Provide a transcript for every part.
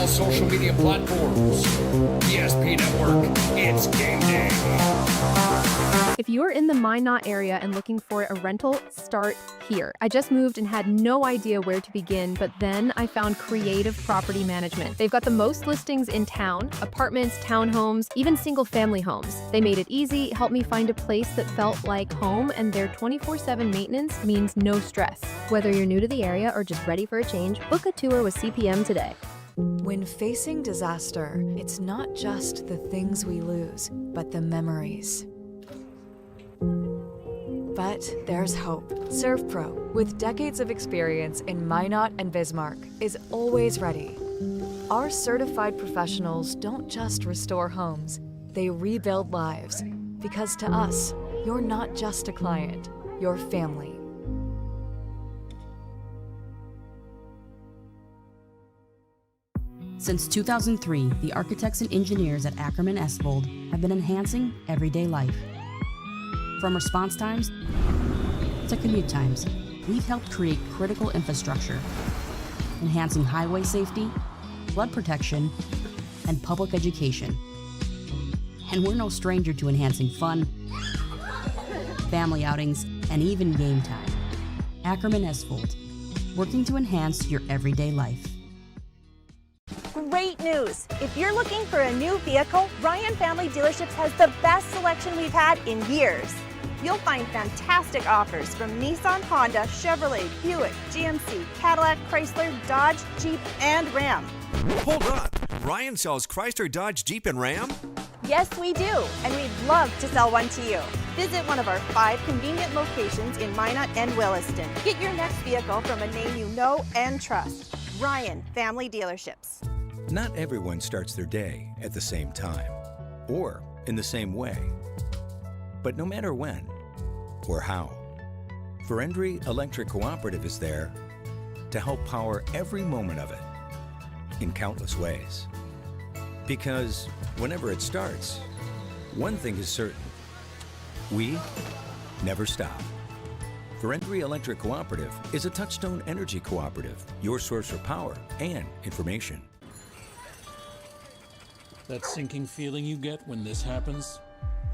social media platforms. PSP Network, it's game day. If you're in the Minot area and looking for a rental, start here. I just moved and had no idea where to begin, but then I found Creative Property Management. They've got the most listings in town: apartments, townhomes, even single-family homes. They made it easy, helped me find a place that felt like home, and their 24/7 maintenance means no stress. Whether you're new to the area or just ready for a change, book a tour with CPM today. When facing disaster, it's not just the things we lose, but the memories. But there's hope. ServPro, with decades of experience in Minot and Bismarck, is always ready. Our certified professionals don't just restore homes, they rebuild lives. Because to us, you're not just a client, you're family. Since 2003, the architects and engineers at Ackerman Esvold have been enhancing everyday life. From response times to commute times, we've helped create critical infrastructure, enhancing highway safety, flood protection, and public education. And we're no stranger to enhancing fun, family outings, and even game time. Ackerman Esvold, working to enhance your everyday life. Great news! If you're looking for a new vehicle, Ryan Family Dealerships has the best selection we've had in years. You'll find fantastic offers from Nissan, Honda, Chevrolet, Buick, GMC, Cadillac, Chrysler, Dodge, Jeep, and Ram. Hold on! Ryan sells Chrysler, Dodge, Jeep, and Ram? Yes, we do, and we'd love to sell one to you. Visit one of our 5 convenient locations in Minot and Williston. Get your next vehicle from a name you know and trust. Ryan Family Dealerships. Not everyone starts their day at the same time or in the same way. But no matter when or how, Verendry Electric Cooperative is there to help power every moment of it in countless ways. Because whenever it starts, one thing is certain: we never stop. Verendry Electric Cooperative is a Touchstone Energy Cooperative, your source for power and information. That sinking feeling you get when this happens?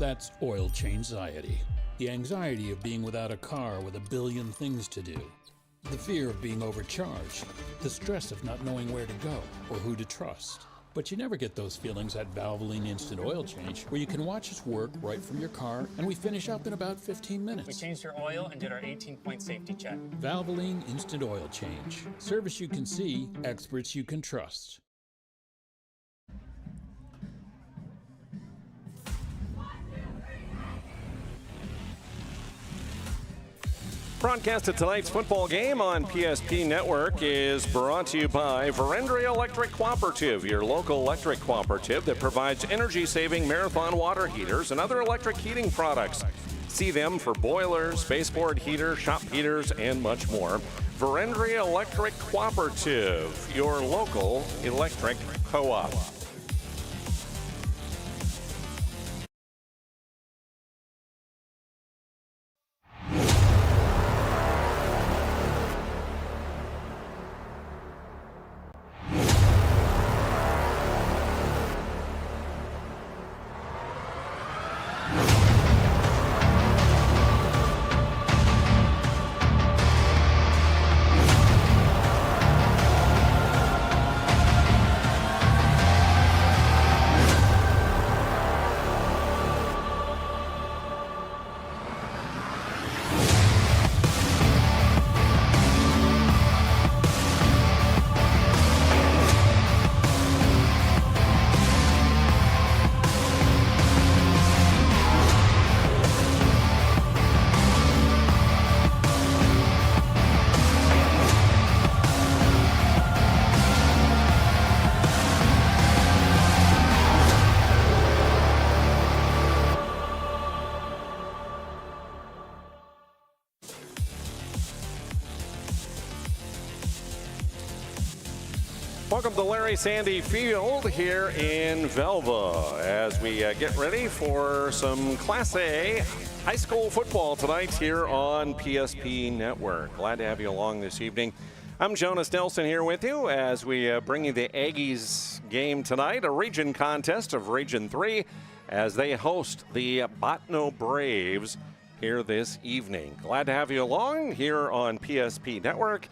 That's oil change anxiety. The anxiety of being without a car with a billion things to do. The fear of being overcharged. The stress of not knowing where to go or who to trust. But you never get those feelings at Valvoline Instant Oil Change, where you can watch us work right from your car, and we finish up in about 15 minutes. We changed your oil and did our 18-point safety check. Valvoline Instant Oil Change. Service you can see, experts you can trust. Broadcast of tonight's football game on PSP Network is brought to you by Verendry Electric Cooperative, your local electric cooperative that provides energy-saving Marathon water heaters and other electric heating products. See them for boilers, baseboard heaters, shop heaters, and much more. Verendry Electric Cooperative, your local electric co-op. Welcome to Larry Sandy Field here in Velva as we get ready for some Class A high school football tonight here on PSP Network. Glad to have you along this evening. I'm Jonas Nelson here with you as we bring you the Aggies game tonight, a region contest of Region 3 as they host the Bottineau Braves here this evening. Glad to have you along here on PSP Network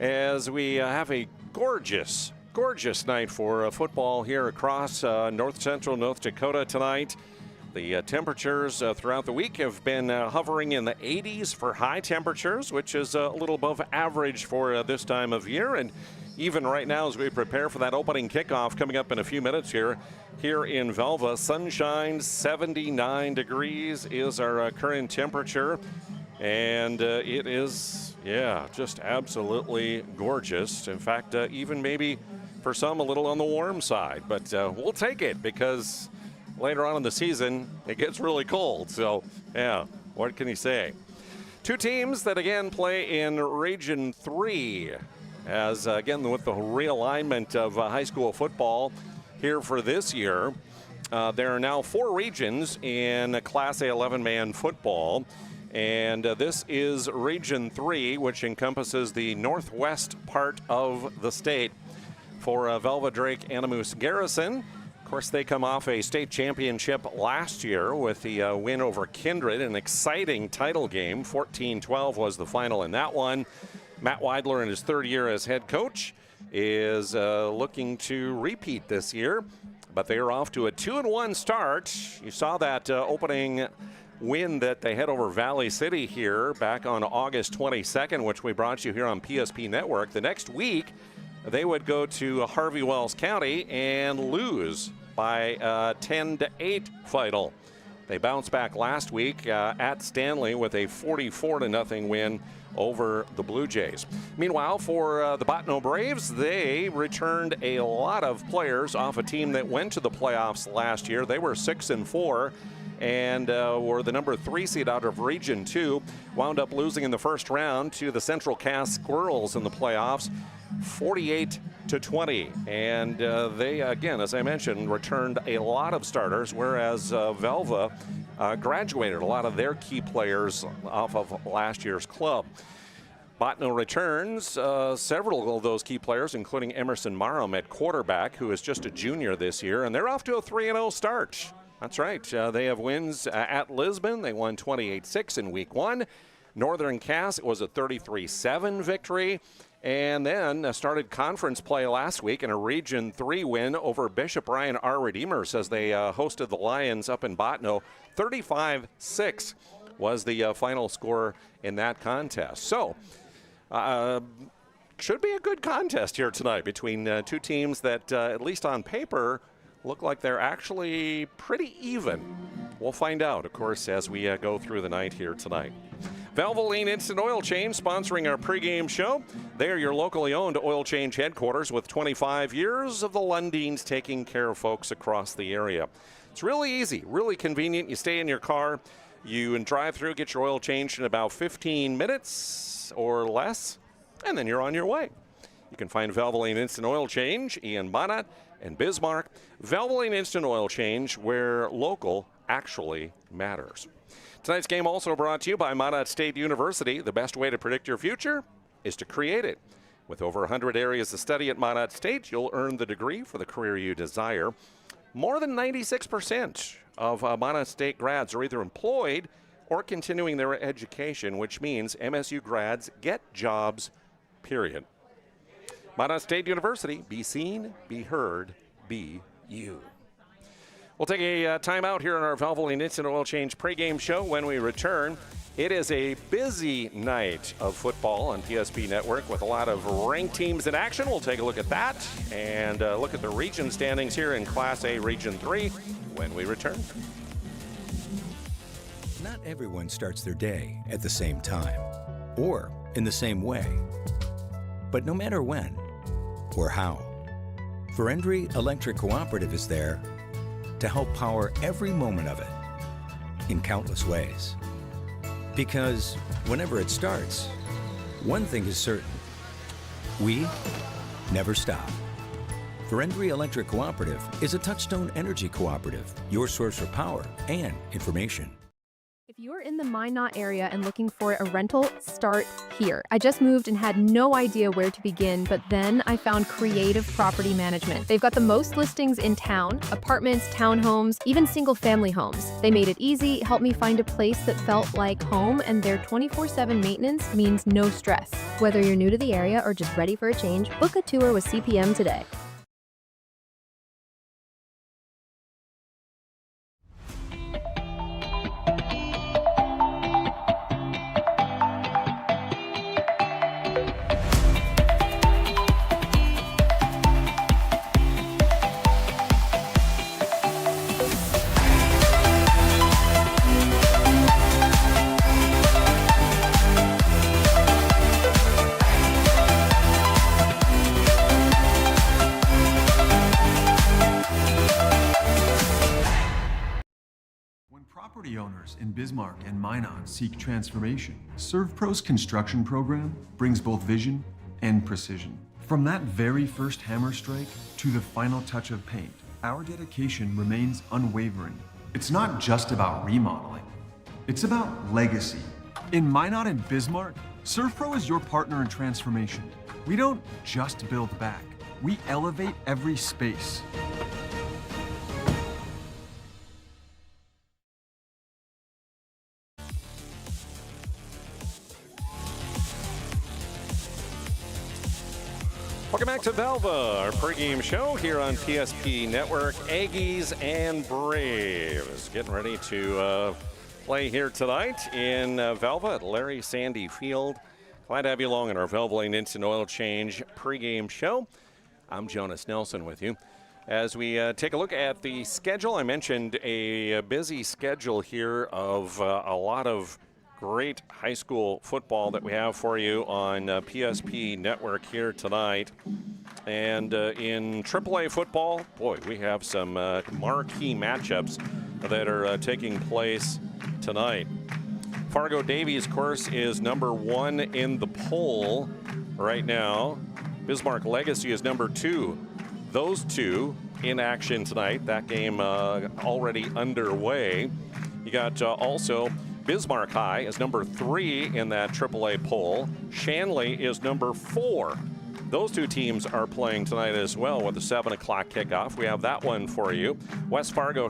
as we have a gorgeous night for football here across north central North Dakota tonight. The temperatures throughout the week have been hovering in the 80s for high temperatures, which is a little above average for this time of year. And even right now, as we prepare for that opening kickoff coming up in a few minutes here in Velva, sunshine, 79 degrees is our current temperature. And it is, just absolutely gorgeous. In fact, even maybe for some a little on the warm side. But we'll take it because later on in the season, it gets really cold. So, what can you say? Two teams that, again, play in Region 3. As, again, with the realignment of high school football here for this year, there are now 4 regions in Class A 11-man football. And this is Region 3, which encompasses the northwest part of the state. For Velva, Drake, Animus, Garrison, of course, they come off a state championship last year with the win over Kindred, an exciting title game. 14-12 was the final in that one. Matt Weidler, in his third year as head coach, is looking to repeat this year, but they are off to a 2-1 start. You saw that opening win that they had over Valley City here back on August 22nd, which we brought you here on PSP Network. The next week, they would go to Harvey Wells County and lose by 10-8 final. They bounced back last week at Stanley with a 44-0 win over the Blue Jays. Meanwhile, for the Bottineau Braves, they returned a lot of players off a team that went to the playoffs last year. They were 6-4 and were the number 3 seed out of Region 2. Wound up losing in the first round to the Central Cass Squirrels in the playoffs, 48-20. And they, again, as I mentioned, returned a lot of starters, whereas Velva graduated a lot of their key players off of last year's club. Bottineau returns several of those key players, including Emerson Marum at quarterback, who is just a junior this year, and they're off to a 3-0 start. That's right. They have wins at Lisbon. They won 28-6 in week 1. Northern Cass, it was a 33-7 victory. And then started conference play last week in a Region 3 win over Bishop Ryan Our Redeemers as they hosted the Lions up in Bottineau. 35-6 was the final score in that contest. So, should be a good contest here tonight between two teams that, at least on paper, look like they're actually pretty even. We'll find out, of course, as we go through the night here tonight. Valvoline Instant Oil Change sponsoring our pregame show. They are your locally owned oil change headquarters with 25 years of the Lundins taking care of folks across the area. It's really easy, really convenient. You stay in your car, you drive through, get your oil changed in about 15 minutes or less, and then you're on your way. You can find Valvoline Instant Oil Change in Minot and Bismarck. Valvoline Instant Oil Change, where local actually matters. Tonight's game also brought to you by Minot State University. The best way to predict your future is to create it. With over 100 areas to study at Minot State, you'll earn the degree for the career you desire. More than 96% of Minot State grads are either employed or continuing their education, which means MSU grads get jobs, period. Minot State University, be seen, be heard, be you. We'll take a timeout here on our Valvoline Instant Oil Change pregame show. When we return, it is a busy night of football on PSP Network with a lot of ranked teams in action. We'll take a look at that and look at the region standings here in Class A Region 3 when we return. Not everyone starts their day at the same time or in the same way. But no matter when or how, Ferendry Electric Cooperative is there to help power every moment of it in countless ways. Because whenever it starts, one thing is certain: we never stop. Ferendry Electric Cooperative is a Touchstone Energy Cooperative, your source for power and information. If you're in the Minot area and looking for a rental, start here. I just moved and had no idea where to begin, but then I found Creative Property Management. They've got the most listings in town, apartments, townhomes, even single-family homes. They made it easy, helped me find a place that felt like home, and their 24/7 maintenance means no stress. Whether you're new to the area or just ready for a change, book a tour with CPM today. Property owners in Bismarck and Minot seek transformation. ServPro's construction program brings both vision and precision. From that very first hammer strike to the final touch of paint, our dedication remains unwavering. It's not just about remodeling, it's about legacy. In Minot and Bismarck, ServPro is your partner in transformation. We don't just build back, we elevate every space. Welcome back to Velva, our pregame show here on PSP Network. Aggies and Braves getting ready to play here tonight in Velva at Larry Sandy Field. Glad to have you along in our Valvoline Instant Oil Change pregame show. I'm Jonas Nelson with you. As we take a look at the schedule, I mentioned a busy schedule here of a lot of great high school football that we have for you on PSP Network here tonight. And in AAA football, boy, we have some marquee matchups that are taking place tonight. Fargo Davies, of course, is number 1 in the poll right now. Bismarck Legacy is number 2. Those two in action tonight. That game already underway. You got also Bismarck High is number 3 in that AAA poll. Shanley is number 4. Those two teams are playing tonight as well with a 7 o'clock kickoff. We have that one for you. West Fargo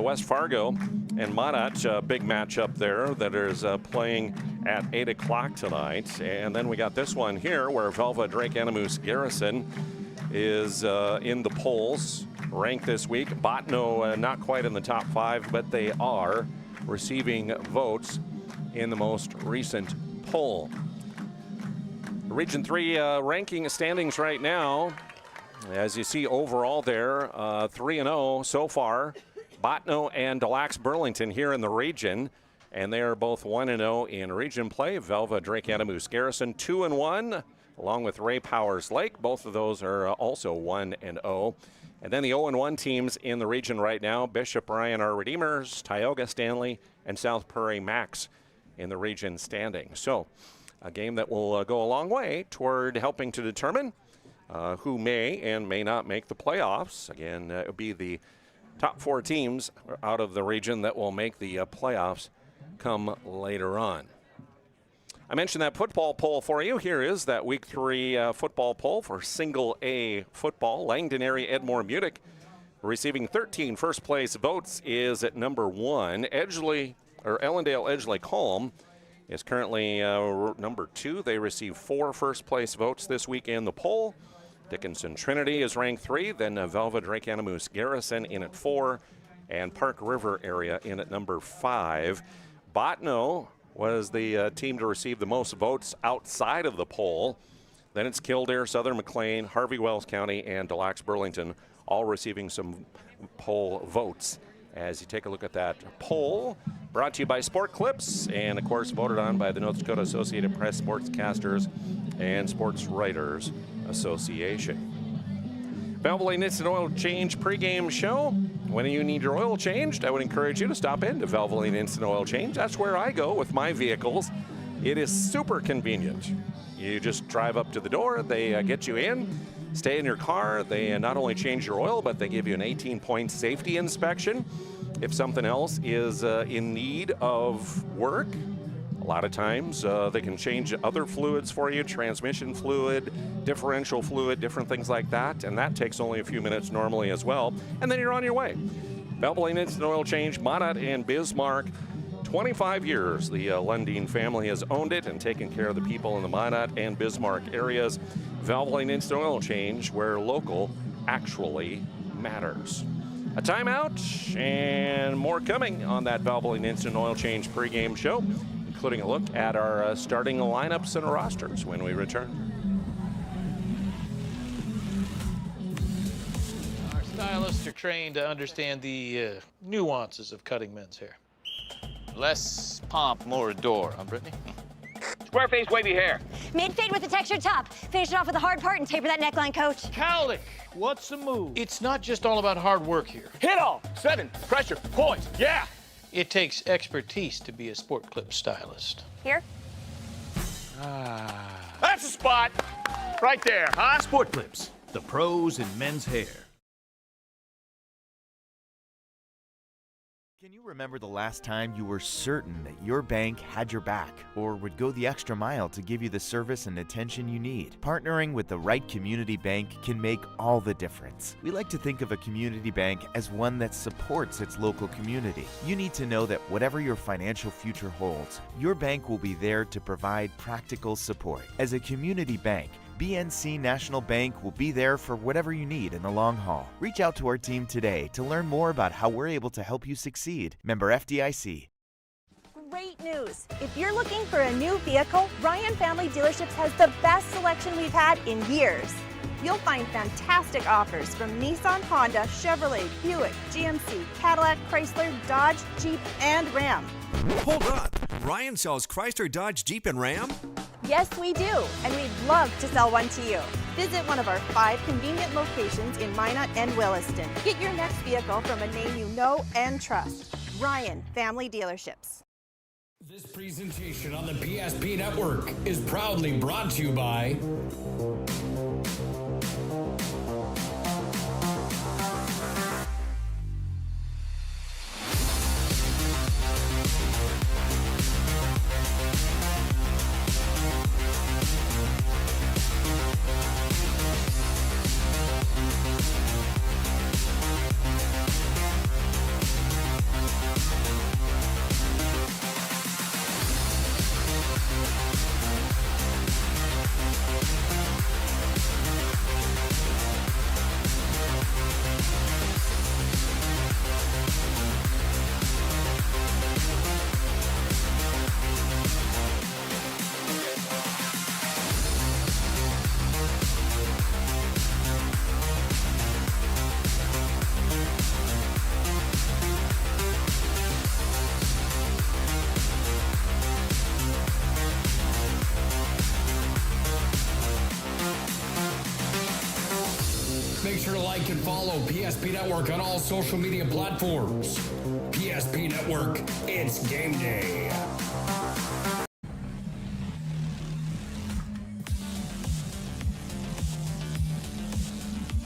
West Fargo and Minot, big matchup there that is playing at 8 o'clock tonight. And then we got this one here where Velva Drake Animus Garrison is in the polls, ranked this week. Bottineau not quite in the top 5, but they are receiving votes in the most recent poll. Region 3 ranking standings right now, as you see overall there, 3-0 so far. Bottineau and Des Lacs Burlington here in the region, and they are both 1-0 in region play. Velva Drake Animus Garrison 2-1. Along with Ray Powers Lake. Both of those are also 1-0. And then the 0-1 teams in the region right now, Bishop Ryan our Redeemers, Tioga Stanley, and South Prairie Max in the region standing. So a game that will go a long way toward helping to determine who may and may not make the playoffs. Again, it will be the top 4 teams out of the region that will make the playoffs come later on. I mentioned that football poll for you. Here is that Week 3 football poll for Single A football. Langdon area Edmore Munich receiving 13 first-place votes is at number 1. Ellendale Edgeley Colm is currently number 2. They received 4 first-place votes this week in the poll. Dickinson Trinity is ranked 3. Then Velva Drake Animus Garrison in at 4. And Park River area in at number 5. Bottineau was the team to receive the most votes outside of the poll. Then it's Kildare, Southern McLean, Harvey Wells County, and Des Lacs Burlington, all receiving some poll votes. As you take a look at that poll, brought to you by Sport Clips, and of course voted on by the North Dakota Associated Press Sportscasters and Sports Writers Association. Valvoline Instant Oil Change pregame show. When you need your oil changed, I would encourage you to stop into Valvoline Instant Oil Change. That's where I go with my vehicles. It is super convenient. You just drive up to the door, they get you in, stay in your car. They not only change your oil, but they give you an 18-point safety inspection. If something else is in need of work, a lot of times they can change other fluids for you, transmission fluid, differential fluid, different things like that, and that takes only a few minutes normally as well, and then you're on your way. Valvoline Instant Oil Change, Minot and Bismarck. 25 years the Lundin family has owned it and taken care of the people in the Minot and Bismarck areas. Valvoline Instant Oil Change, where local actually matters. A timeout and more coming on that Valvoline Instant Oil Change pregame show, including a look at our starting lineups and rosters when we return. Our stylists are trained to understand the nuances of cutting men's hair. Less pomp, more adore, huh, Brittany? Square face, wavy hair. Mid-fade with a textured top. Finish it off with a hard part and taper that neckline, coach. Cowlick, what's the move? It's not just all about hard work here. Hit all. 7. Pressure. Points. Yeah. It takes expertise to be a sport clip stylist. Here? That's the spot. Right there, huh? Sport Clips, the pros in men's hair. Can you remember the last time you were certain that your bank had your back or would go the extra mile to give you the service and attention you need? Partnering with the right community bank can make all the difference. We like to think of a community bank as one that supports its local community. You need to know that whatever your financial future holds, your bank will be there to provide practical support. As a community bank, BNC National Bank will be there for whatever you need in the long haul. Reach out to our team today to learn more about how we're able to help you succeed. Member FDIC. Great news! If you're looking for a new vehicle, Ryan Family Dealerships has the best selection we've had in years. You'll find fantastic offers from Nissan, Honda, Chevrolet, Buick, GMC, Cadillac, Chrysler, Dodge, Jeep, and Ram. Hold on. Ryan sells Chrysler, Dodge, Jeep, and Ram? Yes, we do, and we'd love to sell one to you. Visit one of our 5 convenient locations in Minot and Williston. Get your next vehicle from a name you know and trust. Ryan Family Dealerships. This presentation on the PSP Network is proudly brought to you by Make sure to like and follow PSP Network on all social media platforms. PSP Network, it's game day.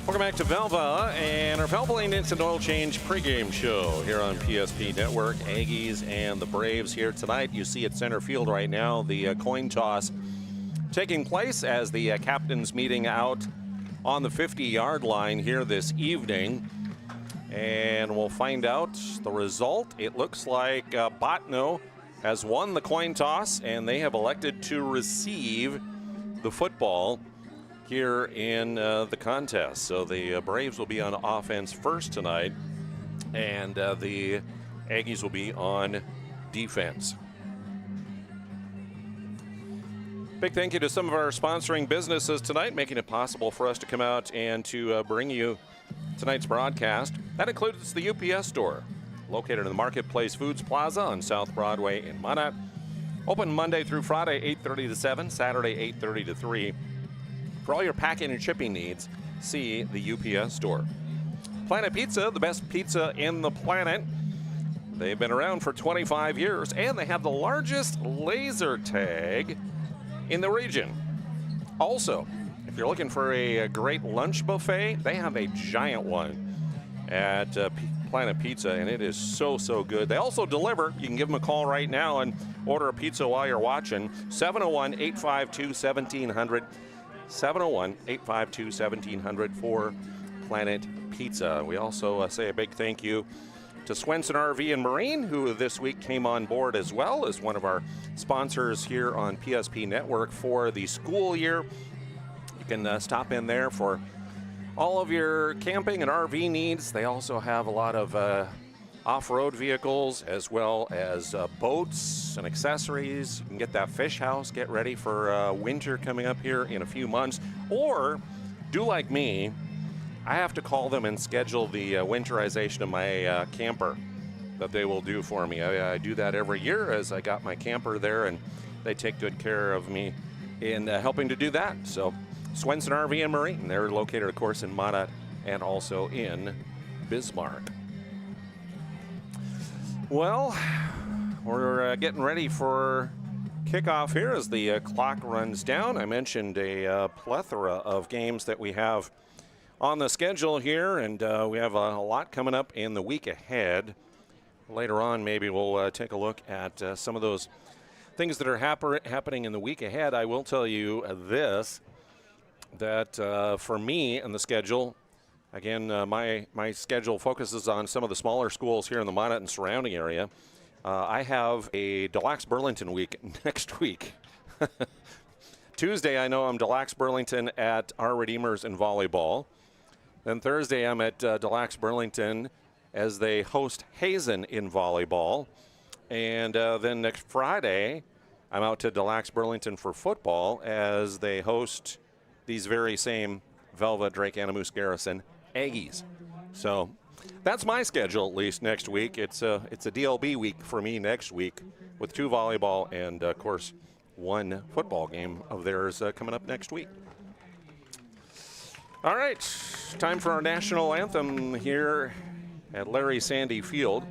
Welcome back to Velva and our Valvoline Instant Oil Change pregame show here on PSP Network. Aggies and the Braves here tonight. You see at center field right now the coin toss taking place as the captains meeting out on the 50-yard line here this evening. And we'll find out the result. It looks like Bottineau has won the coin toss, and they have elected to receive the football here in the contest. So the Braves will be on offense first tonight, and the Aggies will be on defense. Big thank you to some of our sponsoring businesses tonight, making it possible for us to come out and to bring you tonight's broadcast. That includes the UPS store, located in the Marketplace Foods Plaza on South Broadway in Minot. Open Monday through Friday, 8:30 to 7, Saturday, 8:30 to 3. For all your packing and shipping needs, see the UPS store. Planet Pizza, the best pizza in the planet. They've been around for 25 years, and they have the largest laser tag in the region. Also, if you're looking for a great lunch buffet, they have a giant one at Planet Pizza, and it is so good. They also deliver. You can give them a call right now and order a pizza while you're watching. 701-852-1700. 701-852-1700 for Planet Pizza. We also say a big thank you to Swenson RV and Marine, who this week came on board as well as one of our sponsors here on PSP Network for the school year. You can stop in there for all of your camping and RV needs. They also have a lot of off-road vehicles as well as boats and accessories. You can get that fish house, get ready for winter coming up here in a few months. Or do like me, I have to call them and schedule the winterization of my camper that they will do for me. I do that every year as I got my camper there, and they take good care of me in helping to do that. So Swenson RV and Marine, they're located, of course, in Minot and also in Bismarck. Well, we're getting ready for kickoff here as the clock runs down. I mentioned a plethora of games that we have on the schedule here, and we have a lot coming up in the week ahead. Later on, maybe we'll take a look at some of those things that are happening in the week ahead. I will tell you this, that for me and the schedule, again, my schedule focuses on some of the smaller schools here in the Minot and surrounding area. I have a Des Lacs Burlington week next week. Tuesday, I know I'm Des Lacs Burlington at our Redeemers in volleyball. Then Thursday, I'm at Des Lacs Burlington as they host Hazen in volleyball. And then next Friday, I'm out to Des Lacs Burlington for football as they host these very same Velva, Drake, Anamoose Garrison Aggies. So that's my schedule, at least next week. It's a DLB week for me next week with 2 volleyball and, of course, 1 football game of theirs coming up next week. All right, time for our national anthem here at Larry Sandy Field.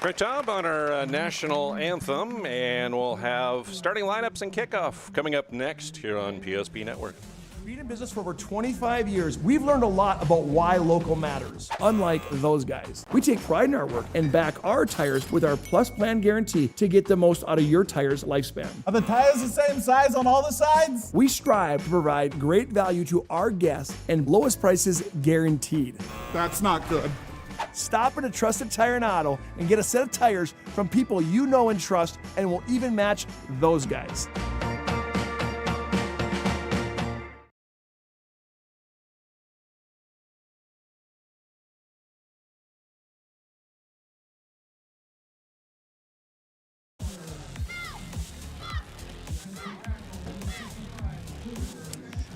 Great job on our national anthem, and we'll have starting lineups and kickoff coming up next here on PSP Network. Being in business for over 25 years, we've learned a lot about why local matters, unlike those guys. We take pride in our work and back our tires with our Plus Plan guarantee to get the most out of your tire's lifespan. Are the tires the same size on all the sides? We strive to provide great value to our guests and lowest prices guaranteed. That's not good. Stop at a trusted tire and auto and get a set of tires from people you know and trust, and will even match those guys.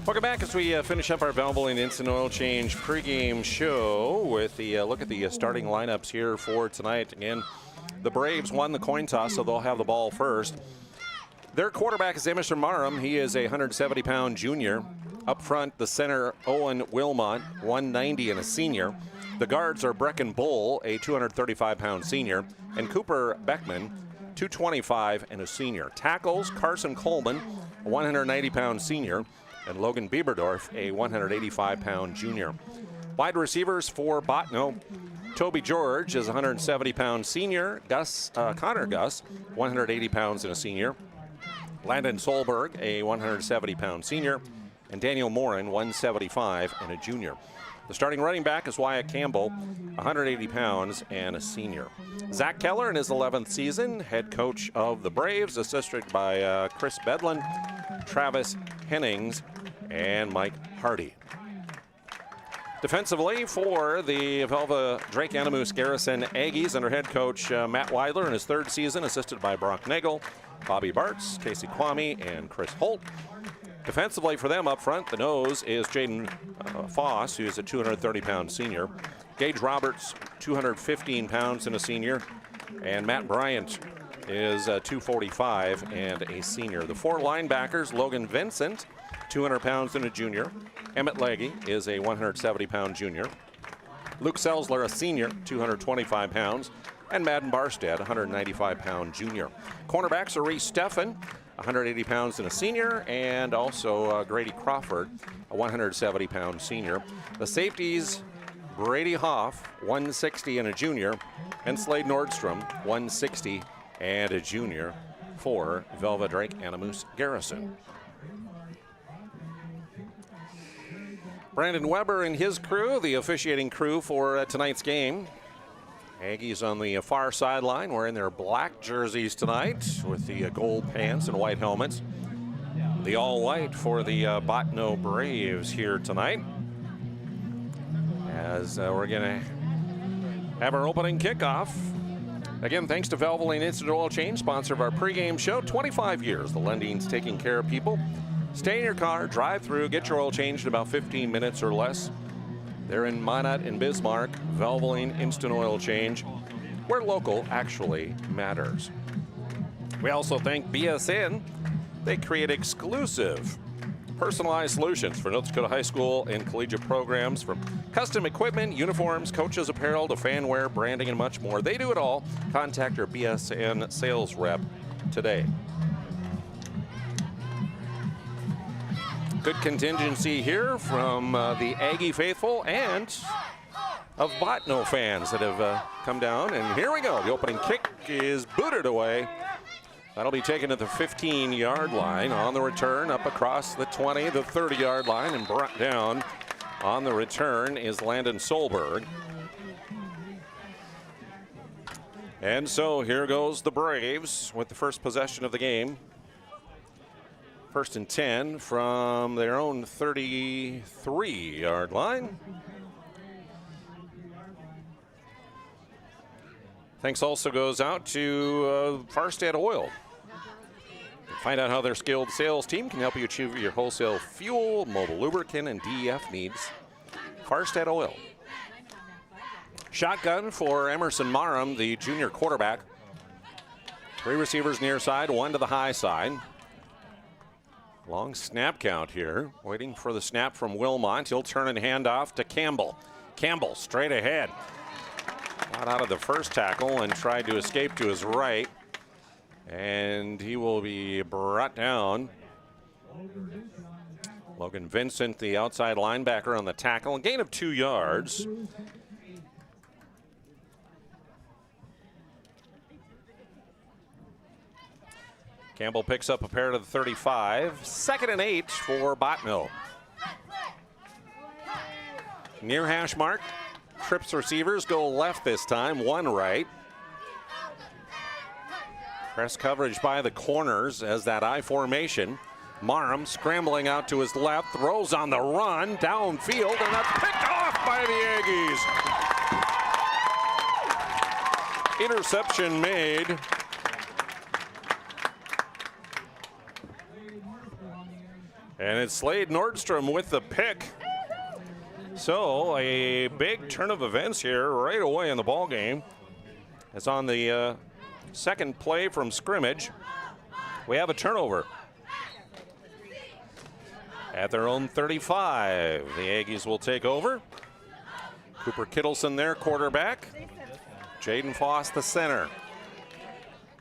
Welcome back as we finish up our Valvoline Instant Oil Change pregame show with the look at the starting lineups here for tonight. Again, the Braves won the coin toss, so they'll have the ball first. Their quarterback is Emerson Marham. He is a 170-pound junior. Up front, the center, Owen Wilmot, 190 and a senior. The guards are Brecken Bull, a 235-pound senior, and Cooper Beckman, 225 and a senior. Tackles, Carson Coleman, a 190-pound senior, and Logan Bieberdorf, a 185-pound junior. Wide receivers for Bottineau, Toby George is a 170-pound senior. Connor Gus, 180 pounds and a senior. Landon Solberg, a 170-pound senior. And Daniel Morin, 175 and a junior. The starting running back is Wyatt Campbell, 180 pounds and a senior. Zach Keller in his 11th season, head coach of the Braves, assisted by Chris Bedlin, Travis Hennings, and Mike Hardy. Defensively for the Velva Drake Animus Garrison Aggies under head coach Matt Weidler in his 3rd season, assisted by Brock Nagel, Bobby Bartz, Casey Kwame, and Chris Holt. Defensively for them up front, the nose is Jaden Foss, who is a 230-pound senior. Gage Roberts, 215 pounds and a senior. And Matt Bryant is 245 and a senior. The 4 linebackers, Logan Vincent, 200 pounds and a junior. Emmett Legge is a 170-pound junior. Luke Selsler, a senior, 225 pounds. And Madden Barstead, 195-pound junior. Cornerbacks are Reese Steffen, 180 pounds and a senior, and also Grady Crawford, a 170-pound senior. The safeties, Brady Hoff, 160 and a junior, and Slade Nordstrom, 160 and a junior for Velva Drake Animus Garrison. Brandon Weber and his crew, the officiating crew for tonight's game. Aggies on the far sideline wearing their black jerseys tonight with the gold pants and white helmets. The all-white for the Bottineau Braves here tonight. As we're going to have our opening kickoff. Again, thanks to Valvoline Instant Oil Change, sponsor of our pregame show. 25 years, the Lundins taking care of people. Stay in your car, drive through, get your oil changed in about 15 minutes or less. They're in Minot and Bismarck, Valvoline Instant Oil Change, where local actually matters. We also thank BSN. They create exclusive, personalized solutions for North Dakota high school and collegiate programs, from custom equipment, uniforms, coaches apparel, to fan wear, branding, and much more. They do it all. Contact your BSN sales rep today. Good contingency here from the Aggie faithful and of Bottineau fans that have come down. And here we go. The opening kick is booted away. That'll be taken to the 15-yard line. On the return, up across the 20, the 30-yard line, and brought down on the return is Landon Solberg. And so here goes the Braves with the first possession of the game. 1st and 10 from their own 33-yard line. Thanks also goes out to Farstead Oil. Find out how their skilled sales team can help you achieve your wholesale fuel, mobile lubricant, and DEF needs. Farstead Oil. Shotgun for Emerson Marham, the junior quarterback. 3 receivers near side, 1 to the high side. Long snap count here, waiting for the snap from Wilmot. He'll turn and hand off to Campbell. Campbell straight ahead. Got out of the first tackle and tried to escape to his right. And he will be brought down. Logan Vincent, the outside linebacker, on the tackle. A gain of 2 yards. Campbell picks up a pair to the 35. 2nd and 8 for Bottineau. Near hash mark. Trips receivers go left this time, 1 right. Press coverage by the corners as that I formation. Marham scrambling out to his left, throws on the run, downfield, and that's picked off by the Aggies. Interception made. And it's Slade Nordstrom with the pick. So a big turn of events here right away in the ball game. It's on the second play from scrimmage. We have a turnover. At their own 35, the Aggies will take over. Cooper Kittleson there, quarterback. Jaden Foss, the center.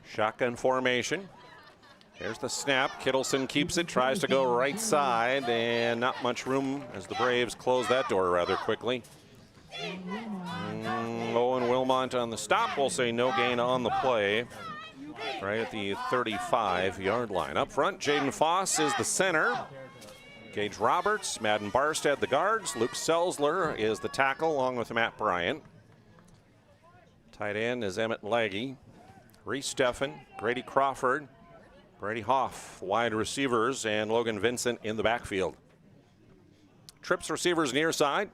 Shotgun formation. Here's the snap. Kittleson keeps it, tries to go right side, and not much room as the Braves close that door rather quickly. Owen Wilmont on the stop. We'll say no gain on the play. Right at the 35-yard line. Up front, Jaden Foss is the center. Gage Roberts, Madden Barstead the guards. Luke Selzler is the tackle along with Matt Bryant. Tight end is Emmett Legge. Reese Steffen, Grady Crawford, Brady Hoff, wide receivers, and Logan Vincent in the backfield. Trips receivers near side.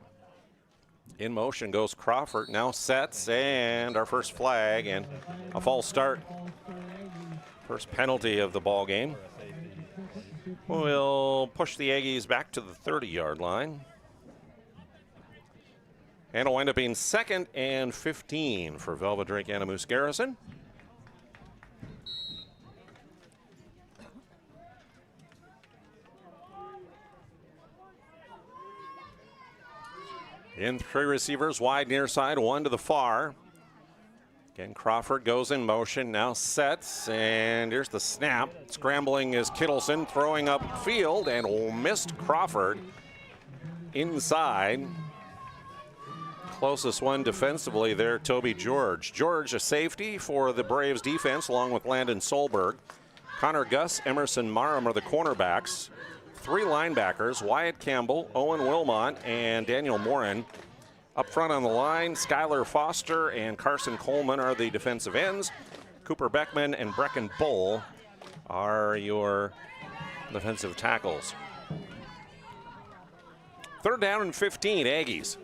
In motion goes Crawford, now sets, and our first flag, and a false start. First penalty of the ball game. We'll push the Aggies back to the 30-yard line. And it'll wind up being 2nd and 15 for Velva Drake Animus Garrison. In 3 receivers, wide near side, 1 to the far. Again, Crawford goes in motion, now sets, and here's the snap. Scrambling is Kittleson, throwing up field, and missed Crawford inside. Closest one defensively there, Toby George. George, a safety for the Braves defense, along with Landon Solberg. Connor Gus, Emerson Marum are the cornerbacks. 3 linebackers, Wyatt Campbell, Owen Wilmont, and Daniel Morin. Up front on the line, Skylar Foster and Carson Coleman are the defensive ends. Cooper Beckman and Brecken Bull are your defensive tackles. 3rd down and 15, Aggies.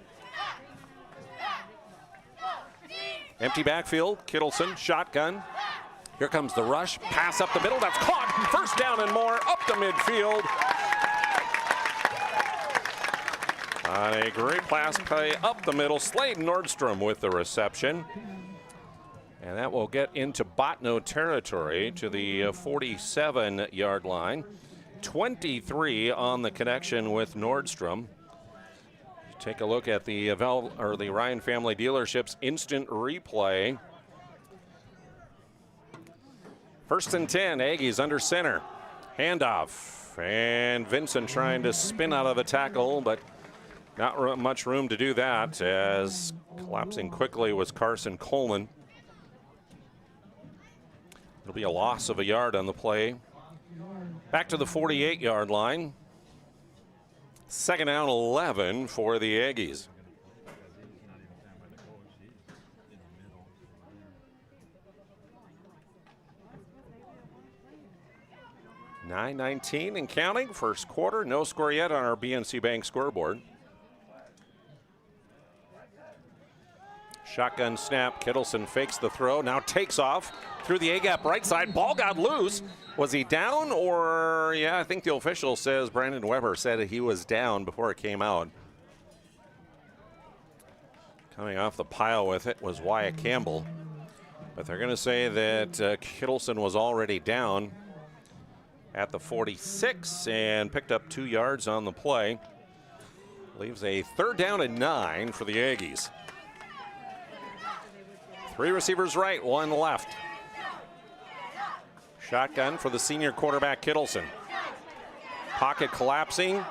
Empty backfield, Kittleson, shotgun. Here comes the rush, pass up the middle, that's caught. 1st down and more, up the midfield. On a great pass play up the middle, Slade Nordstrom with the reception. And that will get into Bottineau territory to the 47-yard line. 23 on the connection with Nordstrom. Take a look at the the Ryan Family Dealerships instant replay. 1st and 10, Aggies under center. Handoff, and Vincent trying to spin out of the tackle, but not much room to do that, as collapsing quickly was Carson Coleman. It'll be a loss of a yard on the play. Back to the 48-yard line. 2nd down 11 for the Aggies. .919 and counting, 1st quarter. No score yet on our BNC Bank scoreboard. Shotgun snap, Kittleson fakes the throw, now takes off through the A-gap right side. Ball got loose. Was he down, or, yeah, I think the official says Brandon Weber said he was down before it came out. Coming off the pile with it was Wyatt Campbell. But they're going to say that Kittleson was already down at the 46 and picked up 2 yards on the play. Leaves a 3rd down and 9 for the Aggies. 3 receivers right, 1 left. Shotgun for the senior quarterback Kittleson. Pocket collapsing,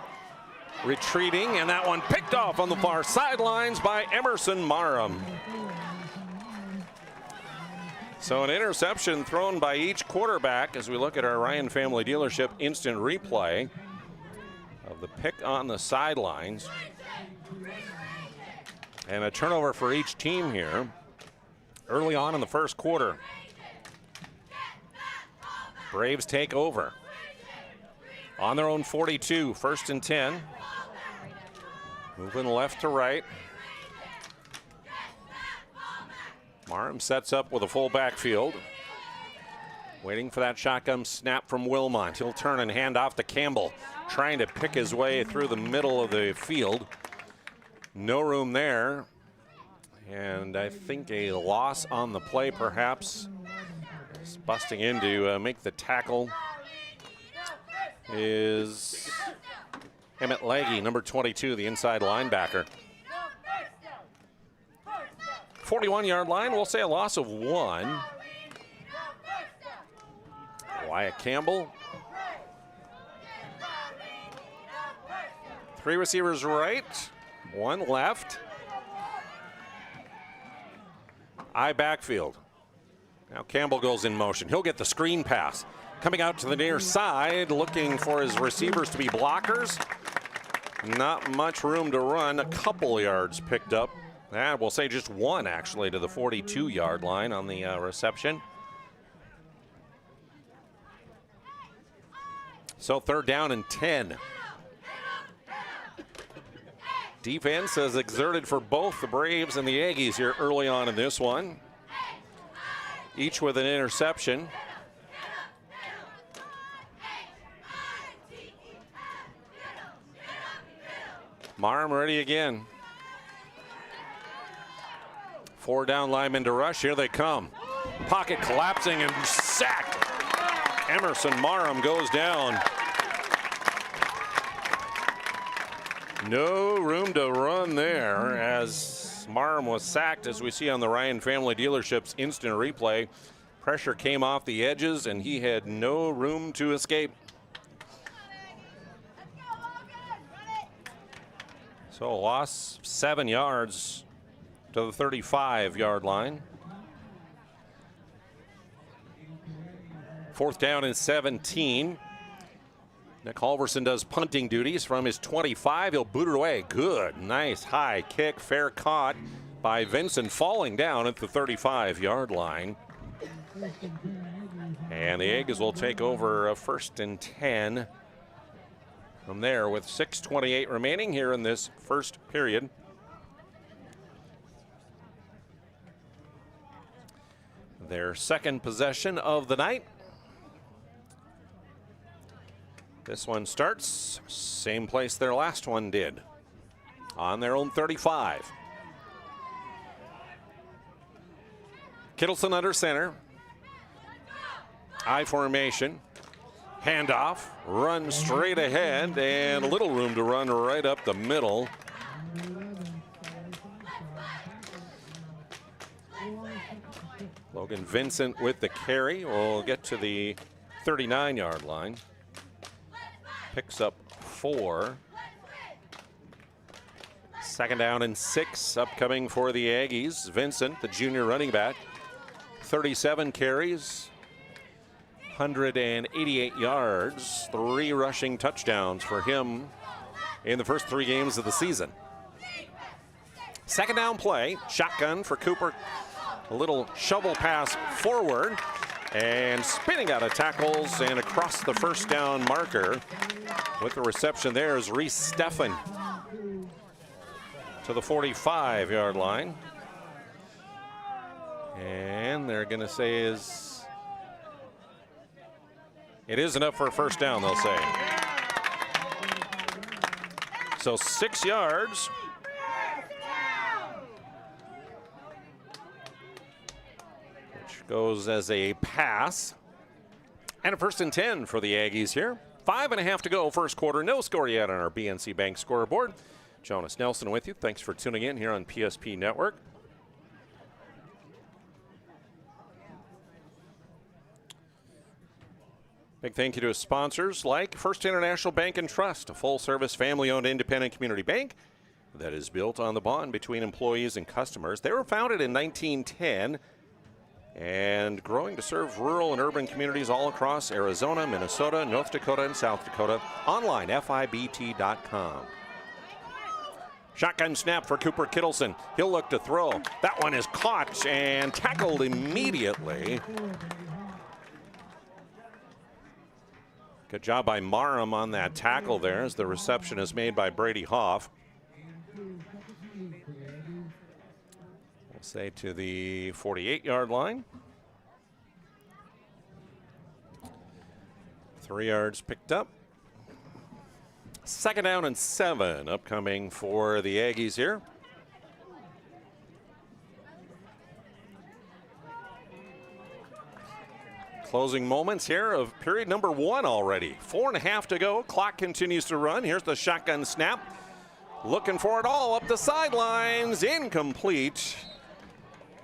retreating, and that one picked off on the far sidelines by Emerson Marum. So an interception thrown by each quarterback as we look at our Ryan Family Dealership instant replay of the pick on the sidelines. And a turnover for each team here early on in the 1st quarter. Braves take over. On their own 42, 1st and 10. Moving left to right. Marum sets up with a full backfield. Waiting for that shotgun snap from Wilmot. He'll turn and hand off to Campbell, trying to pick his way through the middle of the field. No room there. And I think a loss on the play, perhaps. Just busting in to make the tackle is Emmett Legge, number 22, the inside linebacker. 41-yard line, we'll say a loss of 1. Wyatt Campbell. 3 receivers right, 1 left. I backfield. Now Campbell goes in motion. He'll get the screen pass. Coming out to the near side, looking for his receivers to be blockers. Not much room to run. A couple yards picked up. We'll say just 1 actually to the 42-yard line on the reception. So 3rd down and 10. Defense has exerted for both the Braves and the Aggies here early on in this one. Each with an interception. Marm ready again. 4 down linemen to rush. Here they come. Pocket collapsing and sacked. Emerson Marm goes down. No room to run there as Marm was sacked, as we see on the Ryan Family Dealerships instant replay. Pressure came off the edges and he had no room to escape. So a loss 7 yards to the 35-yard line. 4th down and 17. Nick Halverson does punting duties from his 25. He'll boot it away. Good, nice high kick, fair caught by Vincent, falling down at the 35-yard line. And the Aggies will take over a 1st and 10 from there with 6:28 remaining here in this first period. Their second possession of the night. This one starts same place their last one did, on their own 35. Kittleson under center. I formation. Handoff, run straight ahead, and a little room to run right up the middle. Logan Vincent with the carry. We'll get to the 39-yard line. Picks up 4. 2nd down and 6 upcoming for the Aggies. Vincent, the junior running back, 37 carries, 188 yards, 3 rushing touchdowns for him in the first 3 games of the season. 2nd down play, shotgun for Cooper. A little shovel pass forward and spinning out of tackles and across the 1st down marker. With the reception there is Reese Steffen to the 45-yard line. And they're going to say it is enough for a 1st down, they'll say. So 6 yards. Which goes as a pass. And a 1st and 10 for the Aggies here. 5.5 to go, first quarter. No score yet on our BNC Bank scoreboard. Jonas Nelson with you. Thanks for tuning in here on PSP Network. Big thank you to sponsors like First International Bank and Trust, a full-service, family-owned, independent community bank that is built on the bond between employees and customers. They were founded in 1910 and growing to serve rural and urban communities all across Arizona, Minnesota, North Dakota, and South Dakota. Online, FIBT.com. Shotgun snap for Cooper Kittleson. He'll look to throw. That one is caught and tackled immediately. Good job by Marham on that tackle there as the reception is made by Brady Hoff. We'll say to the 48-yard line. 3 yards picked up. 2nd down and 7 upcoming for the Aggies here. Closing moments here of period number 1 already. 4.5 to go. Clock continues to run. Here's the shotgun snap. Looking for it all up the sidelines. Incomplete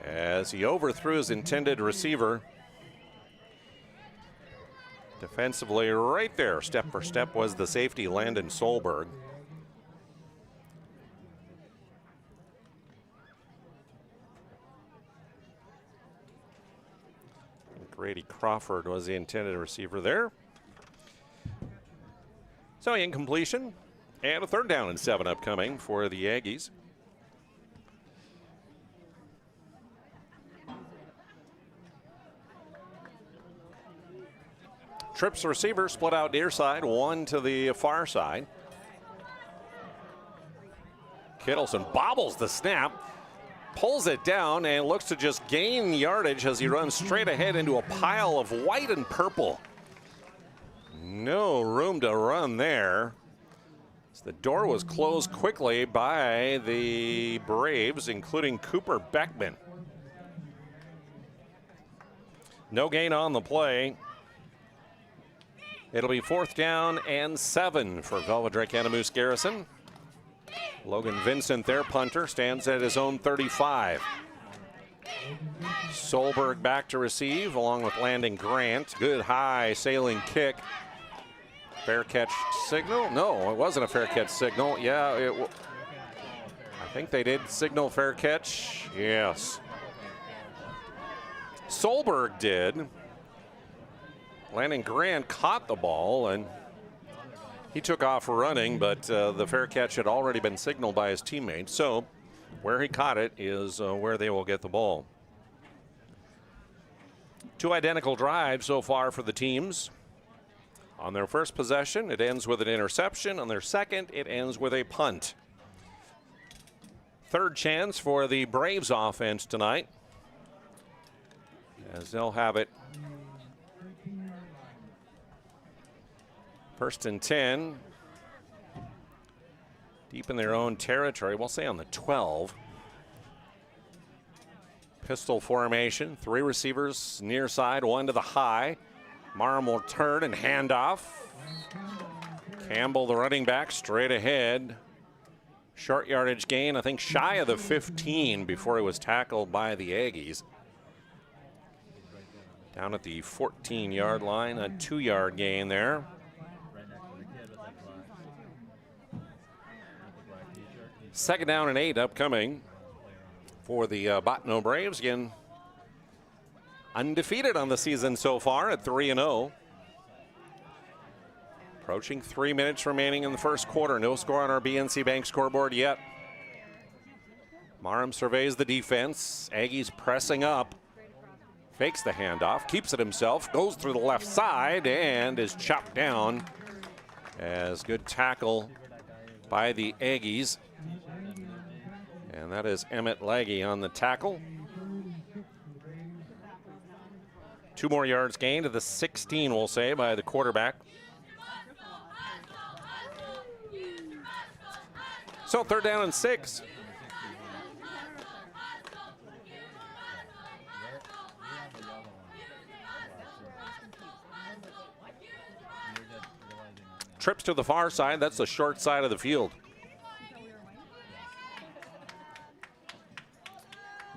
as he overthrew his intended receiver. Defensively right there, step for step, was the safety, Landon Solberg. Grady Crawford was the intended receiver there. So incompletion, and a 3rd down and 7 upcoming for the Aggies. Trips receiver split out near side, one to the far side. Kittleson bobbles the snap, pulls it down, and looks to just gain yardage as he runs straight ahead into a pile of white and purple. No room to run there. The door was closed quickly by the Braves, including Cooper Beckman. No gain on the play. It'll be 4th down and 7 for Velva Drake Animus Garrison. Logan Vincent, their punter, stands at his own 35. Solberg back to receive along with Landon Grant. Good high sailing kick. Fair catch signal? No, it wasn't a fair catch signal. Yeah, I think they did signal fair catch. Yes. Solberg did. Landon Grant caught the ball and he took off running, but the fair catch had already been signaled by his teammates. So where he caught it is where they will get the ball. 2 identical drives so far for the teams. On their first possession, it ends with an interception. On their second, it ends with a punt. 3rd chance for the Braves offense tonight, as they'll have it 1st and 10. Deep in their own territory, we'll say on the 12. Pistol formation, 3 receivers near side, 1 to the high. Marham will turn and hand off. Campbell, the running back, straight ahead. Short yardage gain, I think shy of the 15 before he was tackled by the Aggies. Down at the 14-yard line, a 2-yard gain there. Second down and 8 upcoming for the Bottineau Braves. Again, undefeated on the season so far at 3-0. Approaching 3 minutes remaining in the first quarter. No score on our BNC Bank scoreboard yet. Marham surveys the defense. Aggies pressing up. Fakes the handoff, keeps it himself, goes through the left side and is chopped down. As good tackle by the Aggies. And that is Emmett Legge on the tackle. 2 more yards gained to the 16, we'll say, by the quarterback. So 3rd down and 6. Trips to the far side, that's the short side of the field.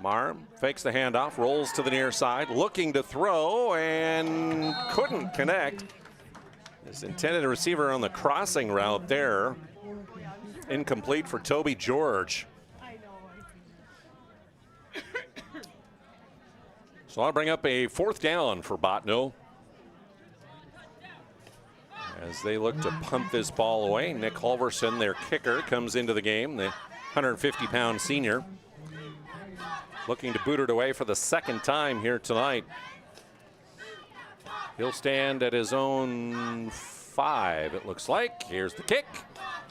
Marham fakes the handoff, rolls to the near side, looking to throw and couldn't connect. His intended receiver on the crossing route there. Incomplete for Toby George. So I'll bring up a 4th down for Bottineau as they look to punt this ball away. Nick Halverson, their kicker, comes into the game, the 150-pound senior. Looking to boot it away for the 2nd time here tonight. He'll stand at his own 5, it looks like. Here's the kick.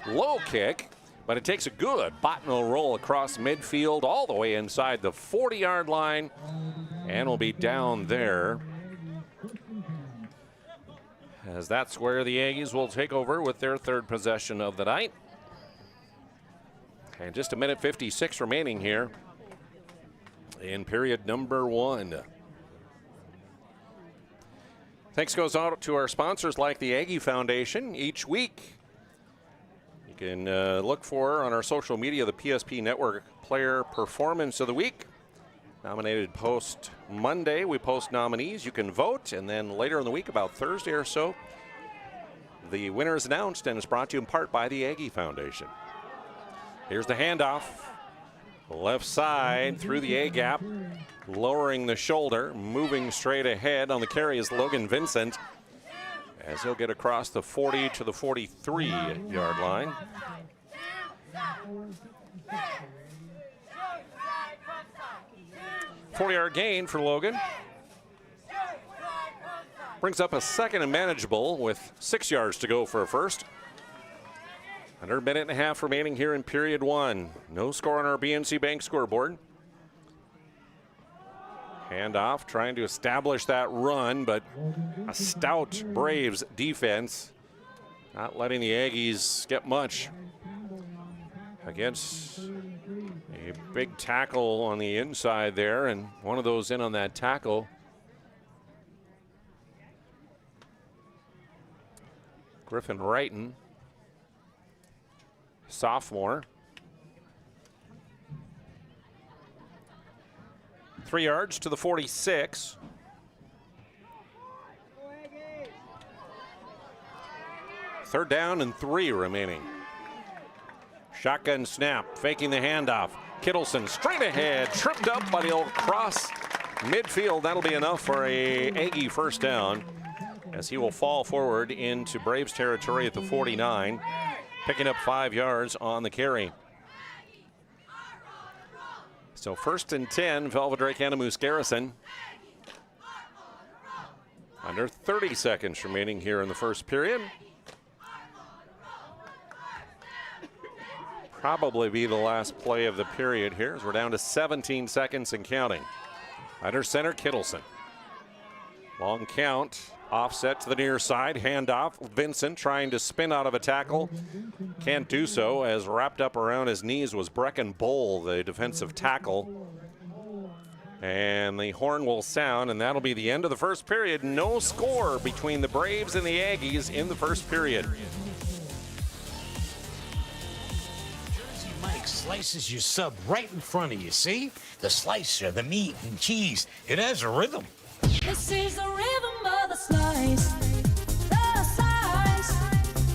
Low kick, but it takes a good Bottineau roll across midfield all the way inside the 40-yard line and will be down there as that's where the Aggies will take over with their third possession of the night. And just a minute 56 remaining here in period number 1. Thanks goes out to our sponsors like the Aggie Foundation. Each week, you can look for on our social media the PSP Network Player Performance of the Week. Nominated post Monday. We post nominees. You can vote, and then later in the week, about Thursday or so, the winner is announced, and it's brought to you in part by the Aggie Foundation. Here's the handoff. Left side through the A gap, lowering the shoulder, moving straight ahead on the carry is Logan Vincent, as he'll get across the 40 to the 43-yard line. Four-yard gain for Logan. Brings up a second and manageable with 6 yards to go for a first. Under a minute and a half remaining here in period 1. No score on our BNC Bank scoreboard. Handoff, trying to establish that run, but a stout Braves defense not letting the Aggies get much against a big tackle on the inside there, and one of those in on that tackle. Griffin Wrighton, sophomore. 3 yards to the 46. Third down and 3 remaining. Shotgun snap, faking the handoff. Kittleson straight ahead, tripped up, but he'll cross midfield. That'll be enough for a Aggie first down, as he will fall forward into Braves territory at the 49, picking up 5 yards on the carry. So 1st and 10, Velva Drake Anamoose Garrison. Under 30 seconds remaining here in the first period. Probably be the last play of the period here, as we're down to 17 seconds and counting. Under center, Kittleson. Long count, offset to the near side, handoff. Vincent trying to spin out of a tackle. Can't do so, as wrapped up around his knees was Brecken Bowl, the defensive tackle. And the horn will sound, and that'll be the end of the first period. No score between the Braves and the Aggies in the first period. Mike slices your sub right in front of you, see? The slicer, the meat and cheese, it has a rhythm. This is the rhythm of the slice,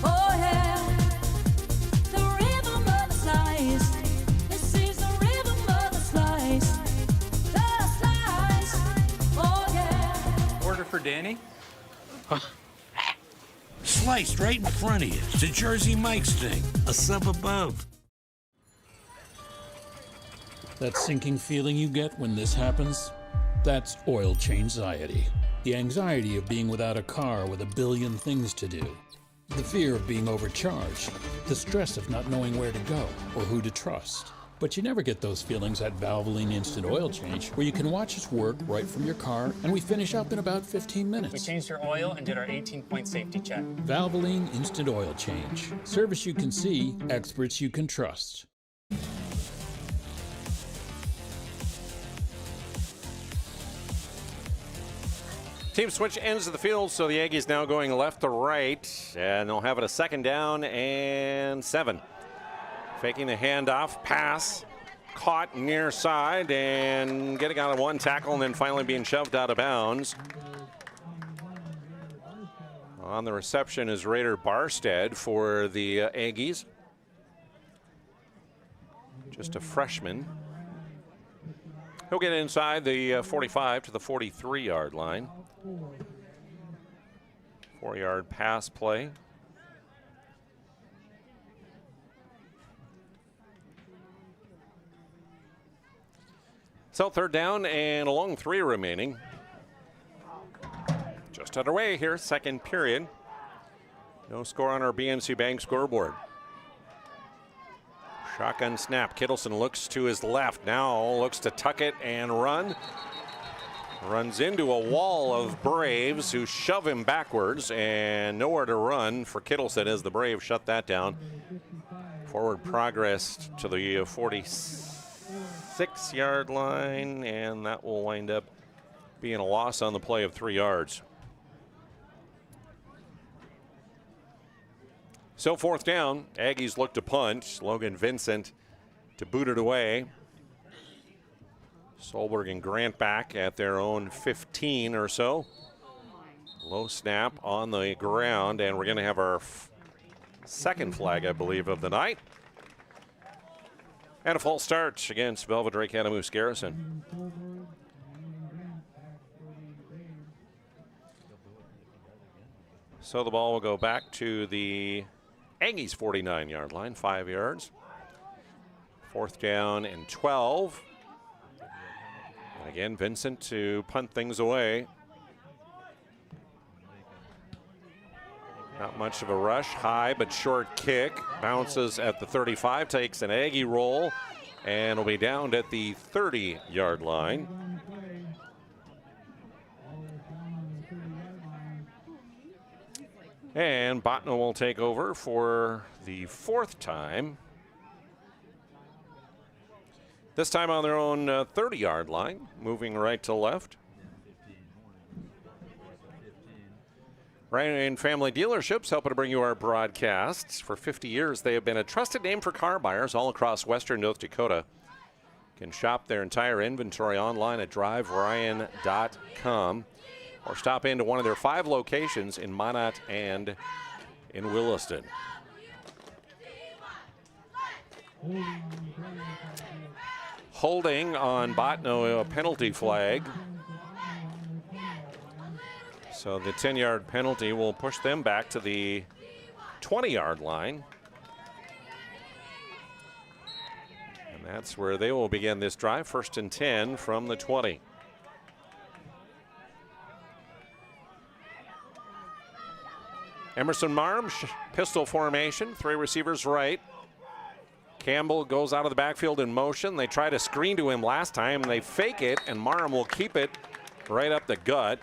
oh yeah. The rhythm of the slice, this is the rhythm of the slice, oh yeah. Order for Danny? Sliced right in front of you. It's a Jersey Mike's thing, a sub above. That sinking feeling you get when this happens? That's oil change anxiety. The anxiety of being without a car with a billion things to do. The fear of being overcharged. The stress of not knowing where to go or who to trust. But you never get those feelings at Valvoline Instant Oil Change, where you can watch us work right from your car, and we finish up in about 15 minutes. We changed your oil and did our 18-point safety check. Valvoline Instant Oil Change. Service you can see, experts you can trust. Team switch ends of the field, so the Aggies now going left to right, and they'll have it a 2nd down and 7. Faking the handoff, pass, caught near side, and getting out of one tackle, and then finally being shoved out of bounds. On the reception is Raider Barstead for the Aggies. Just a freshman. He'll get inside the 45 to the 43-yard line. 4-yard pass play. So 3rd down and a long 3 remaining. Just underway here, 2nd period. No score on our BNC Bank scoreboard. Shotgun snap. Kittleson looks to his left. Now looks to tuck it and run. Runs into a wall of Braves who shove him backwards, and nowhere to run for Kittleson as the Braves shut that down. Forward progress to the 46-yard line, and that will wind up being a loss on the play of 3 yards. So 4th down, Aggies look to punt. Logan Vincent to boot it away. Solberg and Grant back at their own 15 or so. Low snap on the ground, and we're going to have our second flag, I believe, of the night. And a false start against Velva Drake Adamoose Garrison. So the ball will go back to the Aggies 49-yard line, 5 yards. 4th down and 12. And again, Vincent to punt things away. Not much of a rush, high but short kick. Bounces at the 35, takes an Aggie roll, and will be downed at the 30-yard line. And Bottineau will take over for the 4th time. This time on their own 30-yard line, moving right to left. Ryan Family Dealerships helping to bring you our broadcasts. For 50 years, they have been a trusted name for car buyers all across western North Dakota. You can shop their entire inventory online at driveryan.com or stop into one of their 5 locations in Minot and in Williston. Holding on Bottineau, a penalty flag. So the 10-yard penalty will push them back to the 20-yard line. And that's where they will begin this drive. 1st and 10 from the 20. Emerson Marm, pistol formation, 3 receivers right. Campbell goes out of the backfield in motion. They try to screen to him last time, and they fake it, and Marm will keep it right up the gut.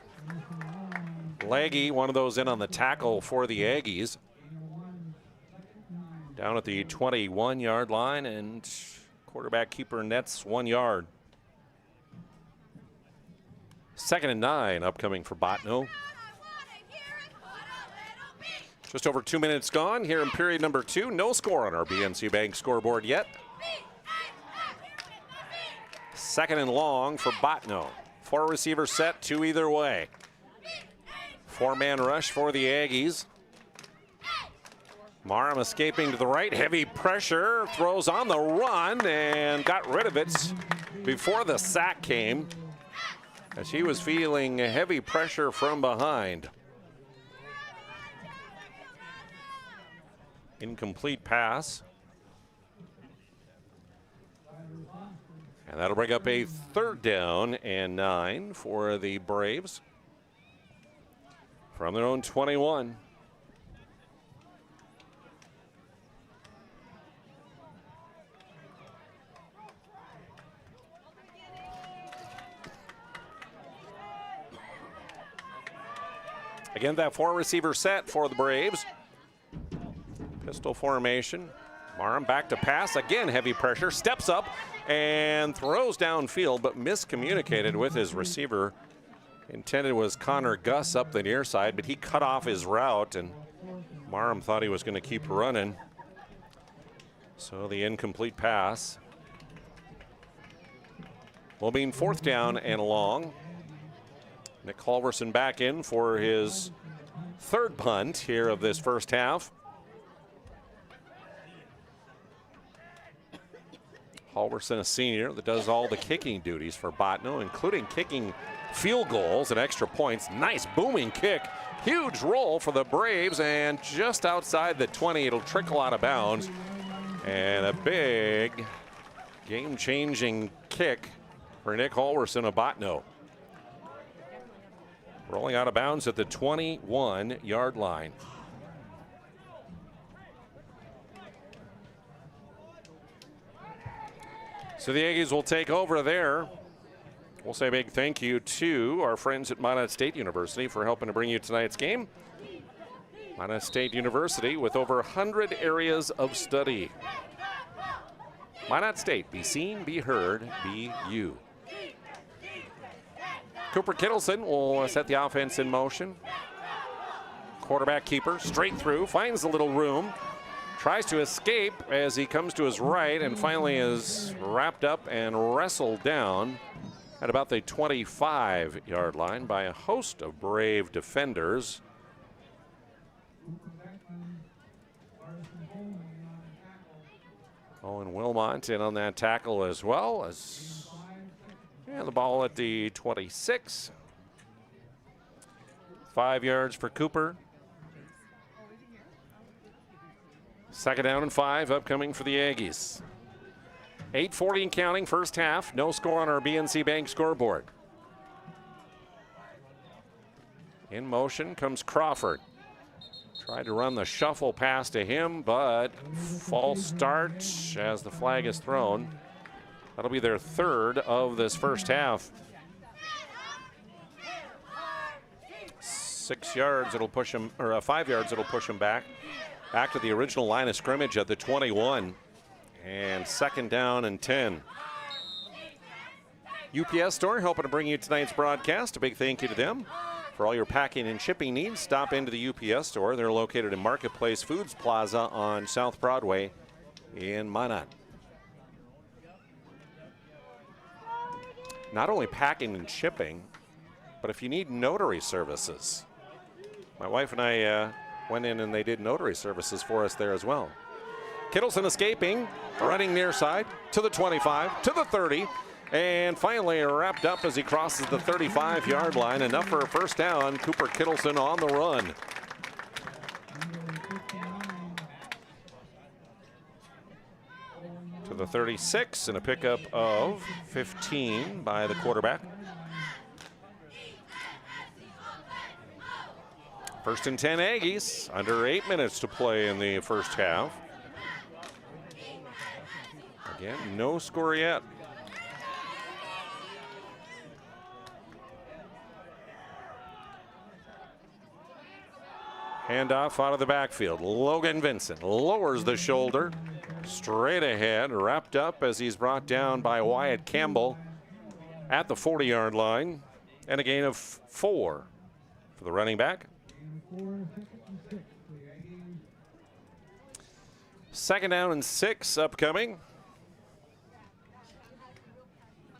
Leggy, one of those in on the tackle for the Aggies. Down at the 21-yard line, and quarterback keeper nets 1 yard. 2nd and 9 upcoming for Bottineau. Just over 2 minutes gone here in period number 2. No score on our BNC Bank scoreboard yet. 2nd and long for Bottineau. 4 receivers set, 2 either way. 4-man rush for the Aggies. Marm escaping to the right. Heavy pressure. Throws on the run and got rid of it before the sack came, as he was feeling heavy pressure from behind. Incomplete pass. And that'll bring up a 3rd down and 9 for the Braves from their own 21. Again, that 4 receiver set for the Braves. Pistol formation. Marm back to pass. Again, heavy pressure. Steps up and throws downfield, but miscommunicated with his receiver. Intended was Connor Gus up the near side, but he cut off his route, and Marm thought he was going to keep running. So the incomplete pass will mean 4th down and long. Nick Halverson back in for his 3rd punt here of this first half. Halverson, a senior that does all the kicking duties for Bottineau, including kicking field goals and extra points. Nice booming kick. Huge roll for the Braves, and just outside the 20, it'll trickle out of bounds. And a big game-changing kick for Nick Halverson of Bottineau. Rolling out of bounds at the 21-yard line. So the Aggies will take over there We'll say a big thank you to our friends at Minot State University for helping to bring you tonight's game. Minot State University with over 100 areas of study. Minot State, be seen, be heard, be you. Cooper Kittleson will set the offense in motion. Quarterback keeper, straight through, finds a little room, tries to escape as he comes to his right and finally is wrapped up and wrestled down at about the 25-yard line by a host of brave defenders. Owen Wilmot in on that tackle as well as the ball at the 26. 5 yards for Cooper. 2nd down and 5 upcoming for the Aggies. 8:40 and counting, first half. No score on our BNC Bank scoreboard. In motion comes Crawford. Tried to run the shuffle pass to him, but false start as the flag is thrown. That'll be their 3rd of this first half. 6 yards, it'll push him, or 5 yards, it'll push him back to the original line of scrimmage at the 21. And 2nd down and 10. UPS Store helping to bring you tonight's broadcast. A big thank you to them. For all your packing and shipping needs, stop into the UPS Store. They're located in Marketplace Foods Plaza on South Broadway in Minot. Not only packing and shipping, but if you need notary services. My wife and I went in and they did notary services for us there as well. Kittleson escaping, running near side to the 25, to the 30, and finally wrapped up as he crosses the 35-yard line. Enough for a first down. Cooper Kittleson on the run. To the 36 and a pickup of 15 by the quarterback. 1st and 10 Aggies, under 8 minutes to play in the first half. Again, no score yet. Handoff out of the backfield. Logan Vincent lowers the shoulder, straight ahead, wrapped up as he's brought down by Wyatt Campbell at the 40-yard line, and a gain of 4 for the running back. 2nd down and 6 upcoming.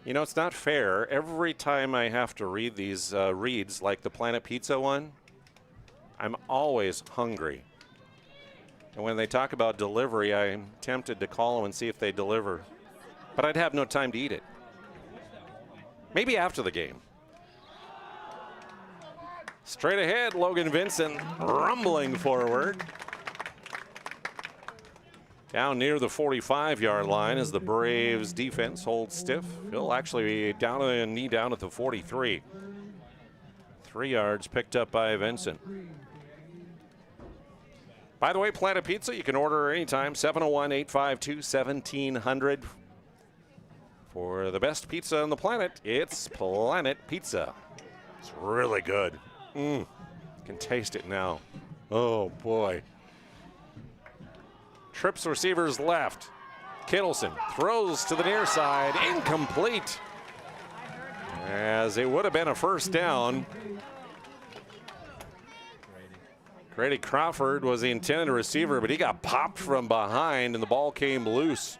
You know, it's not fair. Every time I have to read these reads, like the Planet Pizza one, I'm always hungry. And when they talk about delivery, I'm tempted to call them and see if they deliver. But I'd have no time to eat it. Maybe after the game. Straight ahead, Logan Vincent rumbling forward. Down near the 45-yard line as the Braves defense holds stiff. He'll actually be down a knee down at the 43. 3 yards picked up by Vincent. By the way, Planet Pizza, you can order anytime, 701-852-1700. For the best pizza on the planet, it's Planet Pizza. It's really good. You can taste it now. Oh, boy. Trips receivers left. Kittleson throws to the near side, incomplete. As it would have been a first down. Grady Crawford was the intended receiver, but he got popped from behind and the ball came loose.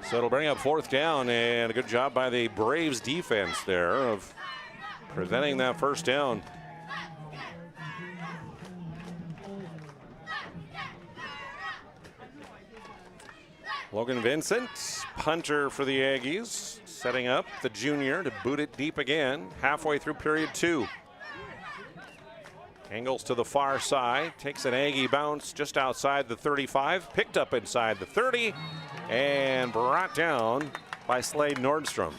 So it'll bring up 4th down, and a good job by the Braves defense there of preventing that first down. Logan Vincent, punter for the Aggies, setting up the junior to boot it deep again, halfway through period 2. Angles to the far side, takes an Aggie bounce just outside the 35, picked up inside the 30, and brought down by Slade Nordstrom.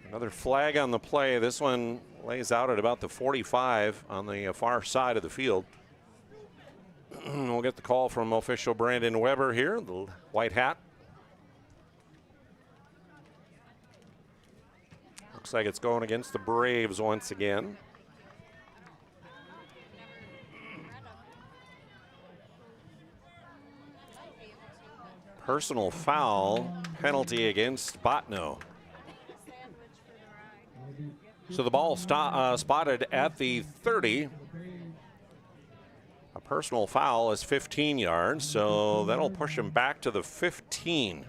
Another flag on the play. This one lays out at about the 45 on the far side of the field. We'll we'll get the call from official Brandon Weber here, the white hat. Looks like it's going against the Braves once again. Personal foul penalty against Bottineau. So the ball spotted at the 30. A personal foul is 15 yards, so that'll push him back to the 15.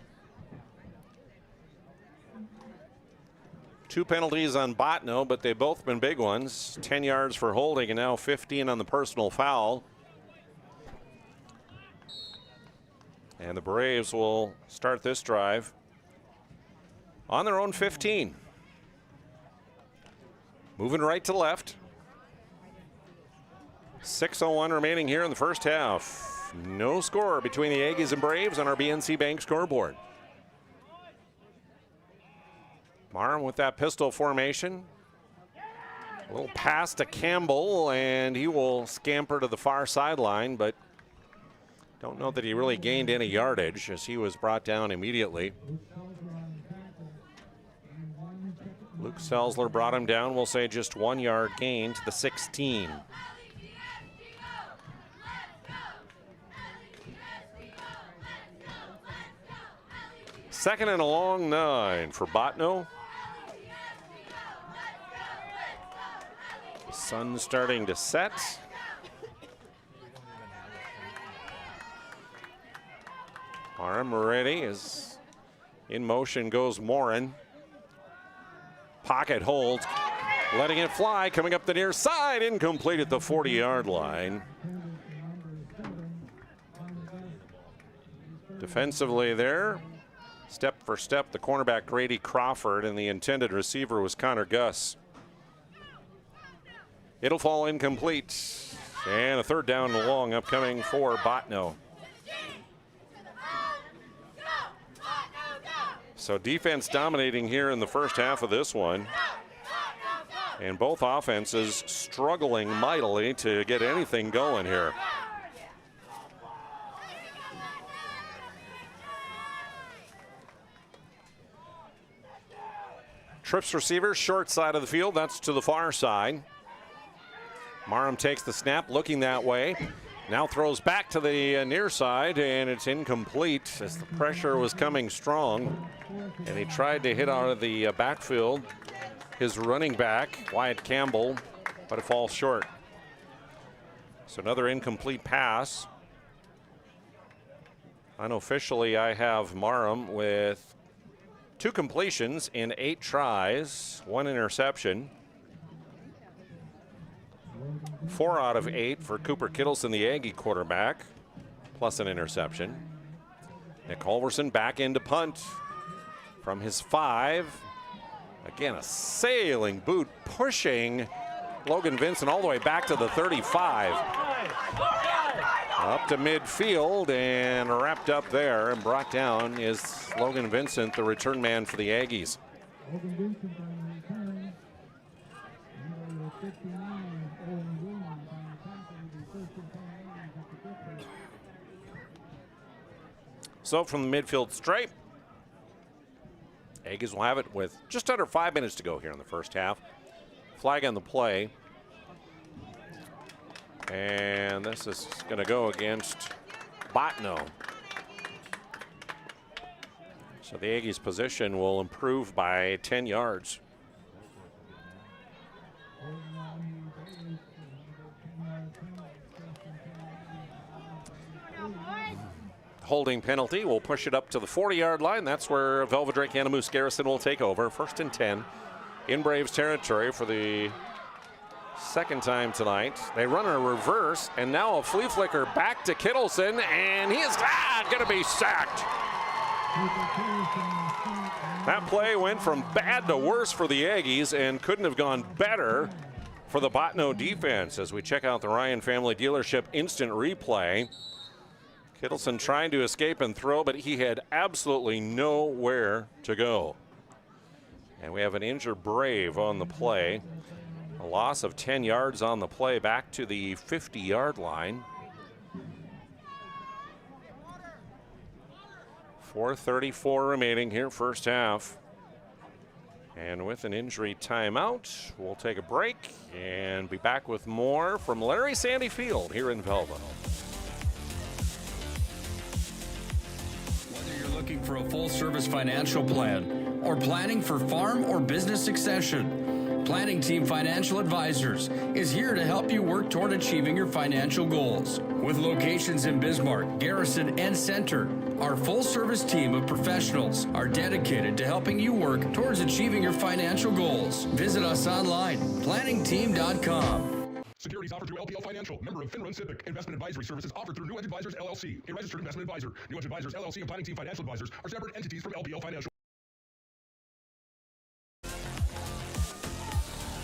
2 penalties on Bottineau, but they've both been big ones. 10 yards for holding and now 15 on the personal foul. And the Braves will start this drive on their own 15. Moving right to left. 6:01 remaining here in the first half. No score between the Aggies and Braves on our BNC Bank scoreboard. Marham with that pistol formation. A little pass to Campbell, and he will scamper to the far sideline, but don't know that he really gained any yardage as he was brought down immediately. Luke Selzler brought him down. We'll say just 1 yard gain to the 16. Second and a long 9 for Bottineau. Sun starting to set. Arm ready as in motion goes Morin. Pocket holds, letting it fly, coming up the near side, incomplete at the 40-yard line. Defensively there, step for step, the cornerback Grady Crawford, and the intended receiver was Connor Gus. It'll fall incomplete, and a 3rd down and long upcoming for Bottineau. So defense dominating here in the first half of this one. And both offenses struggling mightily to get anything going here. Trips receiver, short side of the field. That's to the far side. Marham takes the snap, looking that way. Now throws back to the near side, and it's incomplete as the pressure was coming strong. And he tried to hit out of the backfield his running back, Wyatt Campbell, but it falls short. So another incomplete pass. Unofficially, I have Marham with 2 completions in 8 tries, 1 interception. 4 out of 8 for Cooper Kittleson, the Aggie quarterback, plus an interception. Nick Holverson back into punt from his 5. Again, a sailing boot pushing Logan Vincent all the way back to the 35. Up to midfield and wrapped up there and brought down is Logan Vincent, the return man for the Aggies. So from the midfield stripe, Aggies will have it with just under 5 minutes to go here in the first half. Flag on the play. And this is going to go against Bottineau. So the Aggies' position will improve by 10 yards. Holding penalty will push it up to the 40-yard line. That's where Velva Drake Anamoose Garrison will take over. 1st and 10 in Braves territory for the second time tonight. They run a reverse, and now a flea flicker back to Kittleson, and he is going to be sacked. That play went from bad to worse for the Aggies and couldn't have gone better for the Bottineau defense as we check out the Ryan Family Dealership instant replay. Kittleson trying to escape and throw, but he had absolutely nowhere to go. And we have an injured Brave on the play. A loss of 10 yards on the play back to the 50-yard line. 4:34 remaining here, first half. And with an injury timeout, we'll take a break and be back with more from Larry Sandy Field here in Velva. Whether you're looking for a full-service financial plan or planning for farm or business succession, Planning Team Financial Advisors is here to help you work toward achieving your financial goals. With locations in Bismarck, Garrison, and Center, our full-service team of professionals are dedicated to helping you work towards achieving your financial goals. Visit us online, planningteam.com. Securities offered through LPL Financial, member of FINRA SIPC. Investment advisory services offered through New Edge Advisors, LLC, a registered investment advisor. New Edge Advisors, LLC, and Planning Team Financial Advisors are separate entities from LPL Financial.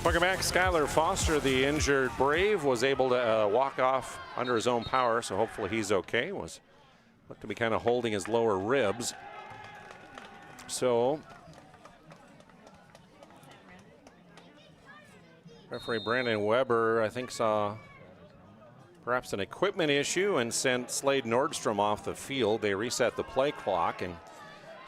Welcome back. Skylar Foster, the injured Brave, was able to walk off under his own power, so hopefully he's okay. Looked to be kind of holding his lower ribs. So, referee Brandon Weber, I think, saw perhaps an equipment issue and sent Slade Nordstrom off the field. They reset the play clock, and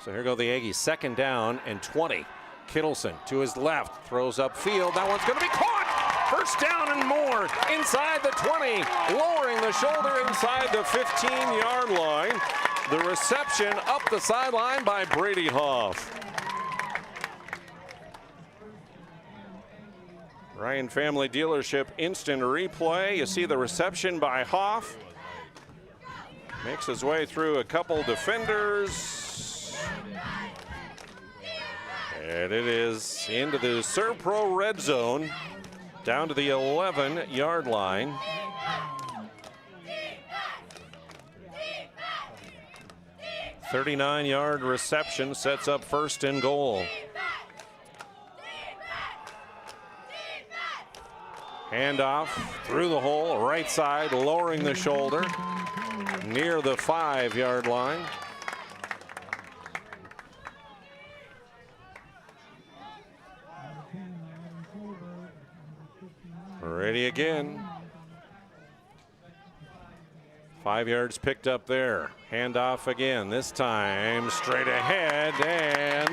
so here go the Aggies, 2nd down and 20. Kittleson to his left, throws upfield. That one's going to be caught. First down and more inside the 20, lowering the shoulder inside the 15-yard line. The reception up the sideline by Brady Hoff. Ryan Family Dealership instant replay. You see the reception by Hoff. Makes his way through a couple defenders. And it is into the ServPro red zone, down to the 11-yard line. A 39-yard reception sets up 1st and goal. Handoff through the hole, right side, lowering the shoulder, near the 5-yard line. Ready again. 5 yards picked up there. Handoff again, this time straight ahead and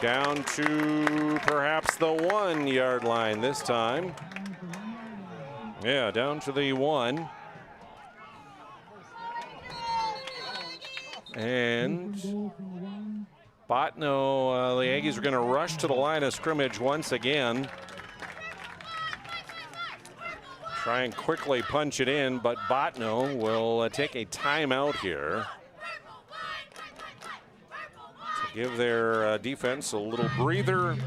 down to perhaps the 1-yard line this time. Yeah, down to the 1. And Bottineau, the Aggies are going to rush to the line of scrimmage once again. Try and quickly punch it in, but Bottineau will take a timeout here to give their defense a little breather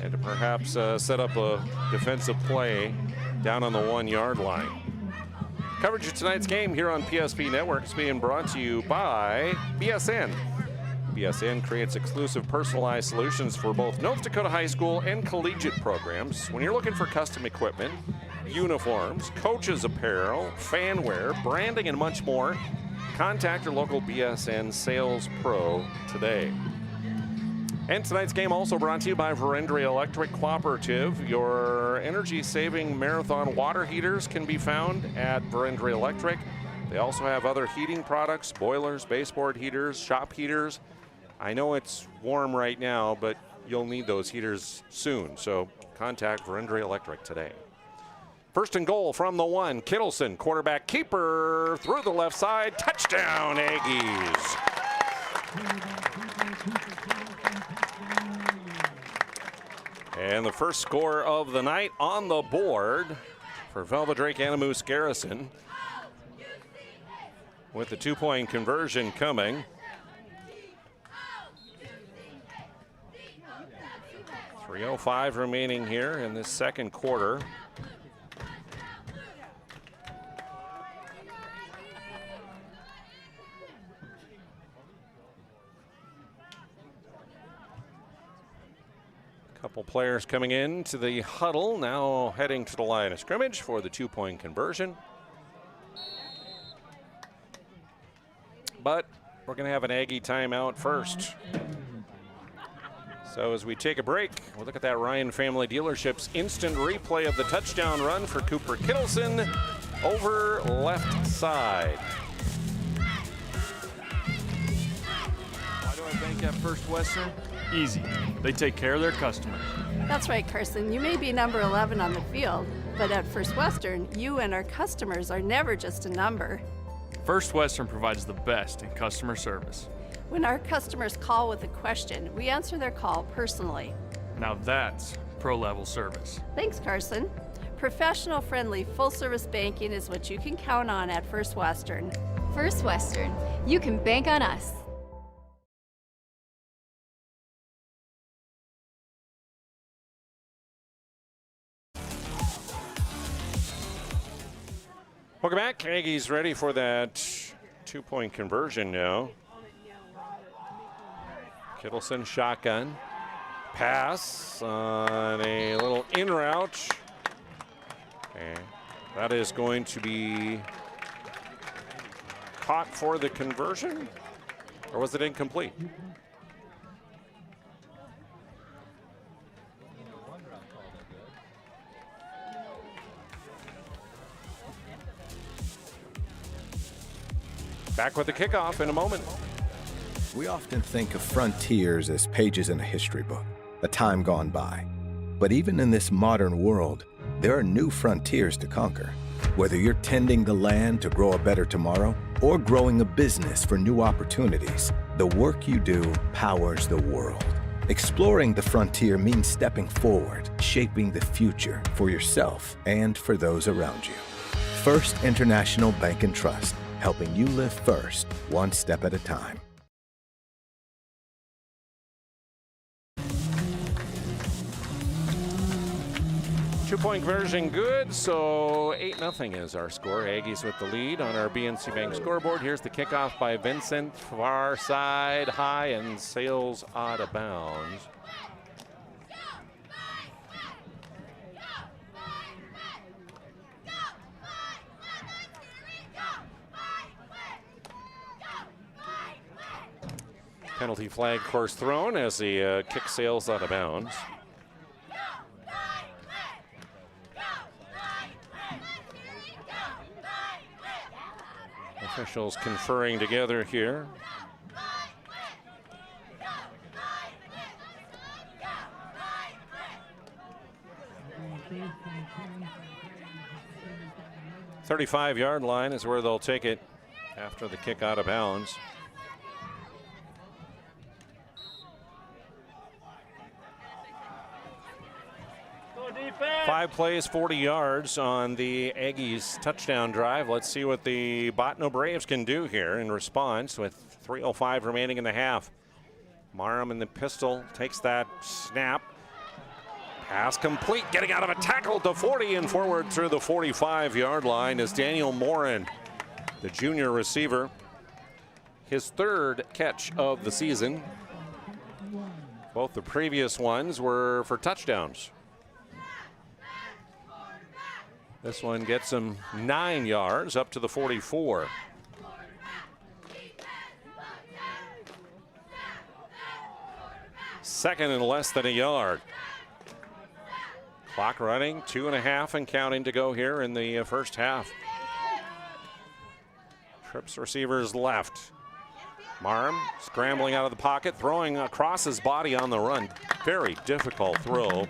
and to perhaps set up a defensive play down on the 1-yard line. Coverage of tonight's game here on PSP Network is being brought to you by BSN. BSN creates exclusive personalized solutions for both North Dakota high school and collegiate programs. When you're looking for custom equipment, uniforms, coaches apparel, fanwear, branding, and much more, contact your local BSN sales pro today. And tonight's game also brought to you by Verendrya Electric Cooperative. Your energy-saving marathon water heaters can be found at Verendrya Electric. They also have other heating products, boilers, baseboard heaters, shop heaters. I know it's warm right now, but you'll need those heaters soon, so contact Verendrya Electric today. 1st and goal from the 1. Kittleson, quarterback keeper, through the left side. Touchdown, Aggies. And the first score of the night on the board for Velva Drake Anamoose Garrison, with the 2-point conversion coming. .305 remaining here in this 2nd quarter. Couple players coming in to the huddle, now heading to the line of scrimmage for the 2-point conversion. But we're going to have an Aggie timeout first. So as we take a break, we'll look at that Ryan Family Dealership's instant replay of the touchdown run for Cooper Kittleson over left side. our bank at First Western? Easy. They take care of their customers. That's right, Carson. You may be number 11 on the field, but at First Western, you and our customers are never just a number. First Western provides the best in customer service. When our customers call with a question, we answer their call personally. Now that's pro-level service. Thanks, Carson. Professional, friendly, full-service banking is what you can count on at First Western. First Western, you can bank on us. Welcome back. Aggies ready for that 2-point conversion now. Kittleson shotgun. Pass on a little in route. And that is going to be caught for the conversion. Or was it incomplete? Back with the kickoff in a moment. We often think of frontiers as pages in a history book, a time gone by. But even in this modern world, there are new frontiers to conquer. Whether you're tending the land to grow a better tomorrow or growing a business for new opportunities, the work you do powers the world. Exploring the frontier means stepping forward, shaping the future for yourself and for those around you. First International Bank and Trust, helping you live first, one step at a time. Two-point conversion good, so 8-0 is our score. Aggies with the lead on our BNC Bank scoreboard. Here's the kickoff by Vincent, far side, high, and sails out of bounds. Penalty flag, of course, thrown as the kick sails out of bounds. Officials conferring together here. The 35-yard line is where they'll take it after the kick out of bounds. Five plays, 40 yards on the Aggies touchdown drive. Let's see what the Bottineau Braves can do here in response with 3:05 remaining in the half. Marham in the pistol takes that snap. Pass complete, getting out of a tackle to 40 and forward through the 45-yard line is Daniel Morin, the junior receiver. His third catch of the season. Both the previous ones were for touchdowns. This one gets him 9 yards up to the 44. Second and less than a yard. Clock running, 2.5 and counting to go here in the first half. Trips receivers left. Marham scrambling out of the pocket, throwing across his body on the run. Very difficult throw.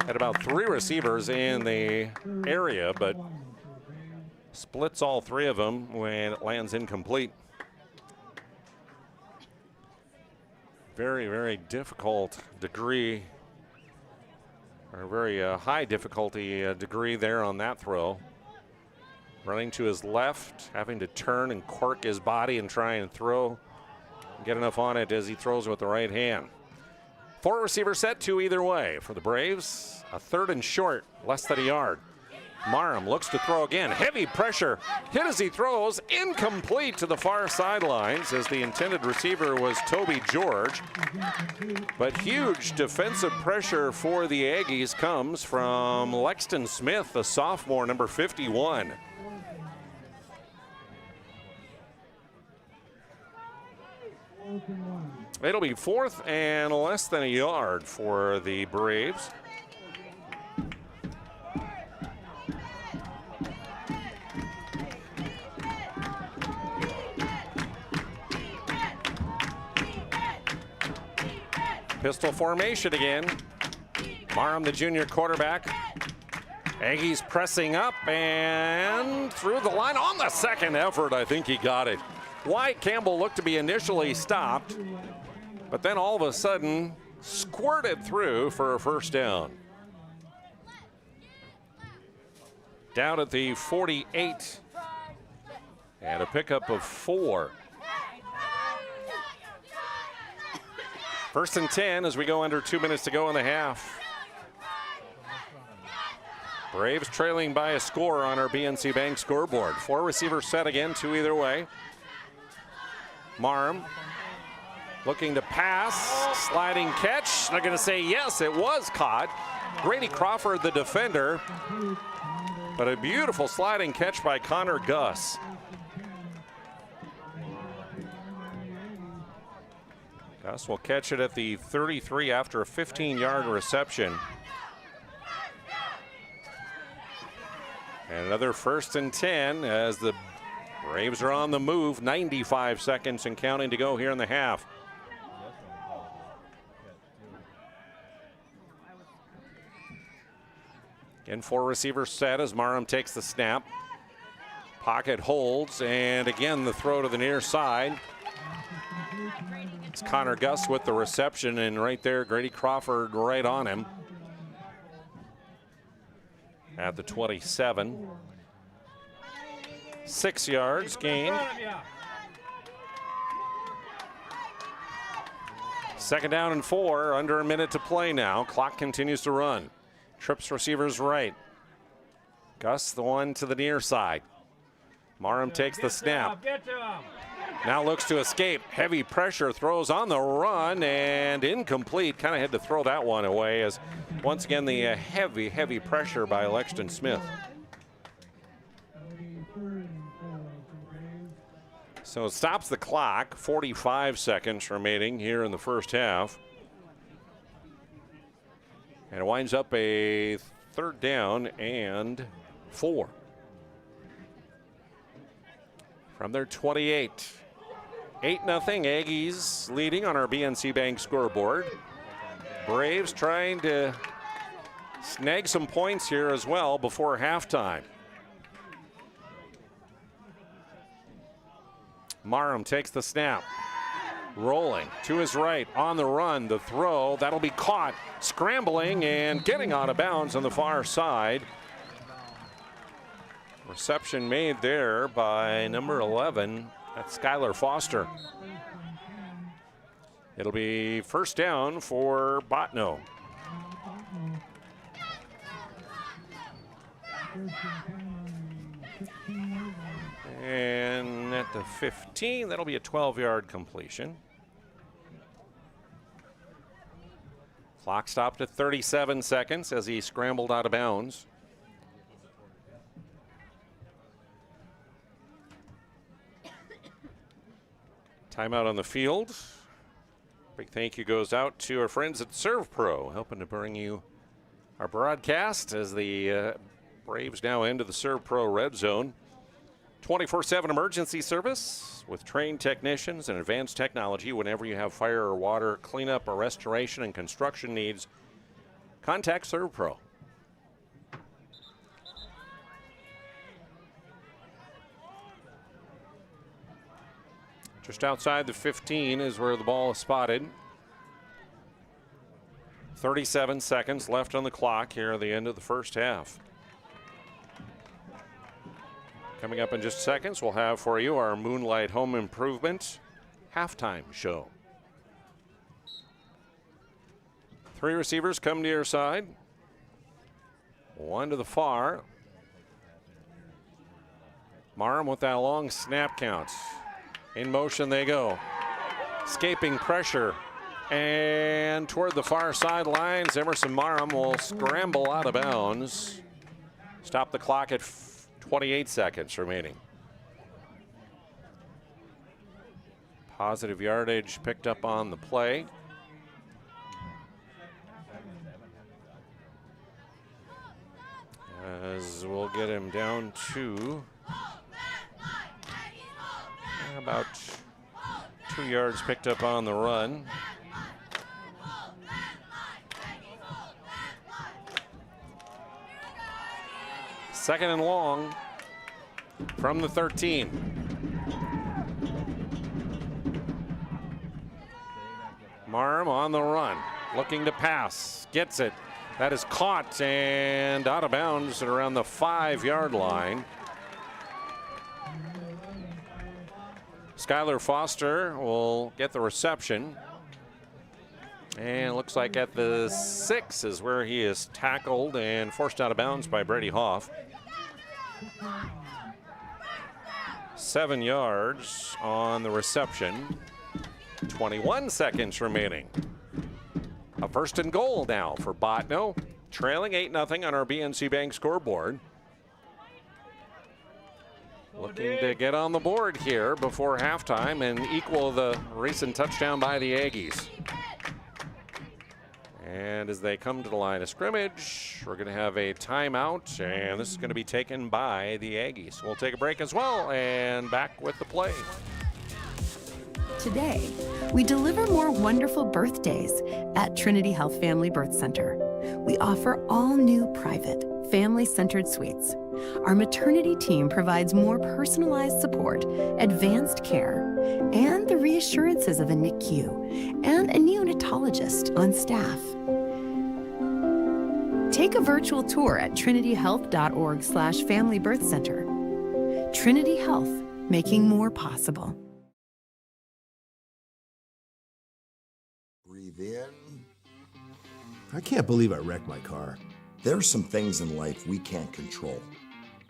Had about 3 receivers in the area, but splits all 3 of them when it lands incomplete. Very, very difficult degree, or very high difficulty degree there on that throw. Running to his left, having to turn and cork his body and try and throw. Get enough on it as he throws with the right hand. 4 receiver set, 2 either way for the Braves. A third and short, less than a yard. Marham looks to throw again. Heavy pressure, hit as he throws, incomplete to the far sidelines as the intended receiver was Toby George. But huge defensive pressure for the Aggies comes from Lexton Smith, the sophomore, number 51. It'll be 4th and less than a yard for the Braves. Pistol formation again. Marham, the junior quarterback. Aggies pressing up and through the line on the second effort. I think he got it. Wyatt Campbell looked to be initially stopped, but then all of a sudden squirted through for a first down. Down at the 48 and a pickup of 4. First and 10 as we go under 2 minutes to go in the half. Braves trailing by a score on our BNC Bank scoreboard. 4 receivers set again, 2 either way. Marham looking to pass, sliding catch. They're going to say yes, it was caught. Grady Crawford, the defender, but a beautiful sliding catch by Connor Gus. Gus will catch it at the 33 after a 15-yard reception. And another first and 10 as the Braves are on the move. 95 seconds and counting to go here in the half. Again, 4 receivers set as Marham takes the snap. Pocket holds, and again the throw to the near side. It's Connor Gus with the reception, and right there Grady Crawford right on him. At the 27. 6 yards gained. Second down and 4, under a minute to play now. Clock continues to run. Trips receivers right. Gus the one to the near side. Marham takes the snap. Now looks to escape. Heavy pressure, throws on the run and incomplete. Kind of had to throw that one away as once again the heavy pressure by Lexton Smith. So it stops the clock. 45 seconds remaining here in the first half. And it winds up a third down and 4. From their 28. 8-0 Aggies leading on our BNC Bank scoreboard. Braves trying to snag some points here as well before halftime. Marham takes the snap. Rolling to his right, on the run, the throw, that'll be caught, scrambling and getting out of bounds on the far side. Reception made there by number 11, that's Skylar Foster. It'll be first down for Bottineau. And at the 15, that'll be a 12-yard completion. Clock stopped at 37 seconds as he scrambled out of bounds. Timeout on the field. Big thank you goes out to our friends at ServPro, helping to bring you our broadcast as the Braves now into the ServPro red zone. 24/7 emergency service with trained technicians and advanced technology. Whenever you have fire or water cleanup or restoration and construction needs, contact ServPro. Just outside the 15 is where the ball is spotted. 37 seconds left on the clock here at the end of the first half. Coming up in just seconds, we'll have for you our Moonlight Home Improvement halftime show. 3 receivers come to your side. 1 to the far. Marham with that long snap count. In motion they go. Escaping pressure. And toward the far sidelines, Emerson Marham will scramble out of bounds. Stop the clock at 28 seconds remaining. Positive yardage picked up on the play. As we'll get him down to about 2 yards picked up on the run. Second and long from the 13. Marm on the run, looking to pass, gets it. That is caught and out of bounds at around the 5-yard line. Skylar Foster will get the reception. And looks like at the 6 is where he is tackled and forced out of bounds by Brady Hoff. 7 yards on the reception. 21 seconds remaining. A first and goal now for Bottineau, trailing 8-0 on our BNC Bank scoreboard. Looking to get on the board here before halftime and equal the recent touchdown by the Aggies. And as they come to the line of scrimmage, we're going to have a timeout, and this is going to be taken by the Aggies. We'll take a break as well, and back with the play. Today, we deliver more wonderful birthdays at Trinity Health Family Birth Center. We offer all new private, family-centered suites. Our maternity team provides more personalized support, advanced care, and the reassurances of a NICU and a neonatologist on staff. Take a virtual tour at trinityhealth.org/Family Birth Center. Trinity Health, making more possible. Breathe in. I can't believe I wrecked my car. There are some things in life we can't control.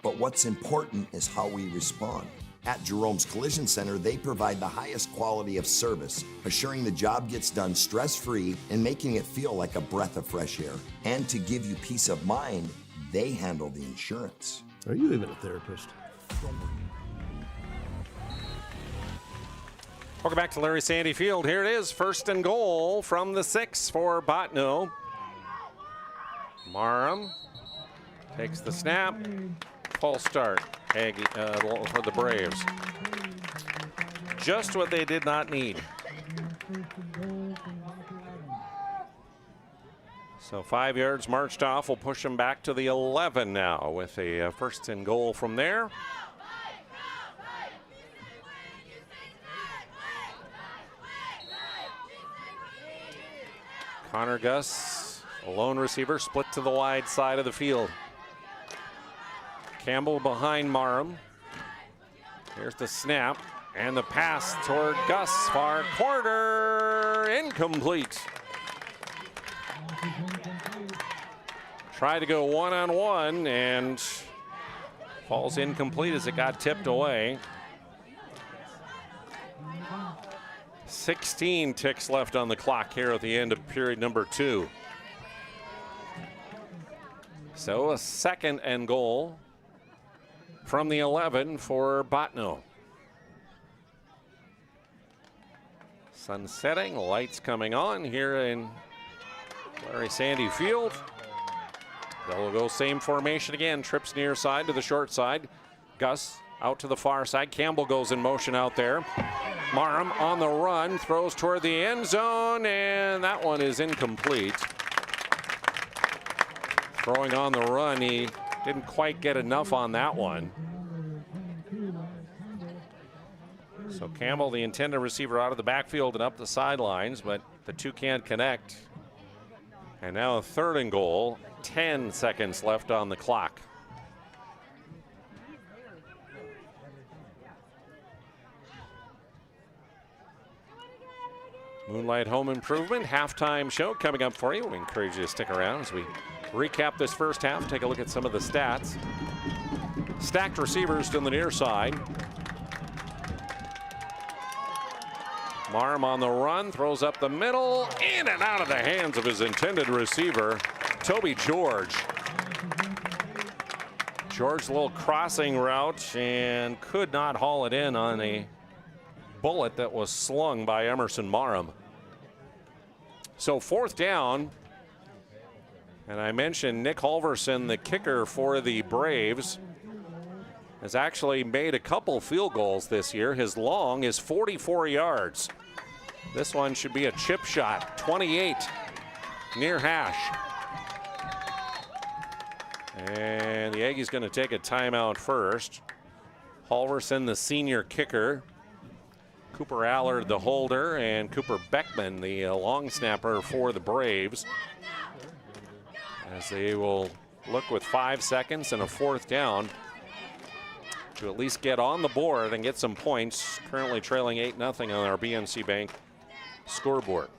But what's important is how we respond. At Jerome's Collision Center, they provide the highest quality of service, assuring the job gets done stress-free and making it feel like a breath of fresh air. And to give you peace of mind, they handle the insurance. Are you even a therapist? Welcome back to Larry Sandy Field. Here it is, first and goal from the 6 for Bottineau. Marham takes the snap. False start for the Braves. Just what they did not need. So 5 yards marched off. We'll push them back to the 11 now with a first and goal from there. Connor Gus, a lone receiver, split to the wide side of the field. Campbell behind Marham. Here's the snap and the pass toward Gus, far corner, incomplete. Tried to go one-on-one and falls incomplete as it got tipped away. 16 ticks left on the clock here at the end of period number 2. So a second and goal from the 11 for Bottineau. Sun setting, lights coming on here in Larry Sandy Field. They'll go same formation again, trips near side to the short side. Gus out to the far side. Campbell goes in motion out there. Marham on the run, throws toward the end zone, and that one is incomplete. Throwing on the run, he didn't quite get enough on that one. So Campbell, the intended receiver, out of the backfield and up the sidelines, but the two can't connect. And now a third and goal, 10 seconds left on the clock. Moonlight Home Improvement halftime show coming up for you. We encourage you to stick around as we recap this first half, take a look at some of the stats. Stacked receivers to the near side. Marm on the run, throws up the middle, in and out of the hands of his intended receiver, Toby George. George, a little crossing route and could not haul it in on a bullet that was slung by Emerson Marham. So fourth down, and I mentioned Nick Halverson, the kicker for the Braves, has actually made a couple field goals this year. His long is 44 yards. This one should be a chip shot, 28 near hash. And the Aggies going to take a timeout first. Halverson, the senior kicker. Cooper Allard, the holder, and Cooper Beckman, the long snapper for the Braves. As they will look with 5 seconds and a 4th down to at least get on the board and get some points. Currently trailing 8-0 on our BNC Bank scoreboard.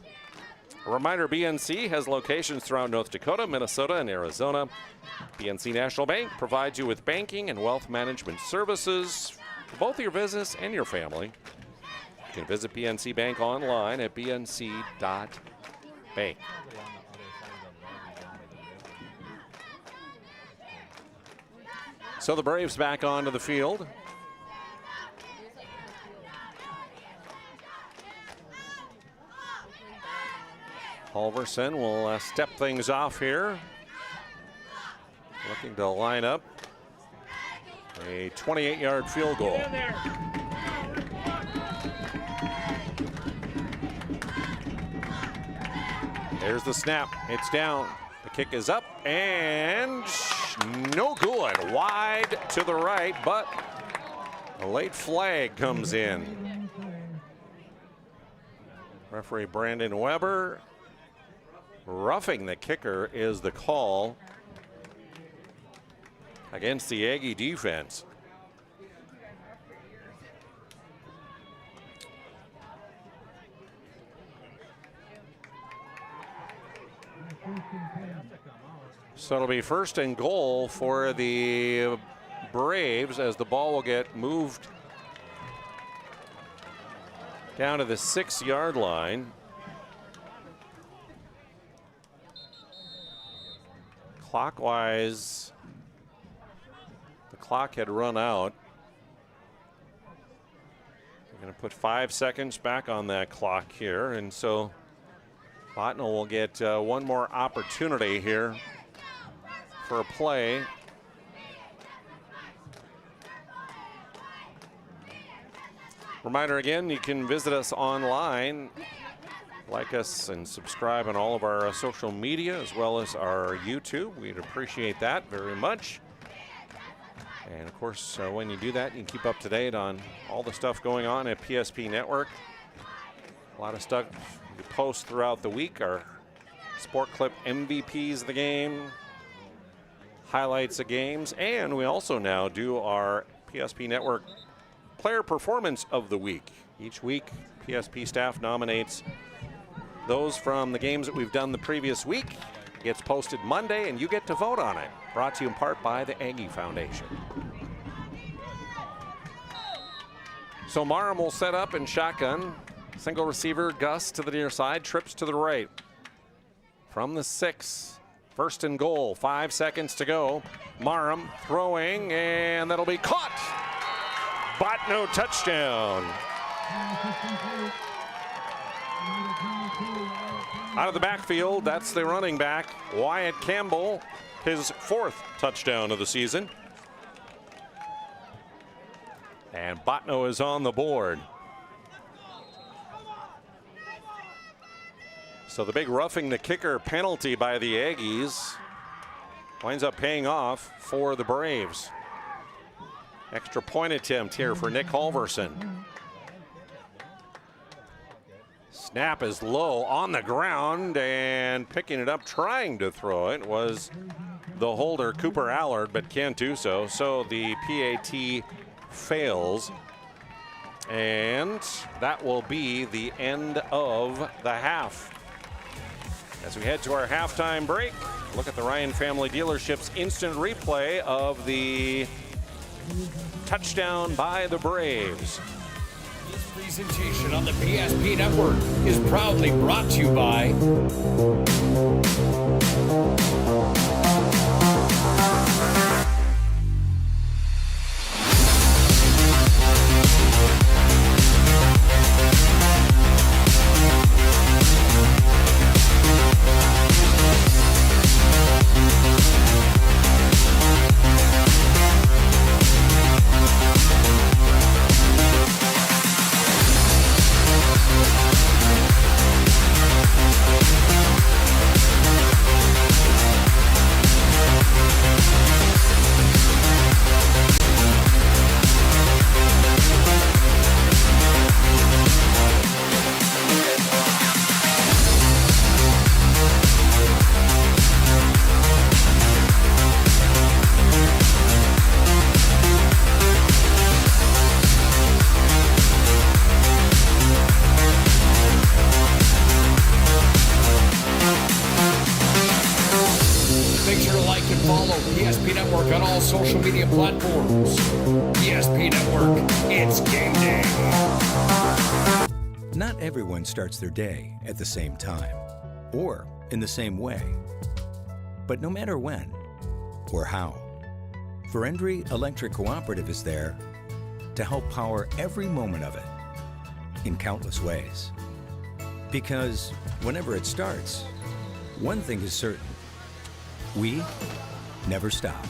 A reminder, BNC has locations throughout North Dakota, Minnesota, and Arizona. BNC National Bank provides you with banking and wealth management services for both your business and your family. You can visit BNC Bank online at bnc.bank. So the Braves back onto the field. Halverson will step things off here. Looking to line up a 28-yard field goal. There's the snap. It's down. The kick is up and no good. Wide to the right, but a late flag comes in. Referee Brandon Weber. Roughing the kicker is the call against the Aggie defense. So it'll be 1st and goal for the Braves as the ball will get moved down to the 6-yard line. Clockwise, the clock had run out. We're going to put 5 seconds back on that clock here, and so Bottineau will get one more opportunity here for a play. Reminder again, you can visit us online, like us and subscribe on all of our social media as well as our YouTube. We'd appreciate that very much. And of course, when you do that, you can keep up to date on all the stuff going on at PSP Network. A lot of stuff we post throughout the week. Our Sport Clip MVPs of the game, highlights of games, and we also now do our PSP Network Player Performance of the Week. Each week, PSP staff nominates those from the games that we've done the previous week. It gets posted Monday, and you get to vote on it. Brought to you in part by the Aggie Foundation. So Marham will set up in shotgun. Single receiver, Gus to the near side, trips to the right. From the 6, 1st and goal, 5 seconds to go. Marham throwing, and that'll be caught. Bottineau touchdown. Out of the backfield, that's the running back, Wyatt Campbell, his 4th touchdown of the season. And Bottineau is on the board. So the big roughing the kicker penalty by the Aggies winds up paying off for the Braves. Extra point attempt here for Nick Halverson. Snap is low on the ground, and picking it up, trying to throw it, was the holder, Cooper Allard, but can't do so. So the PAT fails. And that will be the end of the half. As we head to our halftime break, look at the Ryan Family Dealerships instant replay of the touchdown by the Braves. This presentation on the PSP Network is proudly brought to you by social media platforms. PSP Network, it's game day. Not everyone starts their day at the same time or in the same way. But no matter when or how, Verendry Electric Cooperative is there to help power every moment of it in countless ways. Because whenever it starts, one thing is certain: we never stop.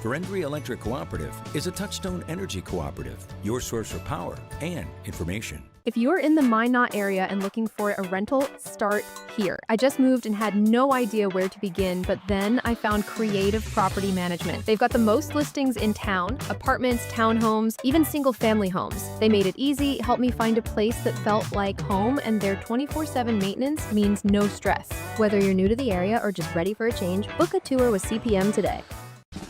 Verendry Electric Cooperative is a Touchstone Energy Cooperative, your source for power and information. If you're in the Minot area and looking for a rental, start here. I just moved and had no idea where to begin, but then I found Creative Property Management. They've got the most listings in town: apartments, townhomes, even single-family homes. They made it easy, helped me find a place that felt like home, and their 24/7 maintenance means no stress. Whether you're new to the area or just ready for a change, book a tour with CPM today.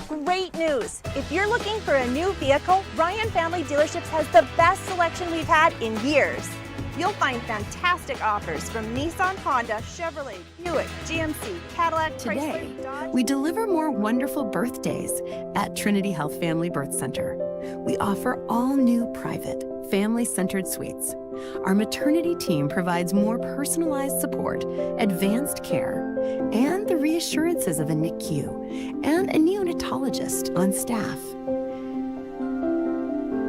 Great news! If you're looking for a new vehicle, Ryan Family Dealerships has the best selection we've had in years. You'll find fantastic offers from Nissan, Honda, Chevrolet, Buick, GMC, Cadillac, Today, Chrysler, Dodge. we deliver more wonderful birthdays at Trinity Health Family Birth Center. We offer all new private, family-centered suites. Our maternity team provides more personalized support, advanced care, and the reassurances of a NICU and a neonatologist on staff.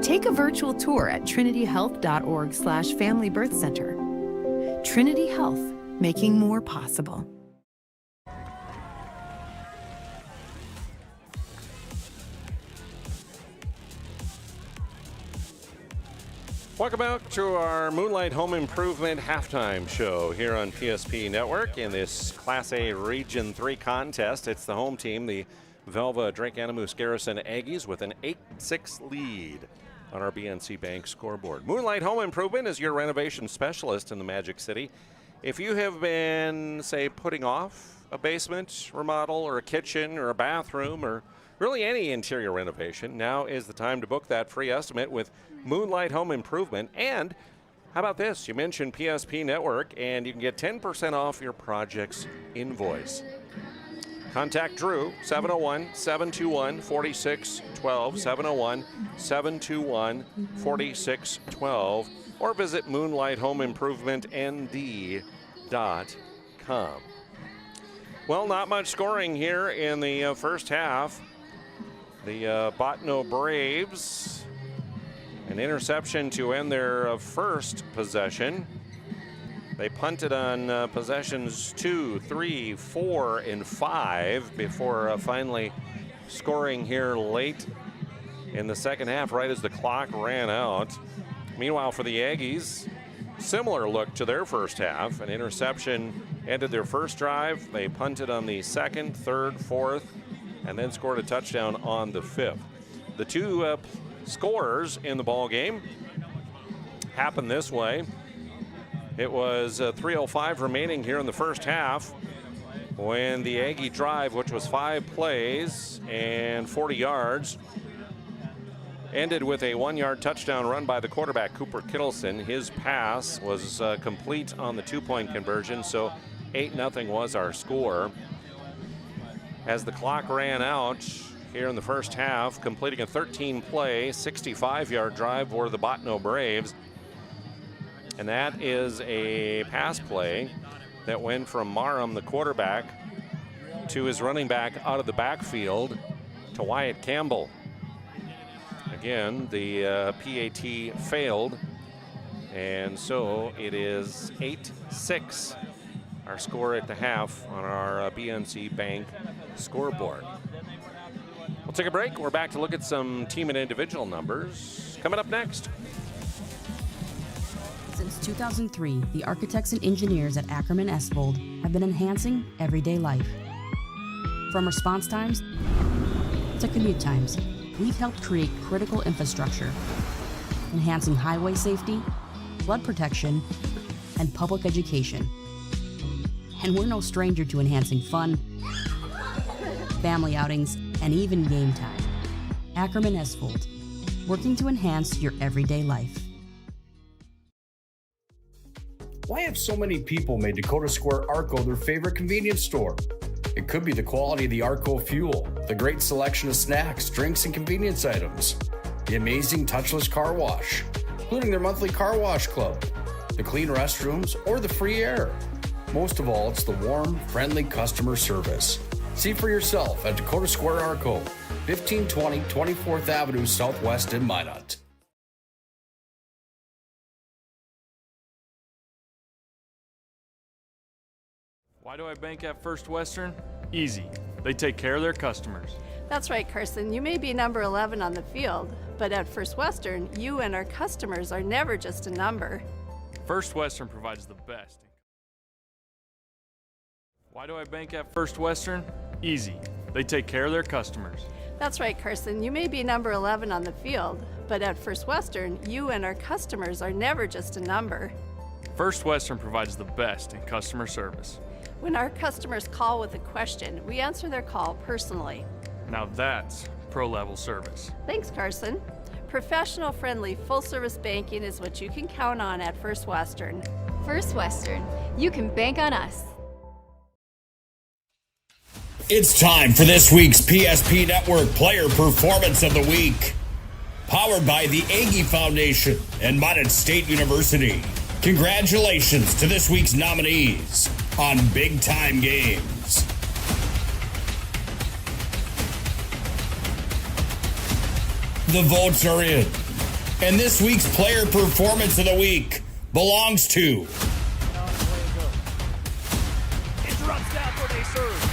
Take a virtual tour at trinityhealth.org/Family Birth Center. Trinity Health, making more possible. Welcome back to our Moonlight Home Improvement halftime show here on PSP Network in this Class A Region 3 contest. It's the home team, the Velva Drake Animus Garrison Aggies, with an 8-6 lead on our BNC Bank scoreboard. Moonlight Home Improvement is your renovation specialist in the Magic City. If you have been, say, putting off a basement remodel or a kitchen or a bathroom or really any interior renovation, now is the time to book that free estimate with Moonlight Home Improvement. And how about this? You mentioned PSP Network, and you can get 10% off your project's invoice. Contact Drew, 701-721-4612, 701-721-4612, or visit moonlighthomeimprovement.nd.com. Well, not much scoring here in the first half. The Bottineau Braves, an interception to end their first possession. They punted on possessions 2, 3, 4, and 5 before finally scoring here late in the second half, right as the clock ran out. Meanwhile, for the Aggies, similar look to their first half. An interception ended their first drive. They punted on the second, third, fourth, and then scored a touchdown on the fifth. The two scorers in the ball game happened this way. It was 3:05 remaining here in the first half when the Aggie drive, which was 5 plays and 40 yards, ended with a 1-yard touchdown run by the quarterback, Cooper Kittleson. His pass was complete on the 2-point conversion, so 8-0 was our score. As the clock ran out here in the first half, completing a 13-play, 65-yard drive for the Bottineau Braves. And that is a pass play that went from Marham, the quarterback, to his running back out of the backfield to Wyatt Campbell. Again, the PAT failed, and so it is 8-6, our score at the half on our BNC Bank scoreboard. We'll take a break. We're back to look at some team and individual numbers coming up next. Since 2003, the architects and engineers at Ackerman Esvold have been enhancing everyday life. From response times to commute times, we've helped create critical infrastructure, enhancing highway safety, flood protection, and public education. And we're no stranger to enhancing fun, family outings, and even game time. Ackerman Esvold, working to enhance your everyday life. Why have so many people made Dakota Square Arco their favorite convenience store? It could be the quality of the Arco fuel, the great selection of snacks, drinks, and convenience items, the amazing touchless car wash, including their monthly car wash club, the clean restrooms, or the free air. Most of all, it's the warm, friendly customer service. See for yourself at Dakota Square Arco, 1520 24th Avenue Southwest in Minot. Why do I bank at First Western? Easy. They take care of their customers. That's right, Carson. You may be number 11 on the field, but at First Western, you and our customers are never just a number. First Western provides the best. Why do I bank at First Western? Easy. They take care of their customers. That's right, Carson. You may be number 11 on the field, but at First Western, you and our customers are never just a number. First Western provides the best in customer service. When our customers call with a question, we answer their call personally. Now that's pro-level service. Thanks, Carson. Professional, friendly, full-service banking is what you can count on at First Western. First Western, you can bank on us. It's time for this week's PSP Network Player Performance of the Week. Powered by the Aggie Foundation and Minot State University. Congratulations to this week's nominees on Big Time Games. The votes are in. And this week's Player Performance of the Week belongs to... Interrupts down for they serve.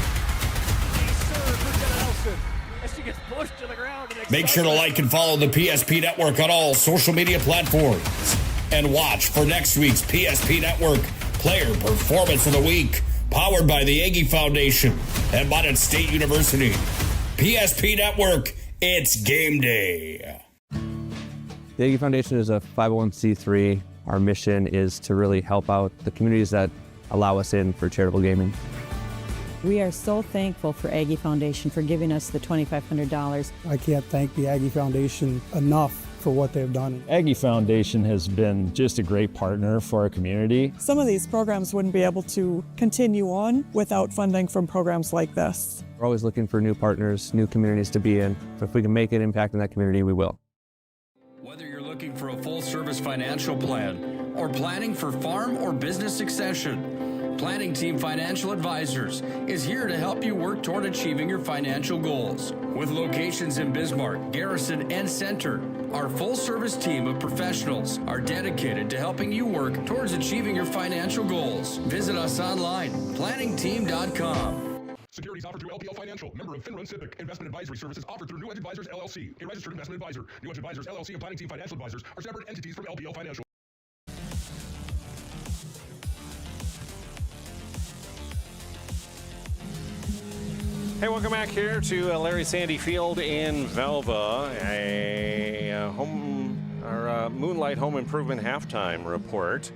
As she gets pushed to the ground. Make sure to like and follow the PSP Network on all social media platforms. And watch for next week's PSP Network Player Performance of the Week, powered by the Aggie Foundation and Minot State University. PSP Network, it's game day. The Aggie Foundation is a 501c3. Our mission is to really help out the communities that allow us in for charitable gaming. We are so thankful for Aggie Foundation for giving us the $2,500. I can't thank the Aggie Foundation enough for what they've done. Aggie Foundation has been just a great partner for our community. Some of these programs wouldn't be able to continue on without funding from programs like this. We're always looking for new partners, new communities to be in. So if we can make an impact in that community, we will. Whether you're looking for a full-service financial plan or planning for farm or business succession, Planning Team Financial Advisors is here to help you work toward achieving your financial goals. With locations in Bismarck, Garrison, and Center, our full-service team of professionals are dedicated to helping you work towards achieving your financial goals. Visit us online, planningteam.com. Securities offered through LPL Financial, member of FinRun Civic. Investment advisory services offered through New Edge Advisors, LLC, a registered investment advisor. New Edge Advisors, LLC, and Planning Team Financial Advisors are separate entities from LPL Financial. Hey, welcome back here to Larry Sandy Field in Velva, our Moonlight Home Improvement halftime report,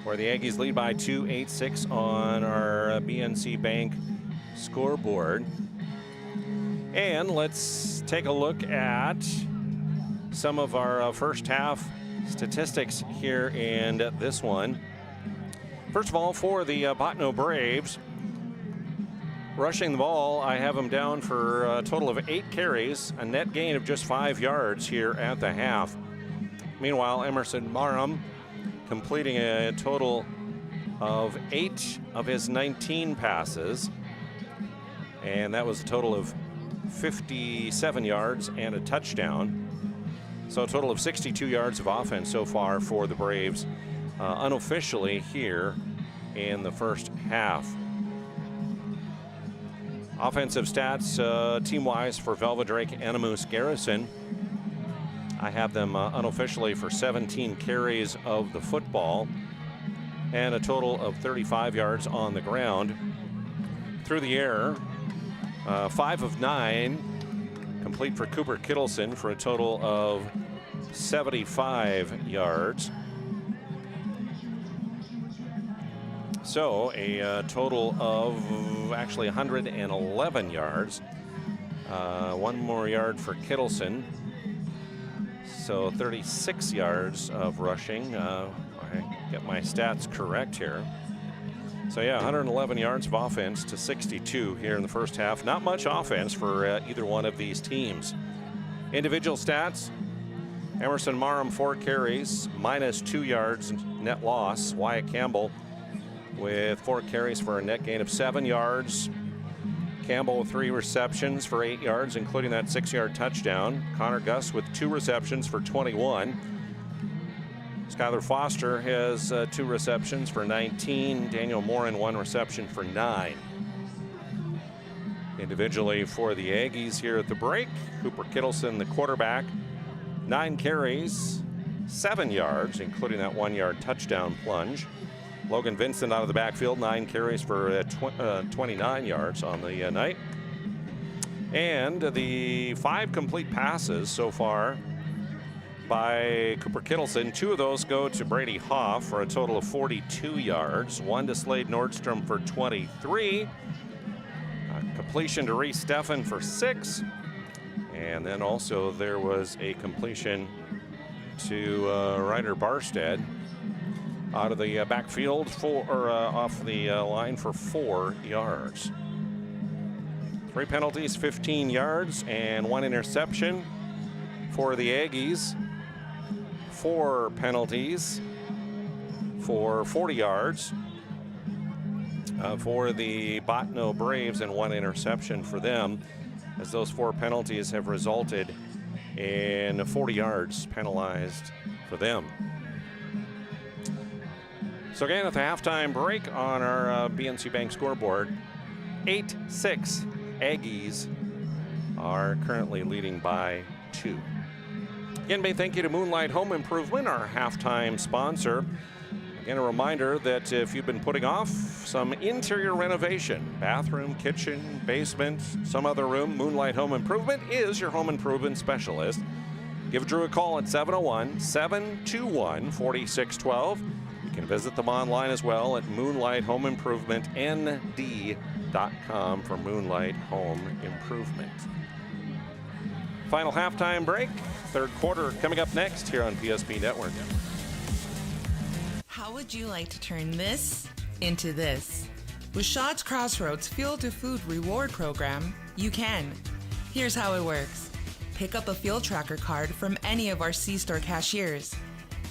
where the Aggies lead by 2-8-6 on our BNC Bank scoreboard. And let's take a look at some of our first half statistics here in this one. First of all, for the Bottineau Braves, rushing the ball, I have them down for a total of 8 carries, a net gain of just 5 yards here at the half. Meanwhile, Emerson Marham completing a total of 8 of his 19 passes, and that was a total of 57 yards and a touchdown. So a total of 62 yards of offense so far for the Braves, unofficially here in the first half. Offensive stats, team-wise for Velva, Drake, Animus, Garrison. I have them unofficially for 17 carries of the football and a total of 35 yards on the ground. Through the air, 5 of 9 complete for Cooper Kittleson for a total of 75 yards. So a total of actually 111 yards. 1 more yard for Kittleson. So 36 yards of rushing. I get my stats correct here. So yeah, 111 yards of offense to 62 here in the first half. Not much offense for either one of these teams. Individual stats: Emerson Marham 4 carries, -2 yards net loss. Wyatt Campbell with 4 carries for a net gain of 7 yards. Campbell with 3 receptions for 8 yards, including that 6-yard touchdown. Connor Gus with 2 receptions for 21. Skylar Foster has 2 receptions for 19. Daniel Morin 1 reception for 9. Individually for the Aggies here at the break, Cooper Kittleson, the quarterback, 9 carries, 7 yards, including that 1-yard touchdown plunge. Logan Vincent out of the backfield, 9 carries for 29 yards on the night. And the 5 complete passes so far by Cooper Kittleson. 2 of those go to Brady Hoff for a total of 42 yards. 1 to Slade Nordstrom for 23. Completion to Reese Steffen for 6. And then also there was a completion to Ryder Barstead out of the backfield off the line for 4 yards. 3 penalties, 15 yards, and 1 interception for the Aggies. 4 penalties for 40 yards for the Bottineau Braves, and 1 interception for them, as those 4 penalties have resulted in 40 yards penalized for them. So again, at the halftime break on our BNC Bank scoreboard, 8-6 Aggies are currently leading by 2. Again, big thank you to Moonlight Home Improvement, our halftime sponsor. Again, a reminder that if you've been putting off some interior renovation, bathroom, kitchen, basement, some other room, Moonlight Home Improvement is your home improvement specialist. Give Drew a call at 701-721-4612. You can visit them online as well at moonlighthomeimprovement.nd.com for Moonlight Home Improvement. Final halftime break, third quarter coming up next here on PSP Network. How would you like to turn this into this? With Shaw's Crossroads Fuel to Food Reward Program, you can. Here's how it works. Pick up a fuel tracker card from any of our C-store cashiers.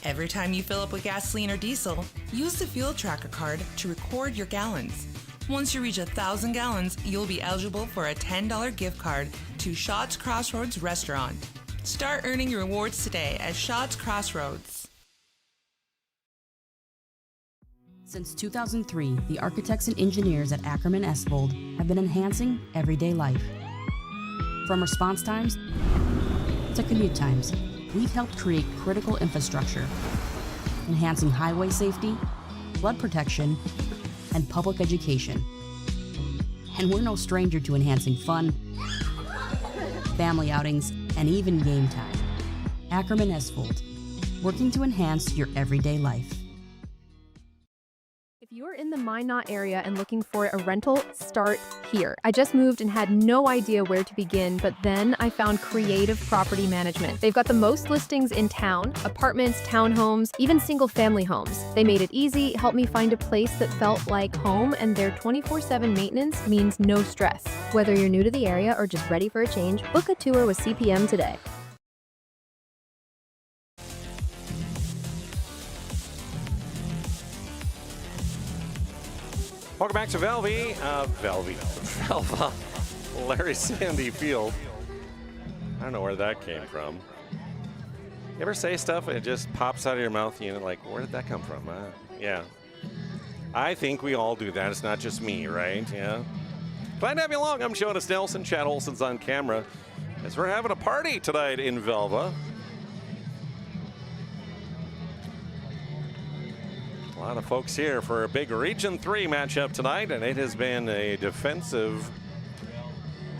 Every time you fill up with gasoline or diesel, use the fuel tracker card to record your gallons. Once you reach 1,000 gallons, you'll be eligible for a $10 gift card to Shaw's Crossroads Restaurant. Start earning your rewards today at Shaw's Crossroads. Since 2003, the architects and engineers at Ackerman Esvold have been enhancing everyday life. From response times to commute times, we've helped create critical infrastructure, enhancing highway safety, flood protection, and public education. And we're no stranger to enhancing fun, family outings, and even game time. Ackerman Esvold, working to enhance your everyday life. If you're in the Minot area and looking for a rental, start here. I just moved and had no idea where to begin, but then I found Creative Property Management. They've got the most listings in town: apartments, townhomes, even single-family homes. They made it easy, helped me find a place that felt like home, and their 24/7 maintenance means no stress. Whether you're new to the area or just ready for a change, book a tour with CPM today. Welcome back to Velva, Larry Sandy Field. I don't know where that came from. You ever say stuff and it just pops out of your mouth, you know, like, where did that come from? Yeah. I think we all do that. It's not just me, right? Yeah. Glad to have you along. I'm Jonas Nelson. Chad Olson's on camera as we're having a party tonight in Velva. A lot of folks here for a big Region 3 matchup tonight, and it has been a defensive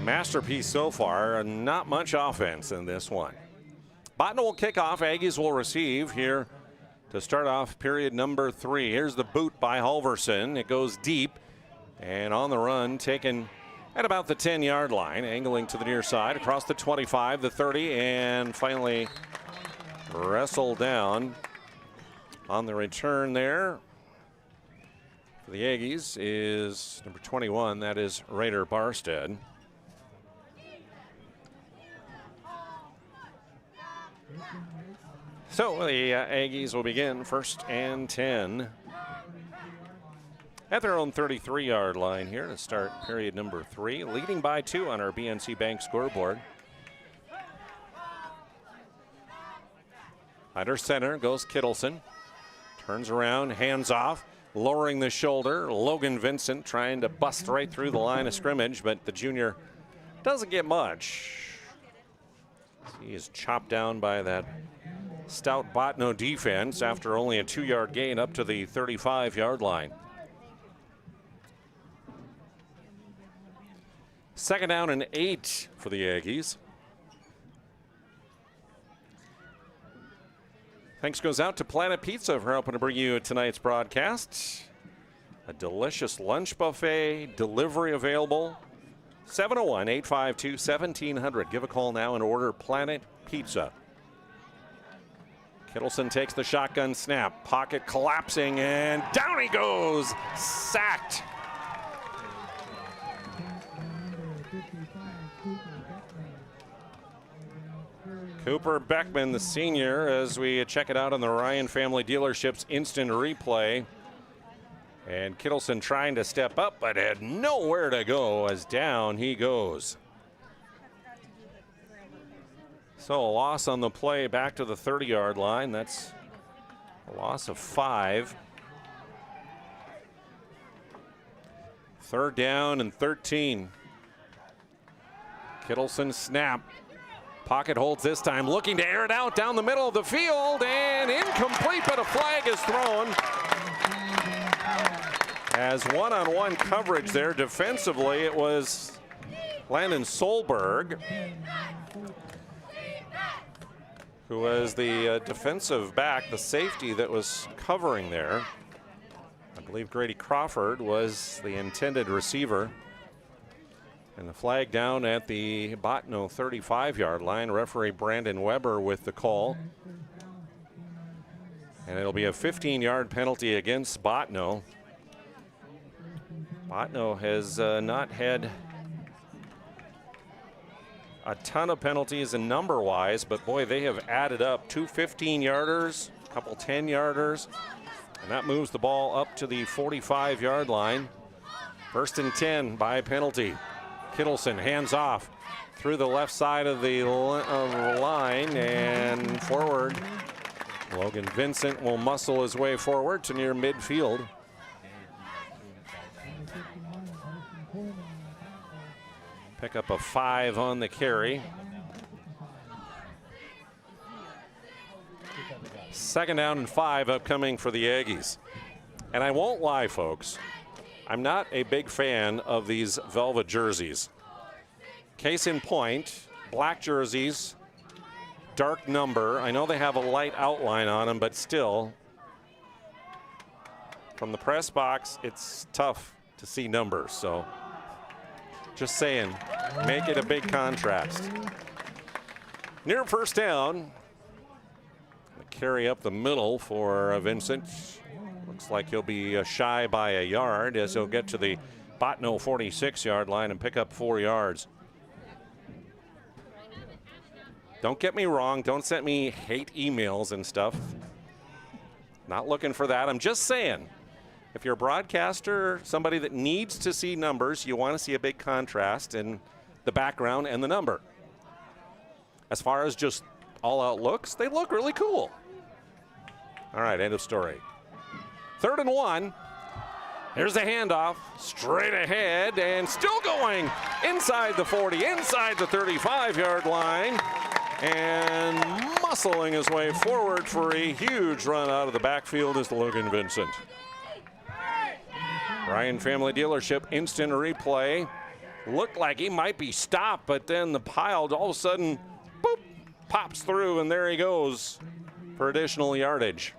masterpiece so far. Not much offense in this one. Bottineau will kick off. Aggies will receive here to start off period number 3. Here's the boot by Halverson. It goes deep and on the run, taken at about the 10-yard line, angling to the near side, across the 25, the 30, and finally wrestled down on the return there. For the Aggies is number 21. That is Raider Barstead. So the Aggies will begin 1st and 10 at their own 33-yard line here to start period number 3, leading by 2 on our BNC Bank scoreboard. Under center goes Kittleson. Turns around, hands off, lowering the shoulder. Logan Vincent trying to bust right through the line of scrimmage, but the junior doesn't get much. He is chopped down by that stout Bottineau defense after only a 2-yard gain up to the 35-yard line. 2nd down and 8 for the Aggies. Thanks goes out to Planet Pizza for helping to bring you tonight's broadcast. A delicious lunch buffet, delivery available. 701-852-1700. Give a call now and order Planet Pizza. Kittleson takes the shotgun snap. Pocket collapsing, and down he goes. Sacked. Cooper Beckman, the senior, as we check it out on the Ryan Family Dealerships instant replay. And Kittleson trying to step up, but had nowhere to go as down he goes. So a loss on the play back to the 30-yard line. That's a loss of 5. 3rd down and 13. Kittleson snap. Pocket holds this time, looking to air it out down the middle of the field, and incomplete, but a flag is thrown. As one-on-one coverage there defensively, it was Landon Solberg, who was the defensive back, the safety that was covering there. I believe Grady Crawford was the intended receiver. And the flag down at the Bottineau 35-yard line. Referee Brandon Weber with the call. And it'll be a 15-yard penalty against Bottineau. Bottineau has not had a ton of penalties in number-wise, but boy, they have added up 2 15-yarders, a couple 10-yarders, and that moves the ball up to the 45-yard line. 1st and 10 by penalty. Kittleson hands off through the left side of the line and forward. Logan Vincent will muscle his way forward to near midfield. Pick up a 5 on the carry. 2nd down and 5 upcoming for the Aggies. And I won't lie, folks, I'm not a big fan of these Velva jerseys. Case in point, black jerseys, dark number. I know they have a light outline on them, but still, from the press box, it's tough to see numbers. So just saying, make it a big contrast. Near 1st down, carry up the middle for Vincent. Looks like he'll be shy by a yard as he'll get to the Bottineau 46-yard line and pick up 4 yards. Don't get me wrong. Don't send me hate emails and stuff. Not looking for that. I'm just saying, if you're a broadcaster, somebody that needs to see numbers, you want to see a big contrast in the background and the number. As far as just all-out looks, they look really cool. All right, end of story. 3rd and 1. Here's the handoff, straight ahead, and still going inside the 40, inside the 35-yard line, and muscling his way forward for a huge run out of the backfield is Logan Vincent. Ryan Family Dealership instant replay. Looked like he might be stopped, but then the pile all of a sudden, boop, pops through, and there he goes for additional yardage.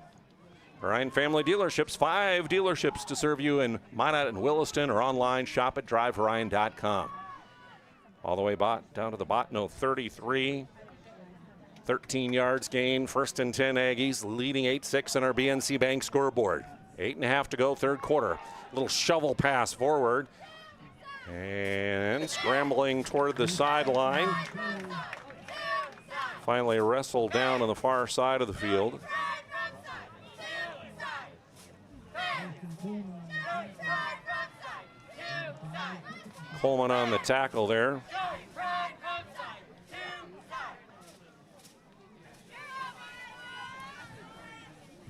Ryan Family Dealerships, 5 dealerships to serve you in Minot and Williston, or online, shop at driveryan.com. All the way down to the Bottineau 33. 13 yards gain, 1st and 10 Aggies, leading 8-6 on our BNC Bank scoreboard. 8.5 to go, third quarter. Little shovel pass forward. And scrambling toward the sideline. Finally wrestled down on the far side of the field. Coleman on the tackle there.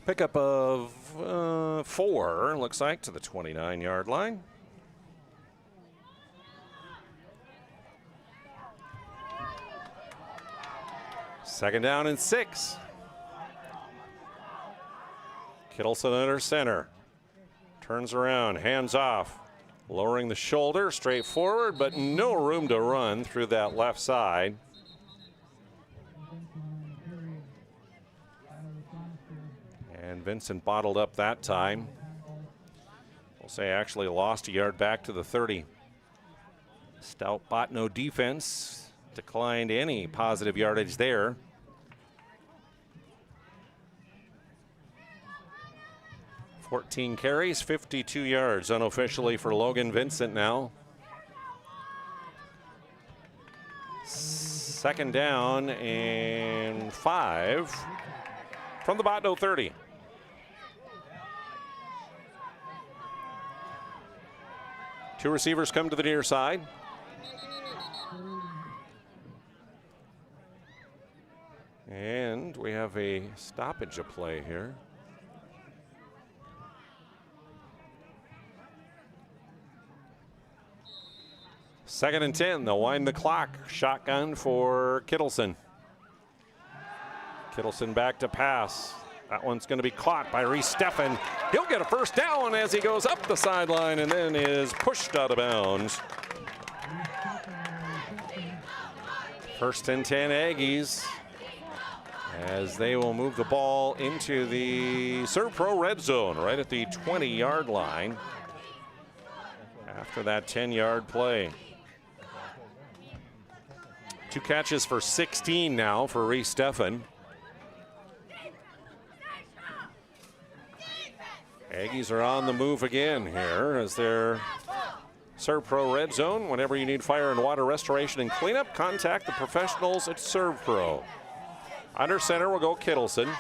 Pickup of 4, looks like, to the 29-yard line. Second down and 6. Kittleson under center. Turns around, hands off. Lowering the shoulder, straight forward, but no room to run through that left side. And Vincent bottled up that time. We'll say actually lost a yard back to the 30. Stout Bottineau defense declined any positive yardage there. 14 carries, 52 yards unofficially for Logan Vincent now. Second down and 5 from the Bottineau 30. Two receivers come to the near side. And we have a stoppage of play here. Second and 10, they'll wind the clock. Shotgun for Kittleson. Kittleson back to pass. That one's going to be caught by Reese Steffen. He'll get a first down as he goes up the sideline and then is pushed out of bounds. First and 10 Aggies as they will move the ball into the Serve Pro red zone right at the 20-yard line after that 10-yard play. 2 catches for 16 now for Reese Steffen. Aggies are on the move again here as they're Serve Pro red zone. Whenever you need fire and water restoration and cleanup, contact the professionals at Serve Pro. Under center will go Kittleson.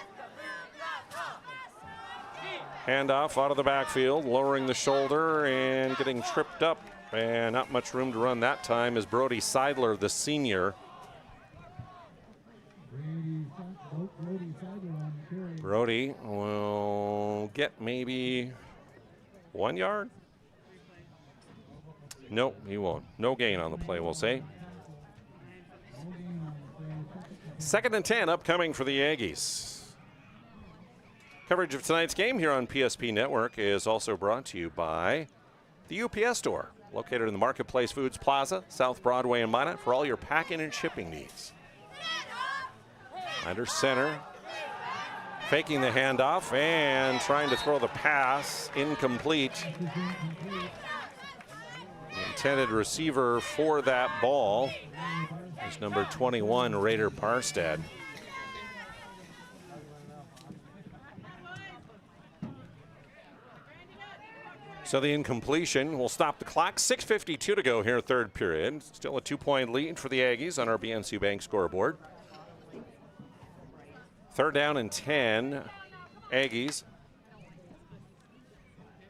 Handoff out of the backfield, lowering the shoulder and getting tripped up. And not much room to run that time is Brody Seidler, the senior. Brody will get maybe 1 yard. Nope, he won't. No gain on the play, we'll say. Second and 10 upcoming for the Aggies. Coverage of tonight's game here on PSP Network is also brought to you by the UPS Store, located in the Marketplace Foods Plaza, South Broadway in Minot, for all your packing and shipping needs. Under center, faking the handoff and trying to throw the pass, incomplete. The intended receiver for that ball is number 21, Raider Parstad. So the incompletion will stop the clock. 6:52 to go here, third period. Still a 2-point lead for the Aggies on our BNC Bank scoreboard. Third down and 10, Aggies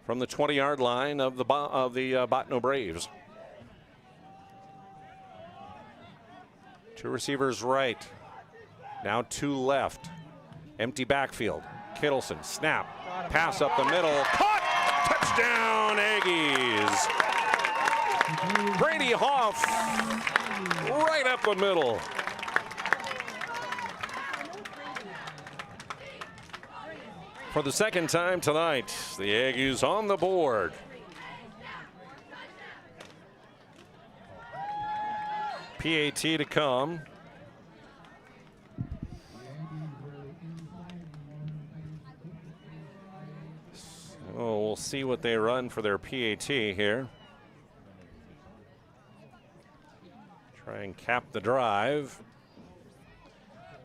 from the 20-yard line of the Bottineau Braves. Two receivers right, now 2 left. Empty backfield. Kittleson, snap, pass up the middle, caught, touchdown Aggies. Brady Hoff right up the middle. For the second time tonight, the Aggies on the board. PAT to come. So we'll see what they run for their PAT here. Try and cap the drive.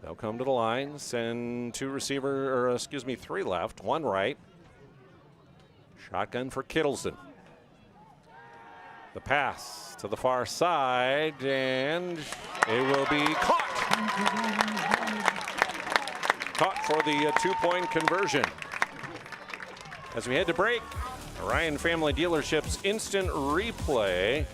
They'll come to the line, send 3 left, 1 right. Shotgun for Kittleson. The pass to the far side, and it will be caught. Caught for the 2-point conversion. As we head to break, Ryan Family Dealerships instant replay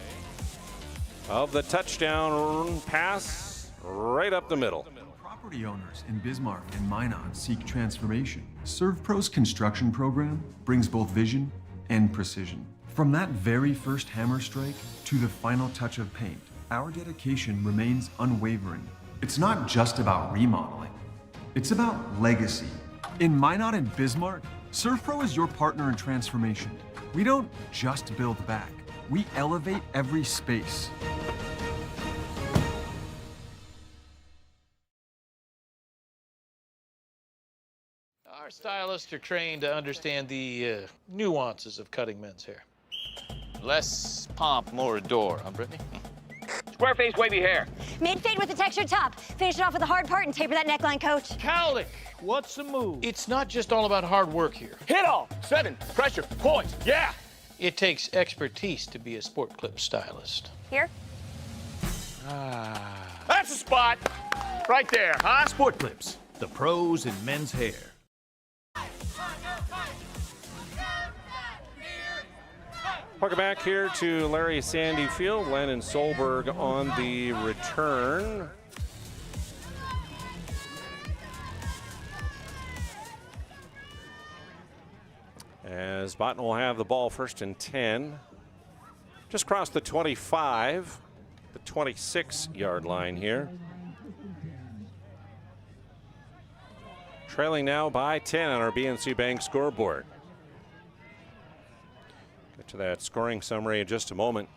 of the touchdown pass right up the middle. Property owners in Bismarck and Minot seek transformation. ServPro's construction program brings both vision and precision. From that very first hammer strike to the final touch of paint, our dedication remains unwavering. It's not just about remodeling, it's about legacy. In Minot and Bismarck, ServPro is your partner in transformation. We don't just build back, we elevate every space. Our stylists are trained to understand the nuances of cutting men's hair. Less pomp, more adore, huh, Brittany? Square face, wavy hair. Mid-fade with a textured top. Finish it off with a hard part and taper that neckline, coach. Cowlick, what's the move? It's not just all about hard work here. Hit all. 7. Pressure. Points. Yeah. It takes expertise to be a sport clip stylist. Here? That's a spot. Right there, huh? Sport Clips, the pros in men's hair. Welcome back here to Larry Sandy Field. Landon Solberg on the return. As Bottineau will have the ball first and 10. Just crossed the 25, the 26-yard line here. Trailing now by 10 on our BNC Bank scoreboard. Get to that scoring summary in just a moment.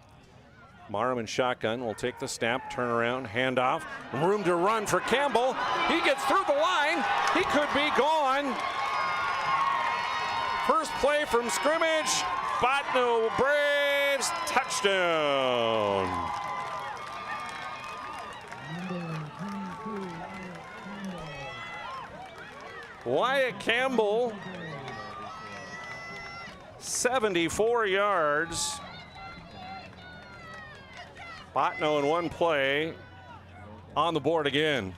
Marham shotgun will take the snap, turn around, handoff. Room to run for Campbell. He gets through the line. He could be gone. First play from scrimmage. Bottineau Braves touchdown. Wyatt Campbell, 74 yards. Bottineau in one play on the board again.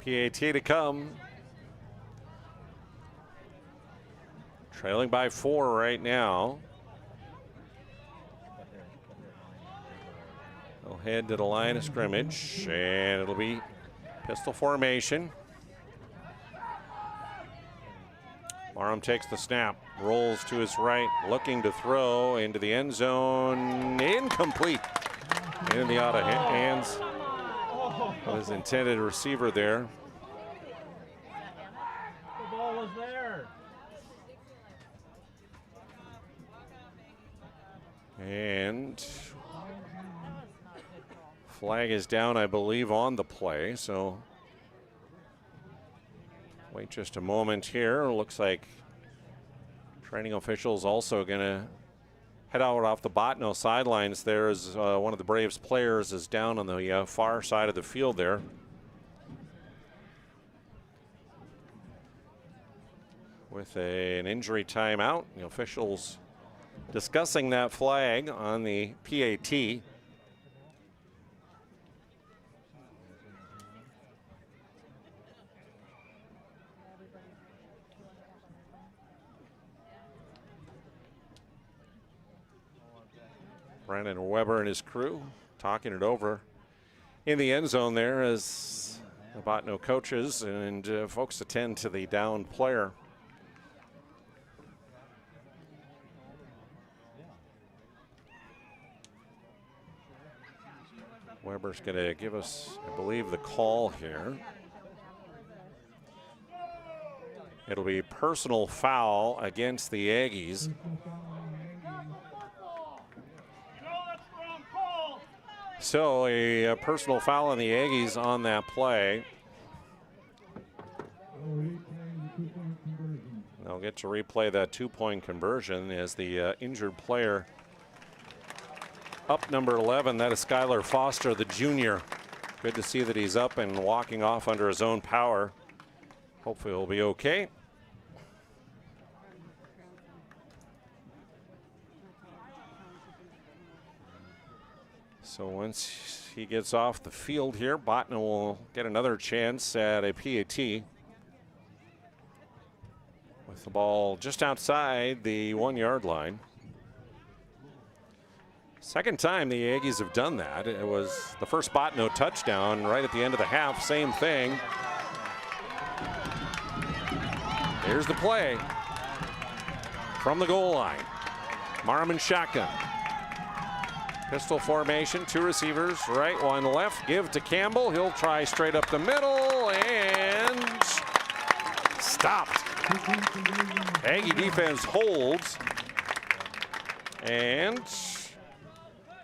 PAT to come. Trailing by 4 right now. They'll head to the line of scrimmage, and it'll be pistol formation. Marham takes the snap, rolls to his right, looking to throw into the end zone. Incomplete. In the out of hands of his intended receiver there. The ball was there. And flag is down, I believe, on the play. So wait just a moment here. Looks like training officials also going to head out off the Bottineau sidelines. There is one of the Braves players is down on the far side of the field there. With an injury timeout, the officials discussing that flag on the PAT. Brandon Weber and his crew talking it over in the end zone there as the Bottineau coaches and folks attend to the downed player. Weber's going to give us, I believe, the call here. It'll be personal foul against the Aggies. So a personal foul on the Aggies on that play. They'll get to replay that 2-point conversion as the injured player up number 11. That is Skylar Foster, the junior. Good to see that he's up and walking off under his own power. Hopefully he'll be okay. So once he gets off the field here, Bottineau will get another chance at a PAT. With the ball just outside the 1 yard line. Second time the Aggies have done that. It was the first Bottineau touchdown right at the end of the half. Same thing. Here's the play from the goal line. Marmon shotgun. Pistol formation, 2 receivers, right, 1 left. Give to Campbell. He'll try straight up the middle and stopped. Aggie defense holds. And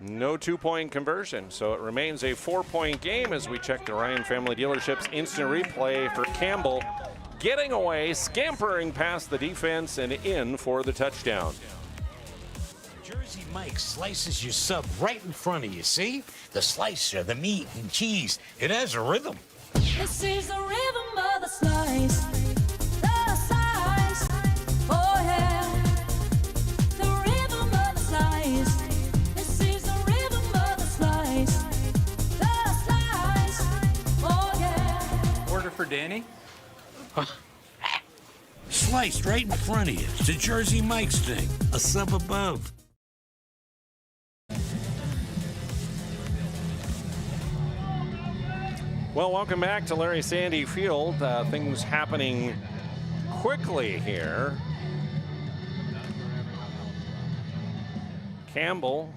no 2-point conversion. So it remains a 4-point game as we check the Ryan Family Dealerships instant replay for Campbell. Getting away, scampering past the defense and in for the touchdown. Jersey Mike slices your sub right in front of you, see? The slicer, the meat and cheese, it has a rhythm. This is the rhythm of the slice. The slice. Oh yeah. The rhythm of the slice. This is the rhythm of the slice. The slice. Oh yeah. Order for Danny? Sliced right in front of you. It's a Jersey Mike's thing. A sub above. Well, welcome back to Larry Sandy Field. Things happening quickly here. Campbell,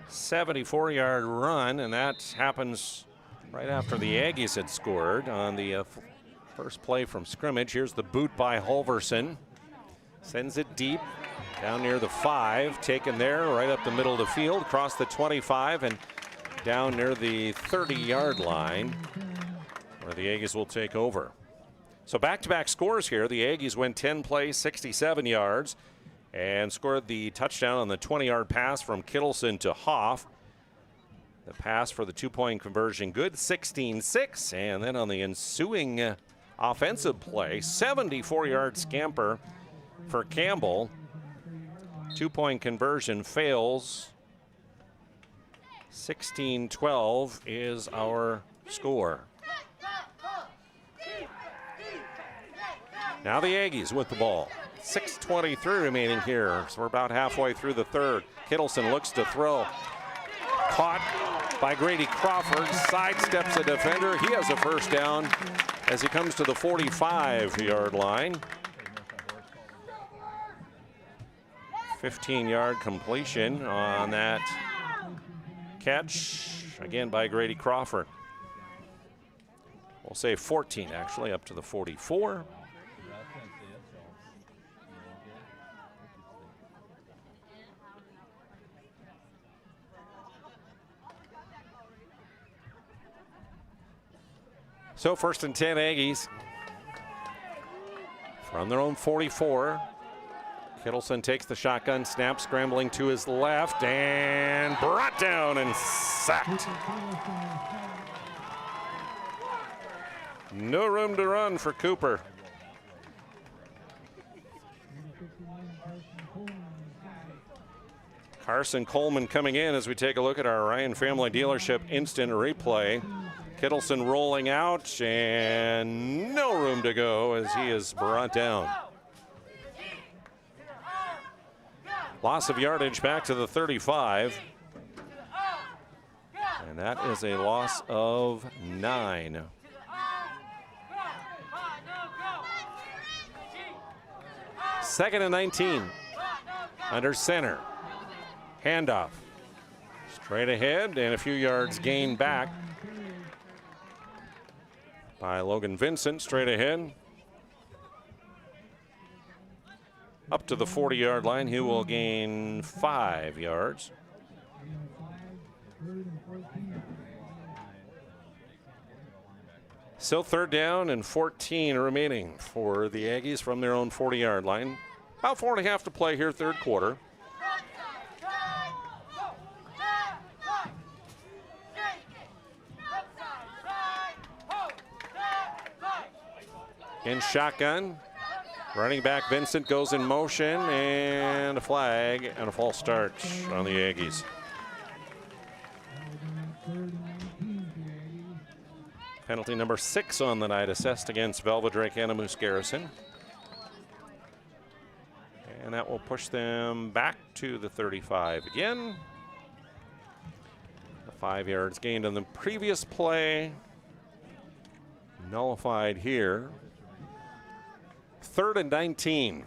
74-yard run, and that happens right after the Aggies had scored on the first play from scrimmage. Here's the boot by Halverson. Sends it deep down near the 5, taken there right up the middle of the field, across the 25, and down near the 30-yard line where the Aggies will take over. So back-to-back scores here. The Aggies went 10 plays, 67 yards, and scored the touchdown on the 20-yard pass from Kittleson to Hoff. The pass for the 2-point conversion good, 16-6, and then on the ensuing offensive play, 74-yard scamper for Campbell. 2-point conversion fails. 16-12 is our score. Now the Aggies with the ball. 6:23 remaining here, so we're about halfway through the third. Kittleson looks to throw. Caught by Grady Crawford, sidesteps a defender. He has a first down as he comes to the 45-yard line. 15-yard completion on that catch, again by Grady Crawford. We'll say 14 actually, up to the 44. So 1st and 10 Aggies from their own 44. Kittleson takes the shotgun, snap, scrambling to his left, and brought down and sacked. No room to run for Cooper. Carson Coleman coming in as we take a look at our Ryan Family Dealership instant replay. Kittleson rolling out, and no room to go as he is brought down. Loss of yardage back to the 35. And that is a loss of 9. Second and 19. Under center. Handoff. Straight ahead and a few yards gained back by Logan Vincent. Straight ahead. Up to the 40-yard line, he will gain 5 yards. Still 3rd down and 14 remaining for the Aggies from their own 40-yard line. About 4.5 to play here, 3rd quarter. In shotgun. Running back Vincent goes in motion, and a flag and a false start on the Aggies. Penalty number 6 on the night assessed against Velva Drake Animus Garrison. And that will push them back to the 35 again. The 5 yards gained on the previous play. Nullified here. 3rd and 19.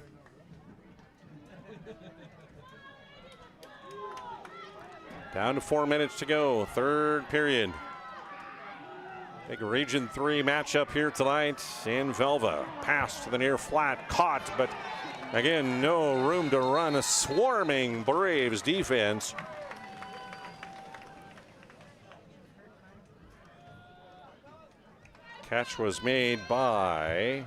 Down to 4 minutes to go, 3rd period. Big Region 3 matchup here tonight in Velva. Pass to the near flat, caught, but again, no room to run. A swarming Braves defense. Catch was made by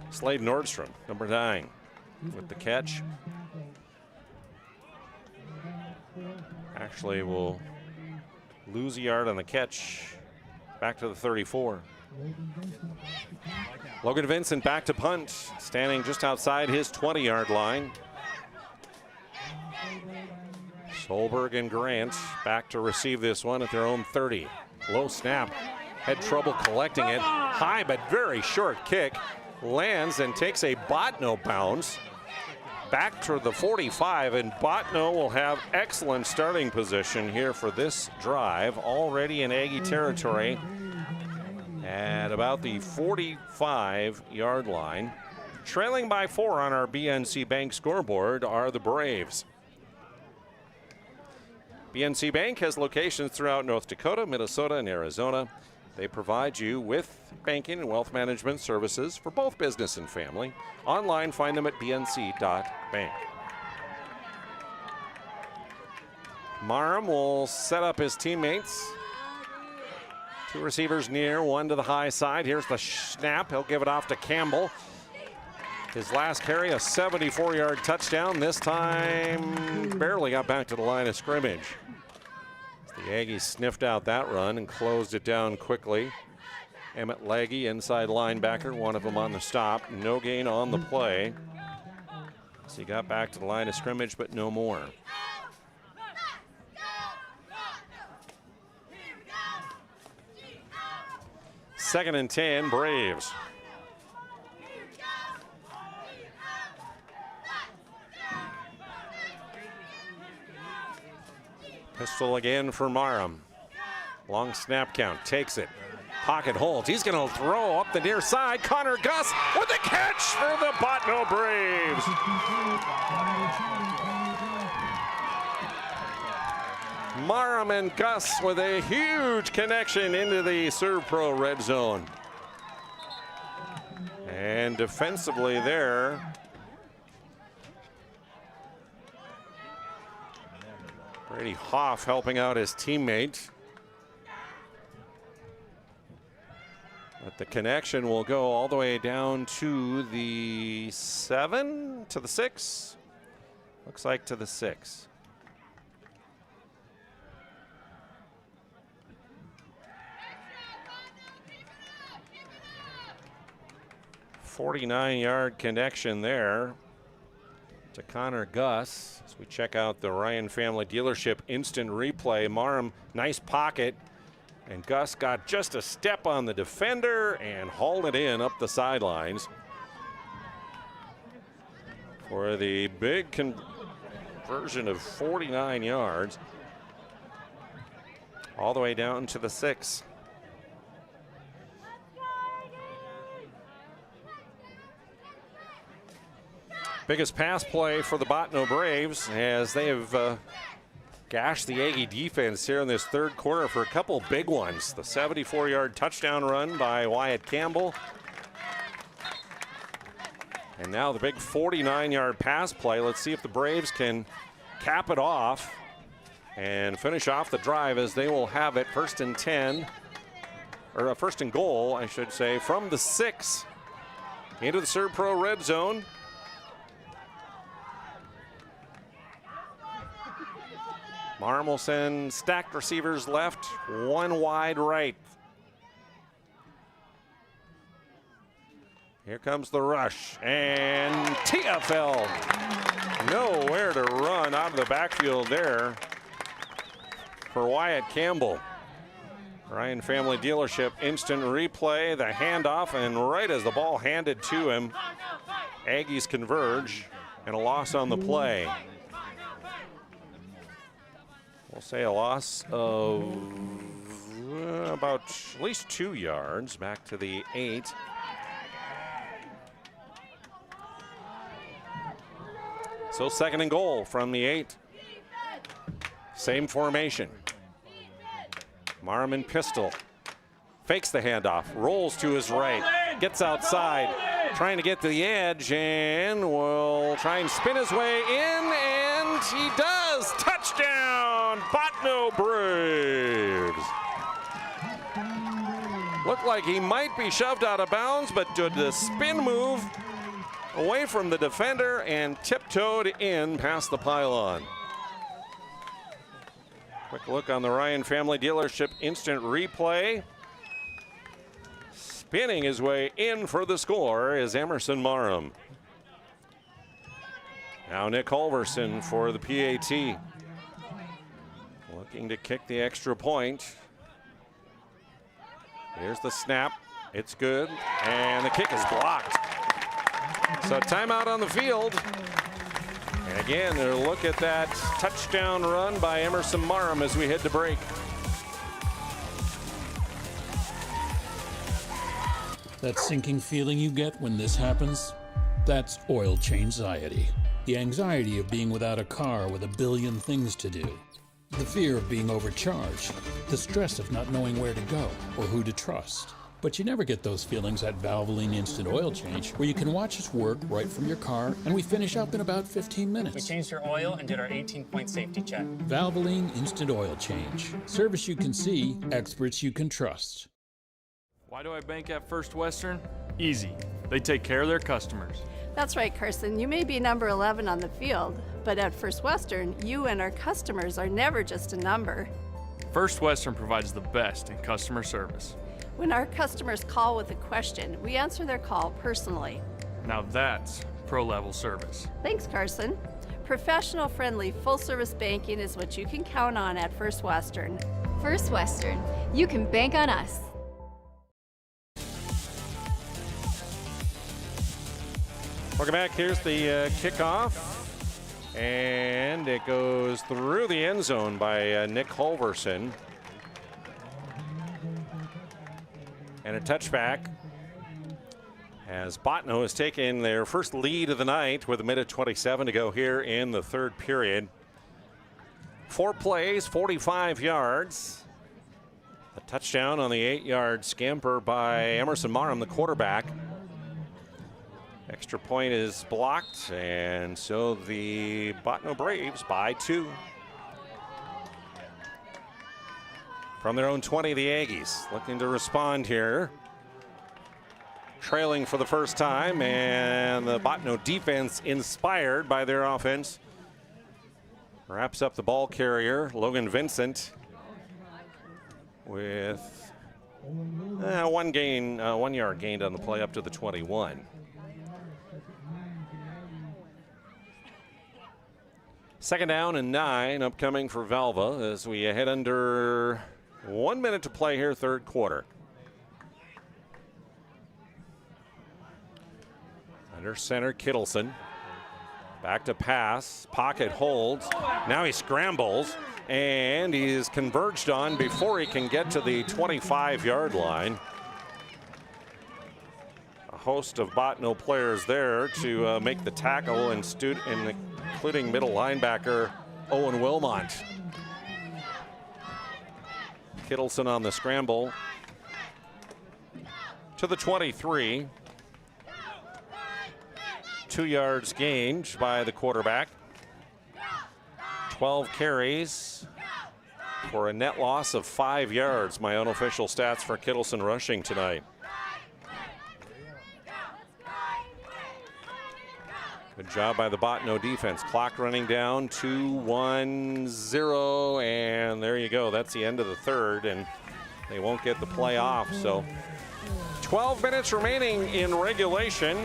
Slade Nordstrom, number 9, with the catch. Actually will lose a yard on the catch, back to the 34. Logan Vincent back to punt, standing just outside his 20-yard line. Solberg and Grant back to receive this one at their own 30. Low snap, had trouble collecting it. High but very short kick. Lands and takes a Bottineau bounce back to the 45, and Bottineau will have excellent starting position here for this drive, already in Aggie territory at about the 45-yard line. Trailing by 4 on our BNC Bank scoreboard are the Braves. BNC Bank has locations throughout North Dakota, Minnesota, and Arizona. They provide you with banking and wealth management services for both business and family. Online, find them at bnc.bank. Marham will set up his teammates. 2 receivers near, 1 to the high side. Here's the snap. He'll give it off to Campbell. His last carry, a 74-yard touchdown. This time, barely got back to the line of scrimmage. The Aggies sniffed out that run and closed it down quickly. Emmett Legge, inside linebacker, one of them on the stop. No gain on the play. So he got back to the line of scrimmage, but no more. Second and 10, Braves. Pistol again for Marham. Long snap count, takes it. Pocket holds, he's gonna throw up the near side. Connor Gus with the catch for the Bottineau Braves. Marham and Gus with a huge connection into the Serve Pro red zone. And defensively there, Brady Hoff helping out his teammate. But the connection will go all the way down to the 7, to the 6. Looks like to the 6. "49-yard connection there to Connor Gus. As we check out the Ryan Family Dealership instant replay, Marham, nice pocket, and Gus got just a step on the defender and hauled it in up the sidelines for the big conversion of 49 yards, all the way down to the 6. Biggest pass play for the Bottineau Braves as they have gashed the Aggie defense here in this third quarter for a couple big ones. The 74-yard touchdown run by Wyatt Campbell. And now the big 49-yard pass play. Let's see if the Braves can cap it off and finish off the drive, as they will have it first and 10, or first and goal, I should say, from the 6 into the Serve Pro red zone. Marham will send stacked receivers left, one wide right. Here comes the rush, and TFL. Nowhere to run out of the backfield there for Wyatt Campbell. Ryan Family Dealership instant replay, the handoff, and right as the ball handed to him, Aggies converge, and a loss on the play. We'll say a loss of about at least 2 yards, back to the 8. So 2nd and goal from the 8. Same formation. Marmon pistol. Fakes the handoff. Rolls to his right. Gets outside. Trying to get to the edge and will try and spin his way in. And he does. Touchdown. Bottineau Braves. Looked like he might be shoved out of bounds, but did the spin move away from the defender and tiptoed in past the pylon. Quick look on the Ryan Family Dealership instant replay. Spinning his way in for the score is Emerson Marham. Now Nick Holverson for the PAT. Looking to kick the extra point. Here's the snap. It's good. And the kick is blocked. So timeout on the field. And again, a look at that touchdown run by Emerson Marham as we head to break. That sinking feeling you get when this happens, that's oil change-anxiety. The anxiety of being without a car with a billion things to do. The fear of being overcharged. The stress of not knowing where to go or who to trust. But you never get those feelings at Valvoline Instant Oil Change, where you can watch us work right from your car, and we finish up in about 15 minutes. We changed your oil and did our 18-point safety check. Valvoline Instant Oil Change. Service you can see, experts you can trust. Why do I bank at First Western? Easy. They take care of their customers. That's right, Carson. You may be number 11 on the field, but at First Western, you and our customers are never just a number. First Western provides the best in customer service. When our customers call with a question, we answer their call personally. Now that's pro-level service. Thanks, Carson. Professional, friendly, full-service banking is what you can count on at First Western. First Western. You can bank on us. Welcome back. Here's the kickoff. And it goes through the end zone by Nick Holverson. And a touchback as Bottineau has taken their first lead of the night with 1:27 to go here in the 3rd period. 4 plays, 45 yards. A touchdown on the 8-yard scamper by Emerson Marham, the quarterback. Extra point is blocked, and so the Bottineau Braves by 2. From their own 20, the Aggies looking to respond here. Trailing for the first time, and the Bottineau defense, inspired by their offense, wraps up the ball carrier, Logan Vincent, with 1 yard gained on the play up to the 21. Second down and 9 upcoming for Velva as we head under 1 minute to play here, 3rd quarter. Under center, Kittleson. Back to pass. Pocket holds. Now he scrambles, and he is converged on before he can get to the 25-yard line. A host of Bottineau players there to make the tackle, including middle linebacker Owen Wilmot. Kittleson on the scramble to the 23. 2 yards gained by the quarterback. 12 carries for a net loss of 5 yards. My unofficial stats for Kittleson rushing tonight. Good job by the Bottineau defense. Clock running down, 2-1-0, and there you go. That's the end of the 3rd, and they won't get the play off. So 12 minutes remaining in regulation,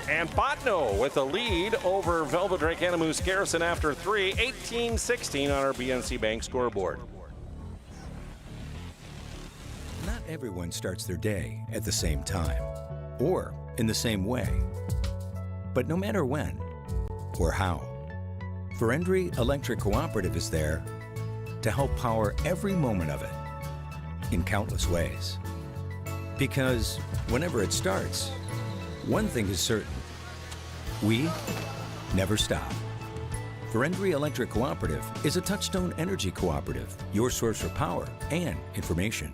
and Bottineau with a lead over Velva Drake-Anamoose Garrison after 3, 18-16 on our BNC Bank scoreboard. Not everyone starts their day at the same time or in the same way. But no matter when or how, Verendrye Electric Cooperative is there to help power every moment of it in countless ways. Because whenever it starts, one thing is certain: we never stop. Verendrye Electric Cooperative is a Touchstone Energy Cooperative, your source for power and information.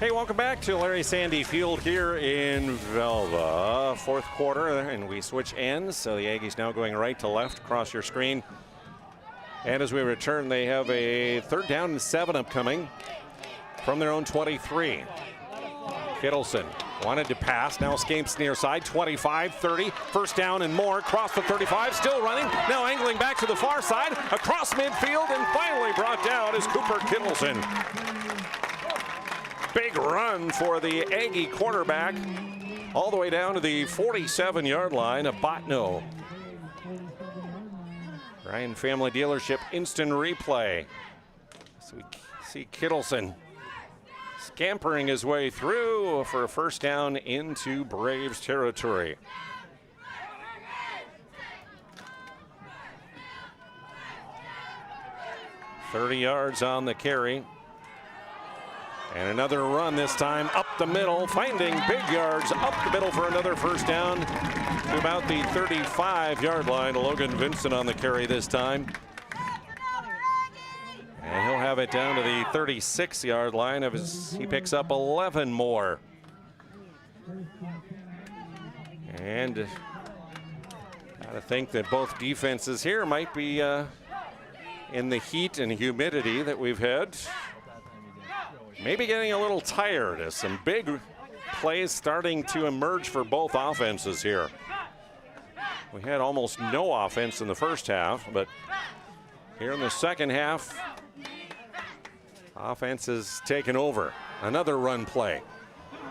Hey, welcome back to Larry Sandy Field here in Velva. Fourth quarter, and we switch ends, so the Aggies now going right to left across your screen. And as we return, they have a 3rd down and 7 upcoming from their own 23. Kittleson wanted to pass, now escapes near side, 25, 30, first down and more, across the 35, still running, now angling back to the far side, across midfield, and finally brought down is Cooper Kittleson. Big run for the Aggie quarterback, all the way down to the 47-yard line of Bottineau. Ryan Family Dealership instant replay. So we see Kittleson scampering his way through for a first down into Braves territory. "30 yards on the carry. And another run, this time up the middle, finding big yards up the middle for another first down to about the 35-yard line. Logan Vincent on the carry this time. And he'll have it down to the 36-yard line as he picks up 11 more. And gotta think that both defenses here might be in the heat and humidity that we've had, maybe getting a little tired as some big plays starting to emerge for both offenses here. We had almost no offense in the first half, but here in the second half, offense has taken over. Another run play.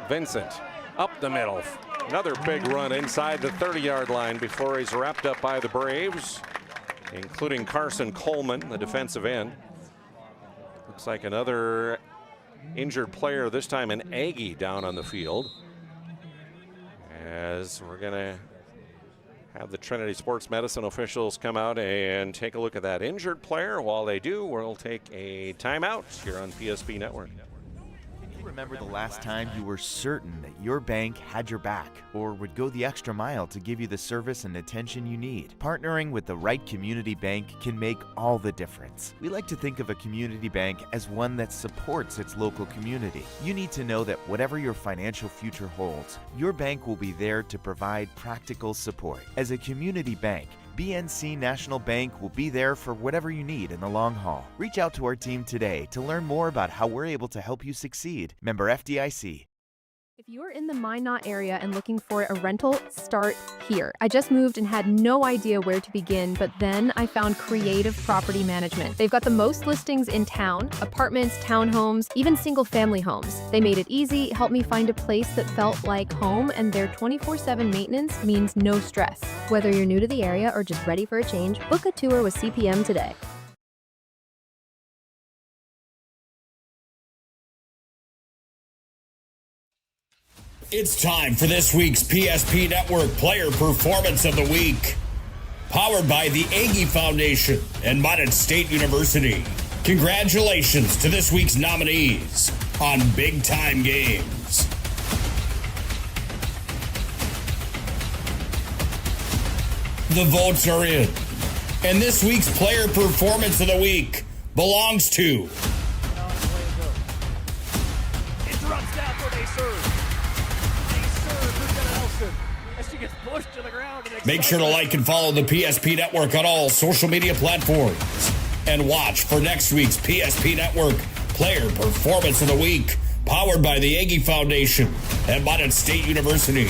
Vincent up the middle. Another big run inside the 30-yard line before he's wrapped up by the Braves, including Carson Coleman, the defensive end. Looks like another injured player, this time an Aggie, down on the field. As we're going to have the Trinity Sports Medicine officials come out and take a look at that injured player. While they do, we'll take a timeout here on PSP Network. Can you remember the last time you were certain that your bank had your back or would go the extra mile to give you the service and attention you need? Partnering with the right community bank can make all the difference. We like to think of a community bank as one that supports its local community. You need to know that whatever your financial future holds, your bank will be there to provide practical support. As a community bank, BNC National Bank will be there for whatever you need in the long haul. Reach out to our team today to learn more about how we're able to help you succeed. Member FDIC. If you're in the Minot area and looking for a rental, start here. I just moved and had no idea where to begin, but then I found Creative Property Management. They've got the most listings in town: apartments, townhomes, even single-family homes. They made it easy, helped me find a place that felt like home, and their 24/7 maintenance means no stress. Whether you're new to the area or just ready for a change, book a tour with CPM today. It's time for this week's PSP Network Player Performance of the Week. Powered by the Aggie Foundation and Minot State University. Congratulations to this week's nominees on Big Time Games. The votes are in. And this week's Player Performance of the Week belongs to. Interrupts down for a serve. A serve for Jenna Nelson. As she gets pushed to the ground. Make sure to like and follow the PSP Network on all social media platforms. And watch for next week's PSP Network Player Performance of the Week, powered by the Aggie Foundation and Bottineau State University.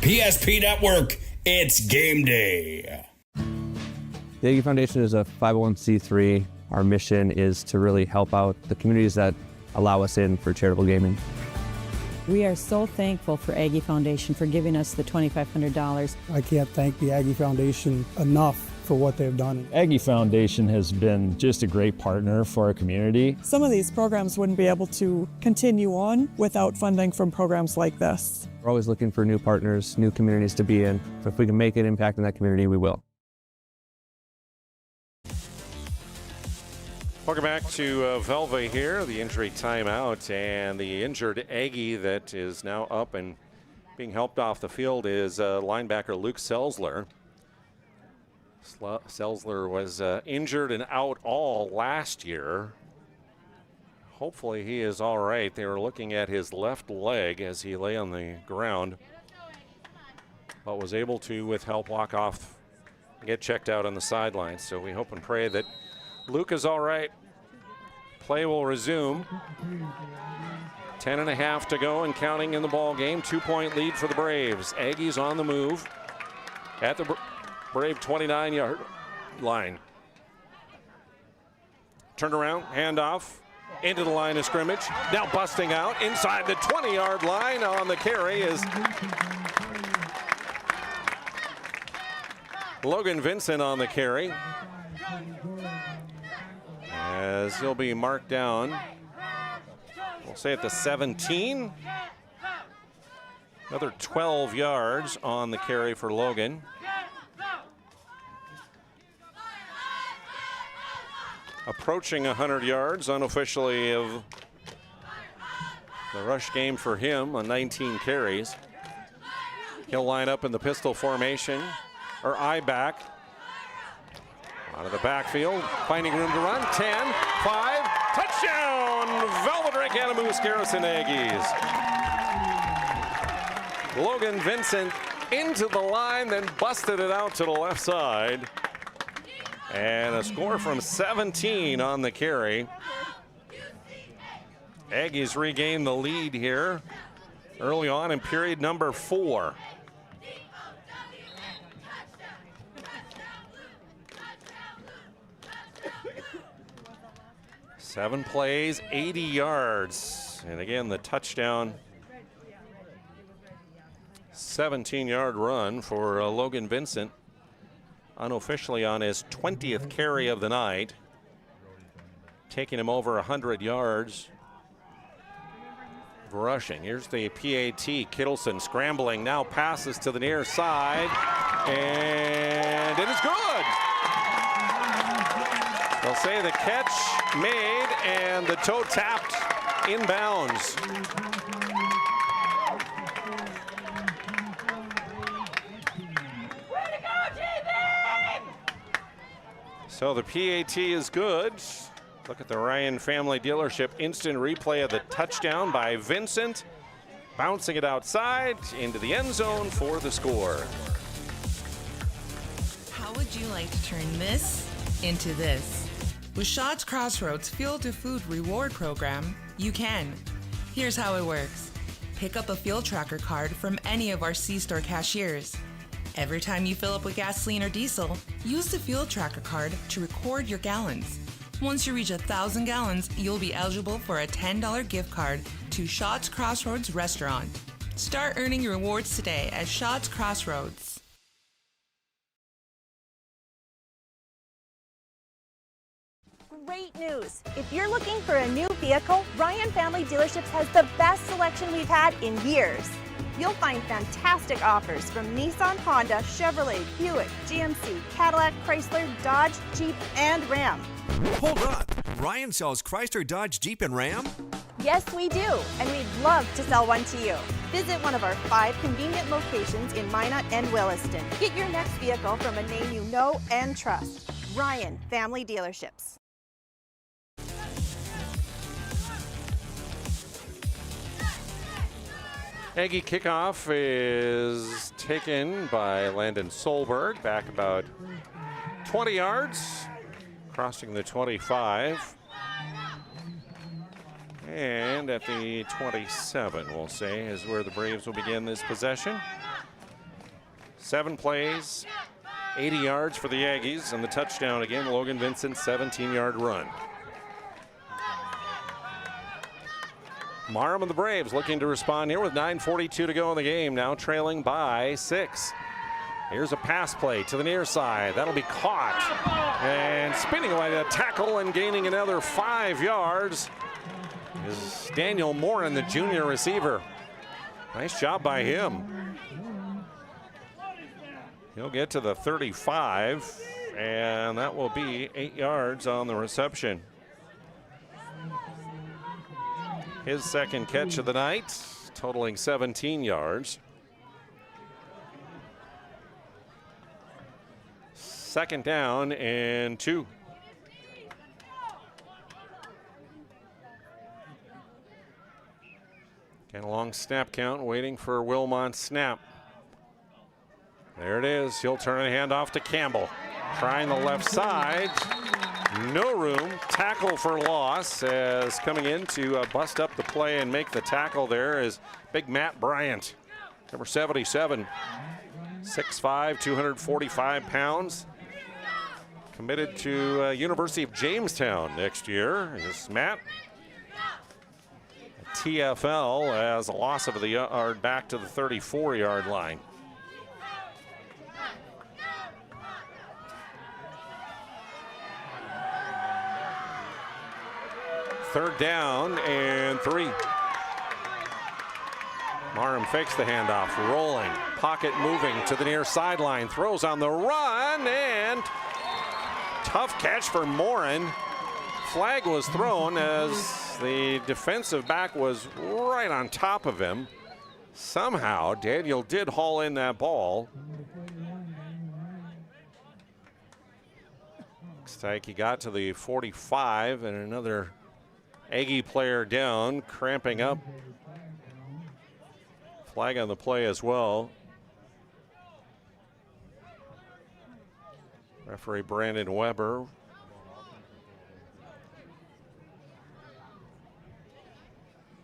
PSP Network, it's game day. The Aggie Foundation is a 501c3. Our mission is to really help out the communities that allow us in for charitable gaming. We are so thankful for Aggie Foundation for giving us the $2,500. I can't thank the Aggie Foundation enough for what they've done. Aggie Foundation has been just a great partner for our community. Some of these programs wouldn't be able to continue on without funding from programs like this. We're always looking for new partners, new communities to be in. So if we can make an impact in that community, we will. Welcome back to Velva here, the injury timeout, and the injured Aggie that is now up and being helped off the field is linebacker Luke Selzler. Selzler was injured and out all last year. Hopefully he is all right. They were looking at his left leg as he lay on the ground, but was able to, with help, walk off and get checked out on the sidelines. So we hope and pray that Luke is all right. Play will resume. 10.5 to go and counting in the ball game. 2-point lead for the Braves. Aggies on the move at the Brave 29-yard line. Turn around, handoff into the line of scrimmage. Now busting out inside the 20-yard line on the carry is Logan Vincent on the carry, as he'll be marked down. We'll say at the 17. Another 12 yards on the carry for Logan. Approaching 100 yards unofficially of the rush game for him on 19 carries. He'll line up in the pistol formation, or I back. Out of the backfield, finding room to run. 10, 5, touchdown! Velva Drake Anamoose Garrison Aggies. Logan Vincent into the line, then busted it out to the left side. And a score from 17 on the carry. Aggies regain the lead here early on in period number 4. Seven plays, 80 yards. And again, the touchdown, 17-yard run for Logan Vincent. Unofficially on his 20th carry of the night, taking him over 100 yards rushing. Here's the PAT. Kittleson scrambling, now passes to the near side, and it is good. They'll say the catch made and the toe tapped inbounds. So the PAT is good. Look at the Ryan Family Dealership instant replay of the touchdown by Vincent. Bouncing it outside into the end zone for the score. How would you like to turn this into this? With Shaw's Crossroads Fuel to Food Reward Program, you can. Here's how it works. Pick up a fuel tracker card from any of our C-store cashiers. Every time you fill up with gasoline or diesel, use the fuel tracker card to record your gallons. Once you reach 1,000 gallons, you'll be eligible for a $10 gift card to Shaw's Crossroads Restaurant. Start earning your rewards today at Shaw's Crossroads. Great news! If you're looking for a new vehicle, Ryan Family Dealerships has the best selection we've had in years. You'll find fantastic offers from Nissan, Honda, Chevrolet, Buick, GMC, Cadillac, Chrysler, Dodge, Jeep, and Ram. Hold on. Ryan sells Chrysler, Dodge, Jeep, and Ram? Yes, we do, and we'd love to sell one to you. Visit one of our 5 convenient locations in Minot and Williston. Get your next vehicle from a name you know and trust. Ryan Family Dealerships. Aggie kickoff is taken by Landon Solberg, back about 20 yards, crossing the 25. And at the 27, we'll say, is where the Braves will begin this possession. 7 plays, 80 yards for the Aggies, and the touchdown again, Logan Vincent's 17-yard run. Marham and the Braves looking to respond here with 9:42 to go in the game, now trailing by 6. Here's a pass play to the near side. That'll be caught. And spinning away to tackle and gaining another 5 yards is Daniel Morin, the junior receiver. Nice job by him. He'll get to the 35, and that will be 8 yards on the reception. His second catch of the night, totaling 17 yards. Second down and 2. And a long snap count, waiting for Wilmot's snap. There it is. He'll turn a hand off to Campbell. Trying the left side. No room. Tackle for loss, as coming in to bust up the play and make the tackle there is big Matt Bryant, number 77. 6'5", 245 pounds. Committed to University of Jamestown next year. Is Matt. TFL as a loss of the yard back to the 34-yard line. Third down and 3. Marham fakes the handoff, rolling, pocket moving to the near sideline, throws on the run, and tough catch for Morin. Flag was thrown as the defensive back was right on top of him. Somehow, Daniel did haul in that ball. Looks like he got to the 45, and another Aggie player down, cramping up. Flag on the play as well. Referee Brandon Weber.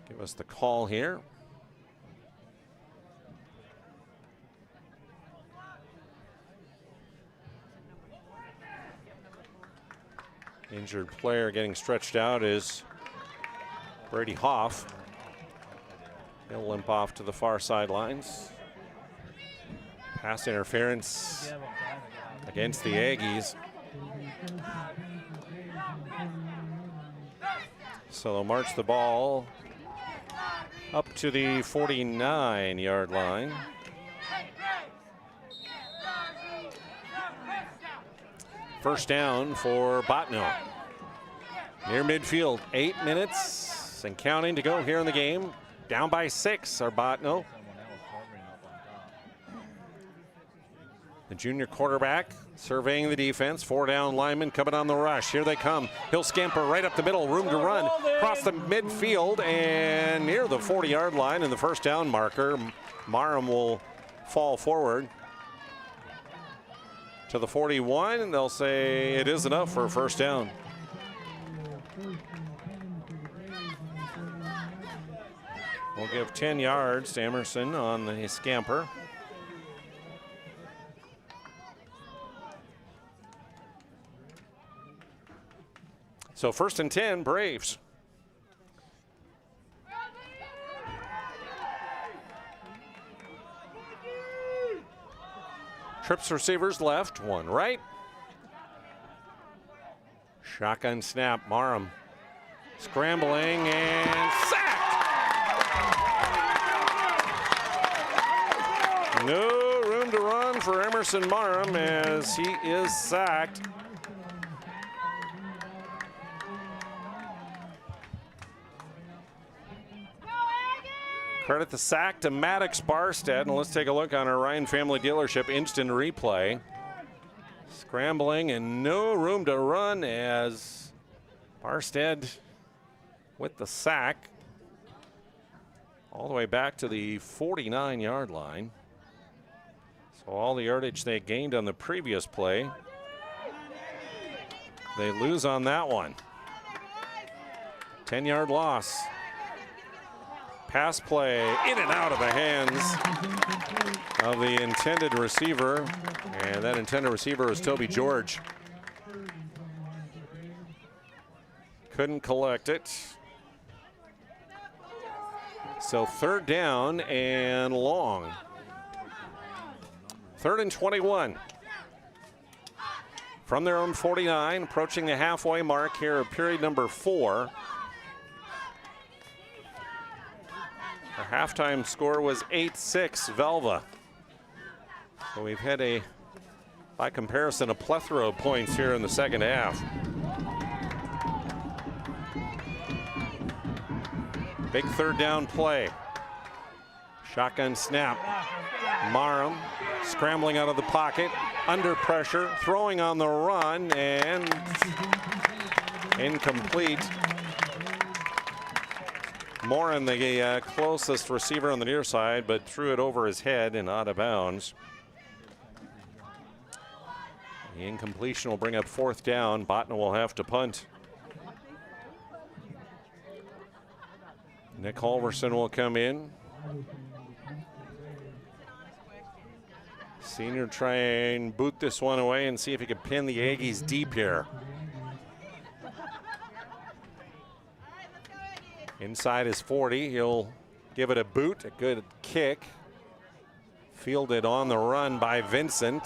Give us the call here. Injured player getting stretched out is Brady Hoff. He'll limp off to the far sidelines. Pass interference against the Aggies. So they'll march the ball up to the 49-yard line. First down for Bottineau. Near midfield, 8 minutes and counting to go here in the game. Down by 6 are Bottineau. The junior quarterback surveying the defense. 4 down linemen coming on the rush. Here they come. He'll scamper right up the middle. Room to run. Across the midfield and near the 40-yard line and the first down marker. Marham will fall forward to the 41, and they'll say it is enough for a first down. We'll give 10 yards to Emerson on the scamper. So first and 10, Braves. Trips receivers left, one right. Shotgun snap, Marham scrambling and sacked. No room to run for Emerson Marham as he is sacked. Credit the sack to Maddox Barstead, and let's take a look on our Ryan Family Dealership instant replay. Scrambling and no room to run as Barstead with the sack. all the way back to the 49-yard line. So all the yardage they gained on the previous play, they lose on that one. 10-yard loss. Pass play in and out of the hands of the intended receiver. And that intended receiver is Toby George. Couldn't collect it. So 3rd down and long. 3rd and 21. From their own 49, approaching the halfway mark here of period number 4. Our halftime score was 8-6 Velva. So we've had by comparison, a plethora of points here in the second half. Big 3rd down play. Shotgun snap. Marham scrambling out of the pocket, under pressure, throwing on the run, and incomplete. Morin, the closest receiver on the near side, but threw it over his head and out of bounds. The incompletion will bring up 4th down. Bottineau will have to punt. Nick Halverson will come in. Senior try and boot this one away and see if he can pin the Aggies deep here. Inside his 40, he'll give it a boot, a good kick. Fielded on the run by Vincent.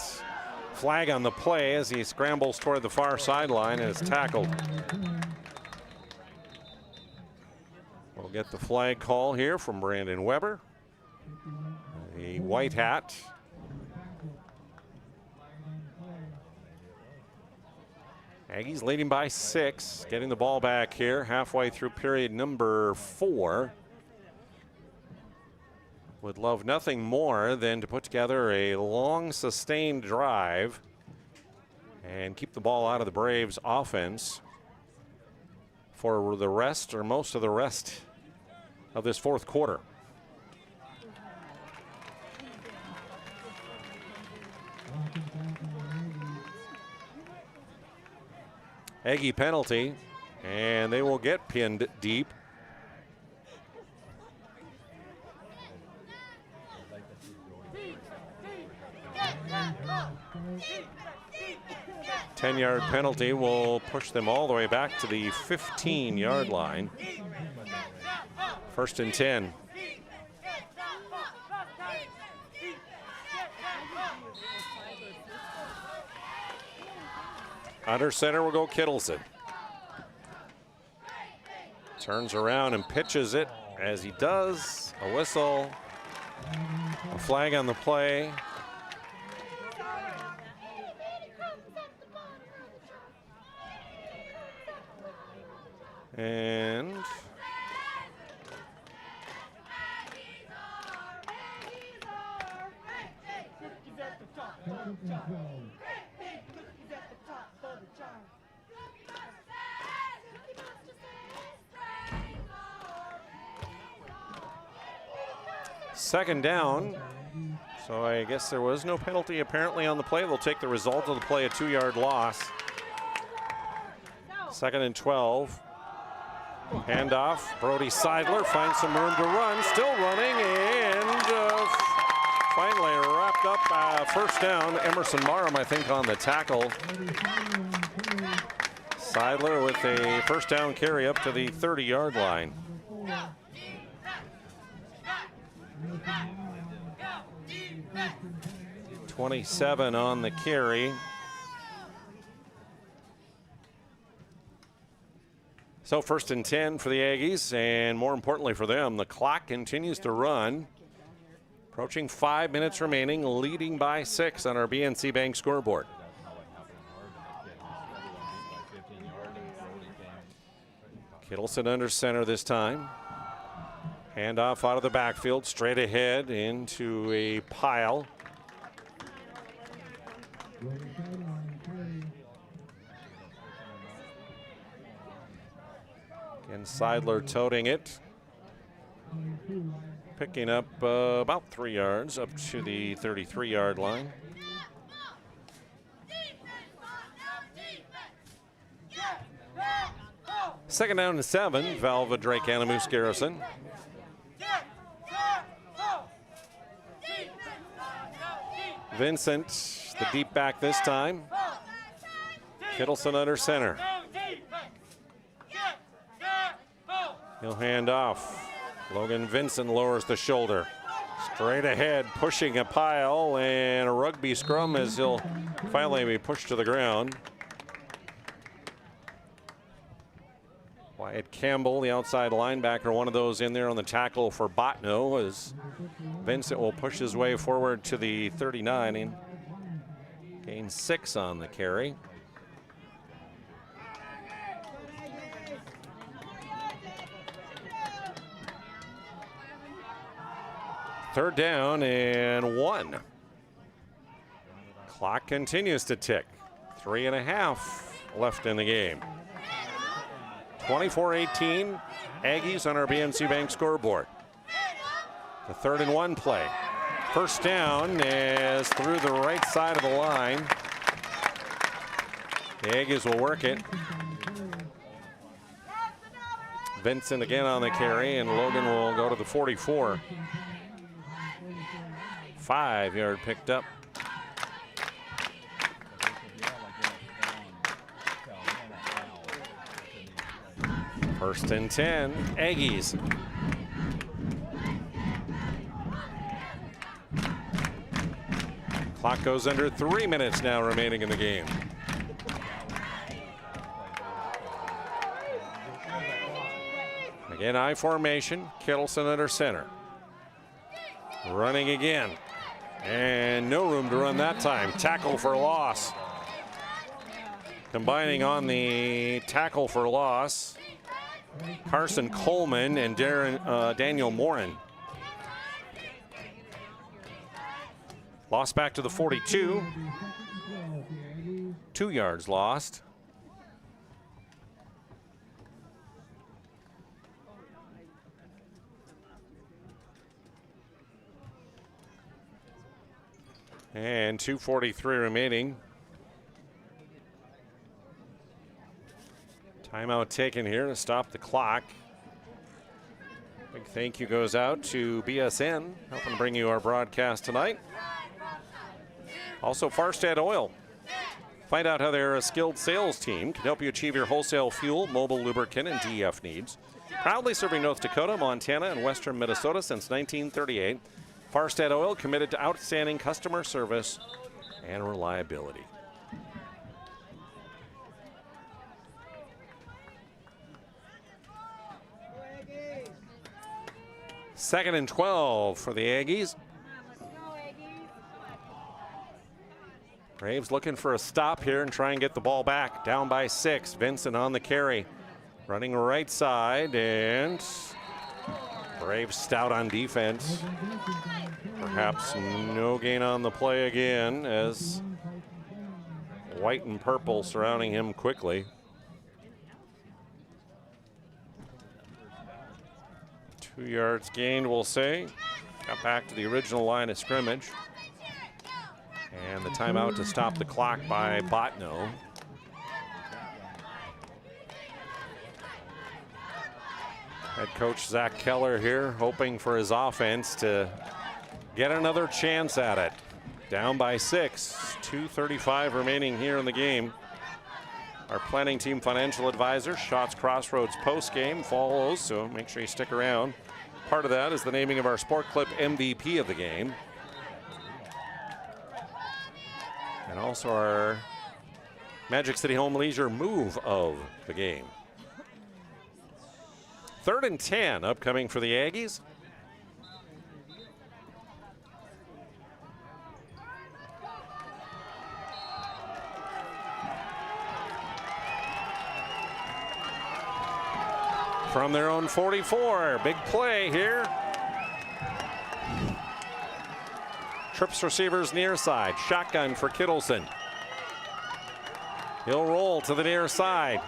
Flag on the play as he scrambles toward the far sideline and is tackled. We'll get the flag call here from Brandon Weber. The white hat. Aggies leading by 6, getting the ball back here halfway through period number 4. Would love nothing more than to put together a long, sustained drive and keep the ball out of the Braves' offense for the rest or most of the rest of this 4th quarter. Aggie penalty, and they will get pinned deep. Ten-yard penalty will push them all the way back to the 15-yard line. 1st and 10. Under center will go Kittleson. Turns around and pitches it. As he does, a whistle, a flag on the play. And second down. So I guess there was no penalty apparently on the play. They'll take the result of the play, a 2-yard loss. 2nd and 12. Handoff. Brody Seidler finds some room to run. Still running and finally wrapped up. 1st down. Emerson Marham, I think, on the tackle. Seidler with a 1st down carry up to the 30-yard line. .27 on the carry. So 1st and 10 for the Aggies, and more importantly for them, the clock continues to run. Approaching 5 minutes remaining, leading by 6 on our BNC Bank scoreboard. Kittleson under center this time. Handoff out of the backfield, straight ahead into a pile. And Seidler toting it. picking up about 3 yards up to the 33-yard line. Second down and 7, Velva, Drake, Animus, Garrison. Vincent, the deep back this time. Kittleson under center. He'll hand off. Logan Vincent lowers the shoulder. Straight ahead, pushing a pile and a rugby scrum as he'll finally be pushed to the ground. Wyatt Campbell, the outside linebacker, one of those in there on the tackle for Bottineau, as Vincent will push his way forward to the 39 and gain 6 on the carry. Third down and 1. Clock continues to tick. 3.5 left in the game. 24-18, Aggies on our BNC Bank scoreboard. The 3rd and 1 play. First down is through the right side of the line. The Aggies will work it. Vincent again on the carry, and Logan will go to the 44. 5-yard picked up. First and 10, Aggies. Clock goes under 3 minutes now remaining in the game. Again, I formation, Kittleson under center. Running again, and no room to run that time. Tackle for loss. Combining on the tackle for loss, Carson Coleman and Daniel Morin. Lost back to the 42. 2 yards lost. And 2:43 remaining. Timeout taken here to stop the clock. Big thank you goes out to BSN, helping bring you our broadcast tonight. Also, Farstad Oil. Find out how their skilled sales team can help you achieve your wholesale fuel, mobile lubricant, and DEF needs. Proudly serving North Dakota, Montana, and western Minnesota since 1938. Farstad Oil, committed to outstanding customer service and reliability. Second and 12 for the Aggies. Braves looking for a stop here and try and get the ball back. Down by 6. Vincent on the carry. Running right side, and Braves stout on defense. Perhaps no gain on the play again as white and purple surrounding him quickly. 2 yards gained, we'll say. Got back to the original line of scrimmage. And the timeout to stop the clock by Bottineau. Head coach Zach Keller here, hoping for his offense to get another chance at it. Down by 6, 2:35 remaining here in the game. Our planning team financial advisor, Shots Crossroads post-game, follows, so make sure you stick around. Part of that is the naming of our Sport Clip MVP of the game. And also our Magic City Home Leisure move of the game. 3rd and 10 upcoming for the Aggies. From their own 44, big play here. Trips receivers near side, shotgun for Kittleson. He'll roll to the near side.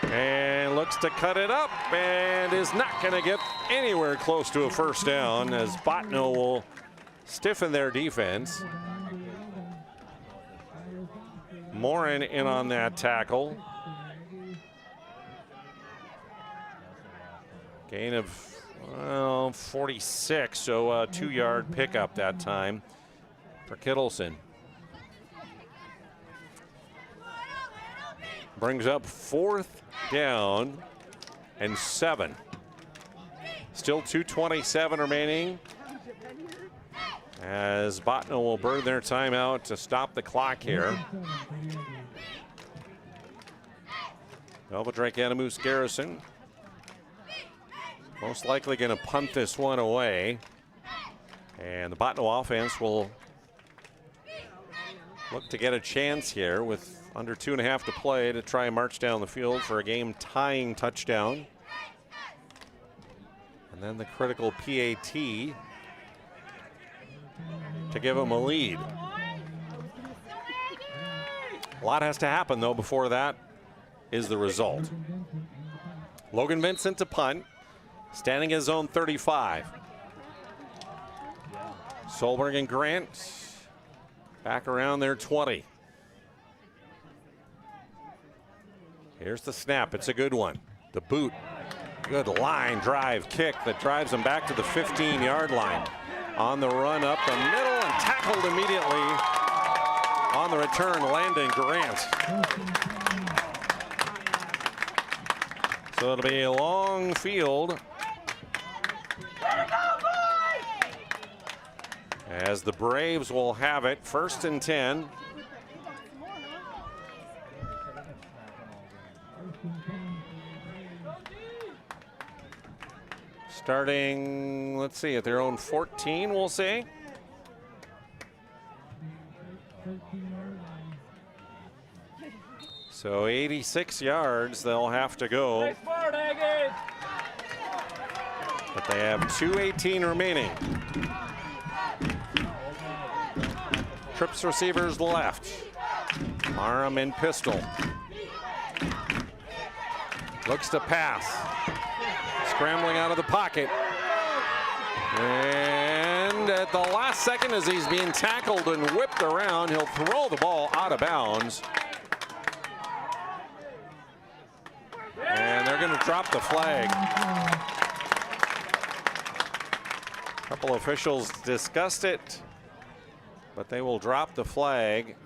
And looks to cut it up and is not going to get anywhere close to a first down as Bottineau will stiffen their defense. Morin in on that tackle. Gain of 46, so a 2-yard pickup that time for Kittleson. Brings up 4th down and 7. Still 2:27 remaining as Bottineau will burn their timeout to stop the clock here. Velva Drake Adamus Garrison most likely going to punt this one away. And the Bottineau offense will look to get a chance here with under 2.5 to play to try and march down the field for a game-tying touchdown. And then the critical PAT to give them a lead. A lot has to happen, though, before that is the result. Logan Vincent to punt, standing his own 35. Solberg and Grant back around their 20. Here's the snap. It's a good one. The boot. Good line drive kick that drives them back to the 15-yard line. On the run up the middle and tackled immediately on the return, Landon Grant. So it'll be a long field as the Braves will have it. 1st and 10. Starting, let's see, at their own 14, we'll say. So 86 yards they'll have to go. But they have 2:18 remaining. Trips receivers left. Arm and pistol. Looks to pass. Scrambling out of the pocket. And at the last second, as he's being tackled and whipped around, he'll throw the ball out of bounds. And they're going to drop the flag. A couple officials discussed it, but they will drop the flag.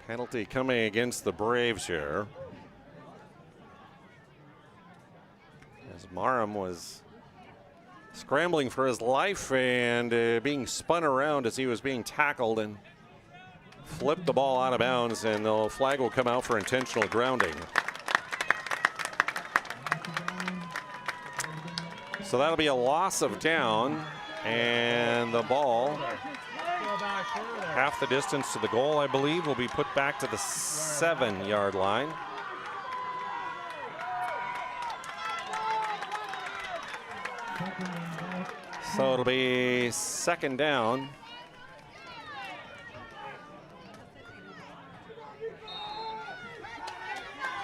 Penalty coming against the Braves here. As Marum was scrambling for his life and being spun around as he was being tackled and flipped the ball out of bounds, and the flag will come out for intentional grounding. So that'll be a loss of down, and the ball half the distance to the goal, I believe, will be put back to the 7-yard line. So it'll be 2nd down.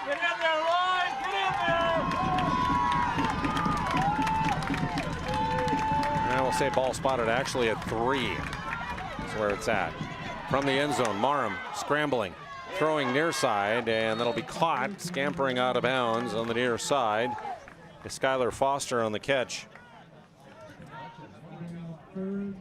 Get in there, Ryan! Get in there! I will say ball spotted actually at 3. That's where it's at. From the end zone, Marum scrambling, throwing near side, and that'll be caught, scampering out of bounds on the near side. Skylar Foster on the catch. Um,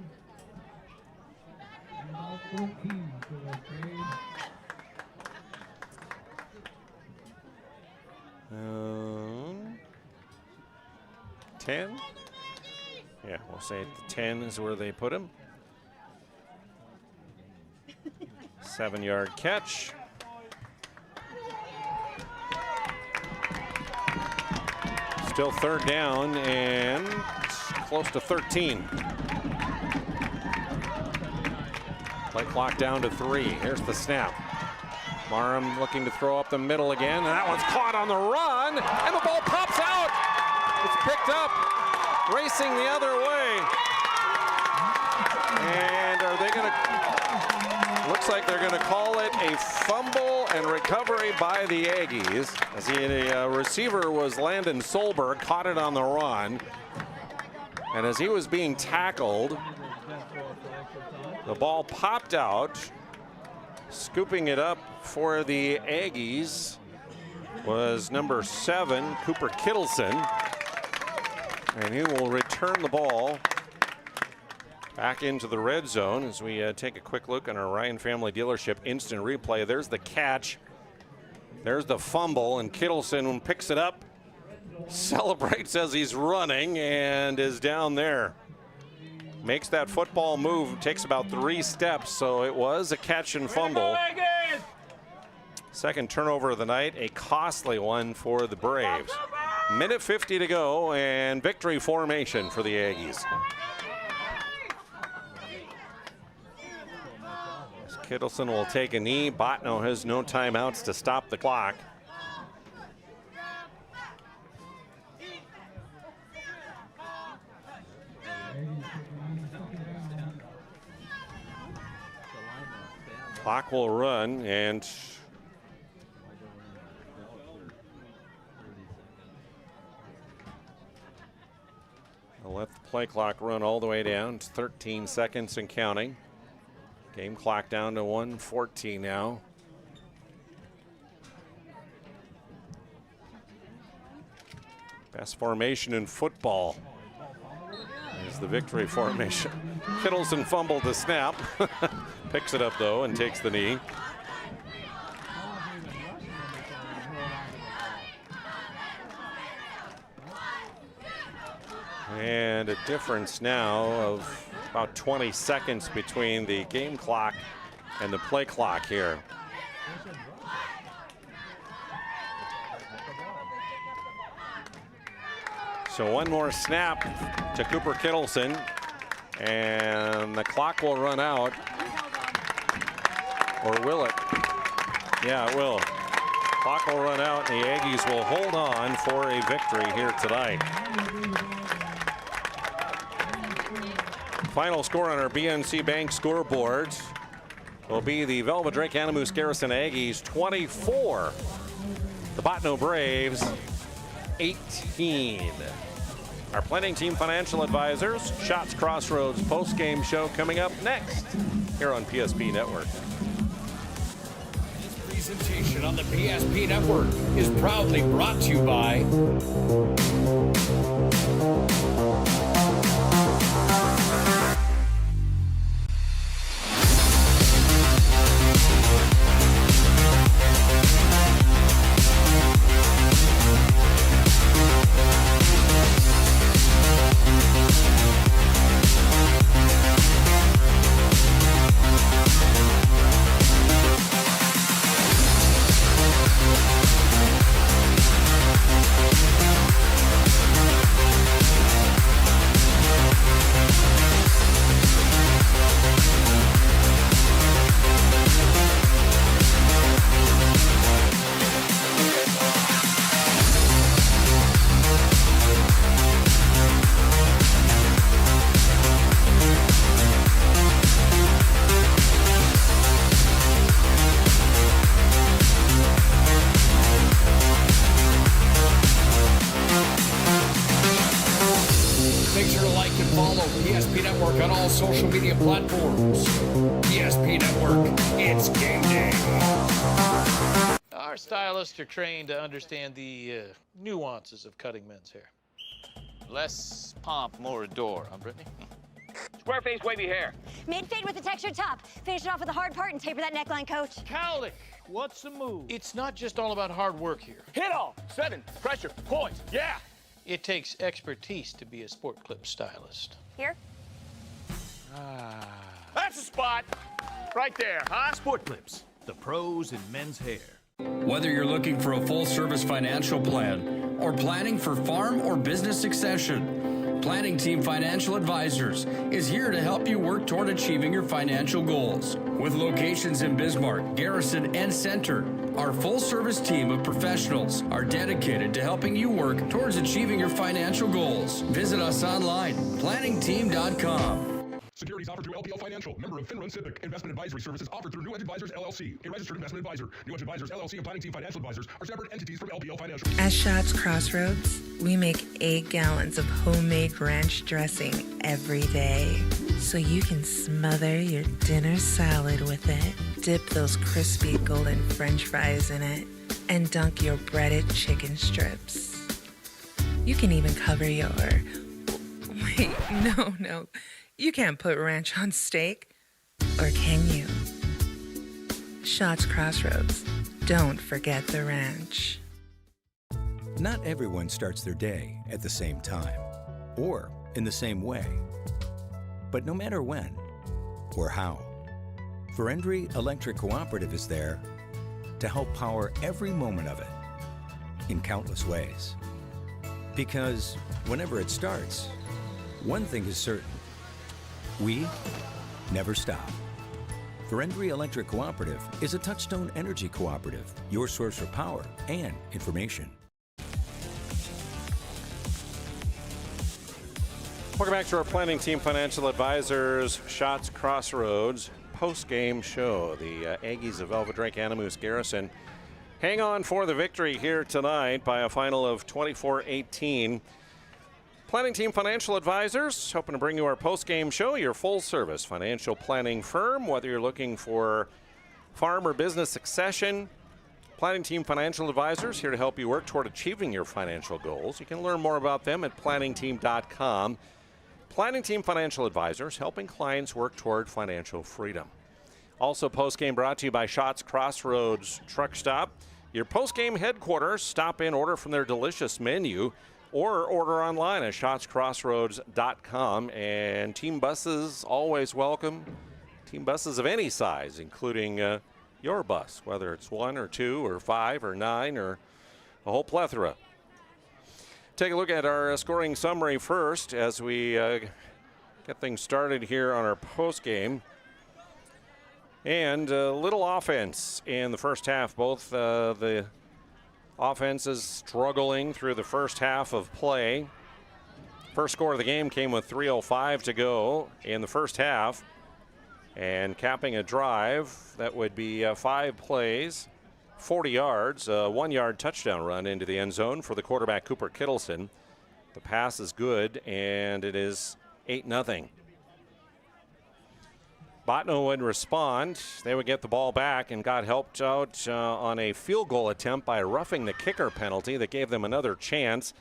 10? Yeah, we'll say the 10 is where they put him. 7-yard catch. Still 3rd down and close to 13. Play clock down to 3. Here's the snap. Marum looking to throw up the middle again, and that one's caught on the run, and the ball pops out. It's picked up, racing the other way. And are they going to, looks looks like they're going to call it a fumble and recovery by the Aggies. As the receiver was Landon Solberg, caught it on the run. And as he was being tackled, the ball popped out. Scooping it up for the Aggies was number 7, Cooper Kittleson. And he will return the ball back into the red zone as we take a quick look on our Ryan Family Dealership instant replay. There's the catch. There's the fumble, and Kittleson picks it up, celebrates as he's running, and is down there. Makes that football move, takes about 3 steps, so it was a catch and fumble. Second turnover of the night, a costly one for the Braves. Minute 50 to go, and victory formation for the Aggies. Kittleson will take a knee. Bottineau has no timeouts to stop the clock. Clock will run, and I'll let the play clock run all the way down. It's 13 seconds and counting. Game clock down to 1:14 now. Best formation in football is the victory formation. Kittleson fumbled the snap. Picks it up though and takes the knee. And a difference now of about 20 seconds between the game clock and the play clock here. So one more snap to Cooper Kittleson, and the clock will run out. Or will it? Yeah, it will. Clock will run out, and the Aggies will hold on for a victory here tonight. Final score on our BNC Bank scoreboard will be the Velva Drake Animus Garrison Aggies 24, the Bottineau Braves 18. Our planning team financial advisors, Shots Crossroads post-game show coming up next here on PSP Network. This presentation on the PSP Network is proudly brought to you by social media platforms. PSP Network, it's game day. Our stylists are trained to understand the nuances of cutting men's hair. Less pomp, more adore, huh, Brittany? Square face, wavy hair. Mid-fade with a textured top. Finish it off with a hard part and taper that neckline, coach. Cowlick, what's the move? It's not just all about hard work here. Hit all, 7, pressure, points, yeah. It takes expertise to be a sport clip stylist. Here? That's the spot. Right there, huh? Sport Clips, the pros in men's hair. Whether you're looking for a full-service financial plan or planning for farm or business succession, Planning Team Financial Advisors is here to help you work toward achieving your financial goals. With locations in Bismarck, Garrison, and Center, our full-service team of professionals are dedicated to helping you work towards achieving your financial goals. Visit us online, planningteam.com. Securities offered through LPL Financial, member of Finland Civic. Investment advisory services offered through New Edge Advisors LLC, a registered investment advisor. New Edge Advisors LLC and Planning Team Financial Advisors are separate entities from LPL Financial. At Shots Crossroads, we make 8 gallons of homemade ranch dressing every day, so you can smother your dinner salad with it, dip those crispy golden French fries in it, and dunk your breaded chicken strips. You can even cover your... Wait, no. You can't put ranch on steak. Or can you? Shots Crossroads. Don't forget the ranch. Not everyone starts their day at the same time or in the same way. But no matter when or how, Verendry Electric Cooperative is there to help power every moment of it in countless ways. Because whenever it starts, one thing is certain. We never stop. Verendry Electric Cooperative is a Touchstone Energy Cooperative, your source for power and information. Welcome back to our Planning Team Financial Advisors Shots Crossroads post-game show. The Aggies of Velva Drake Animus Garrison hang on for the victory here tonight by a final of 24-18. Planning Team Financial Advisors, hoping to bring you our post-game show, your full-service financial planning firm, whether you're looking for farm or business succession. Planning Team Financial Advisors, here to help you work toward achieving your financial goals. You can learn more about them at planningteam.com. Planning Team Financial Advisors, helping clients work toward financial freedom. Also post-game brought to you by Shots Crossroads Truck Stop. Your post-game headquarters, stop in, order from their delicious menu, or order online at shotscrossroads.com. And team buses always welcome. Team buses of any size, including your bus, whether it's 1 or 2 or 5 or 9 or a whole plethora. Take a look at our scoring summary first as we get things started here on our postgame. And a little offense in the first half. Both the offenses struggling through the first half of play. First score of the game came with 3:05 to go in the first half. And capping a drive, that would be 5 plays, 40 yards, a 1-yard touchdown run into the end zone for the quarterback, Cooper Kittleson. The pass is good, and it is 8-0. Bottineau would respond. They would get the ball back and got helped out on a field goal attempt by a roughing the kicker penalty that gave them another chance.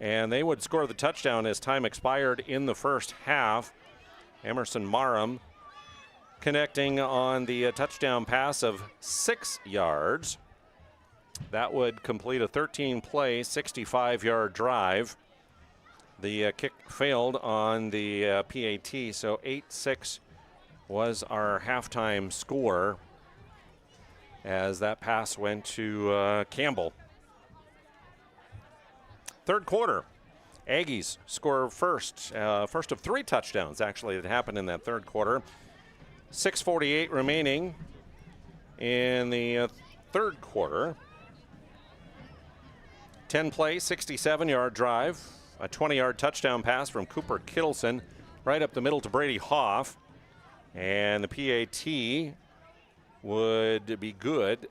And they would score the touchdown as time expired in the first half. Emerson Marham connecting on the touchdown pass of 6 yards. That would complete a 13-play, 65-yard drive. The kick failed on the PAT, so 8-6 was our halftime score as that pass went to Campbell. Third quarter, Aggies score first of 3 touchdowns actually that happened in that third quarter. 6:48 remaining in the third quarter. 10-play, 67-yard drive, a 20-yard touchdown pass from Cooper Kittleson right up the middle to Brady Hoff. And the PAT would be good.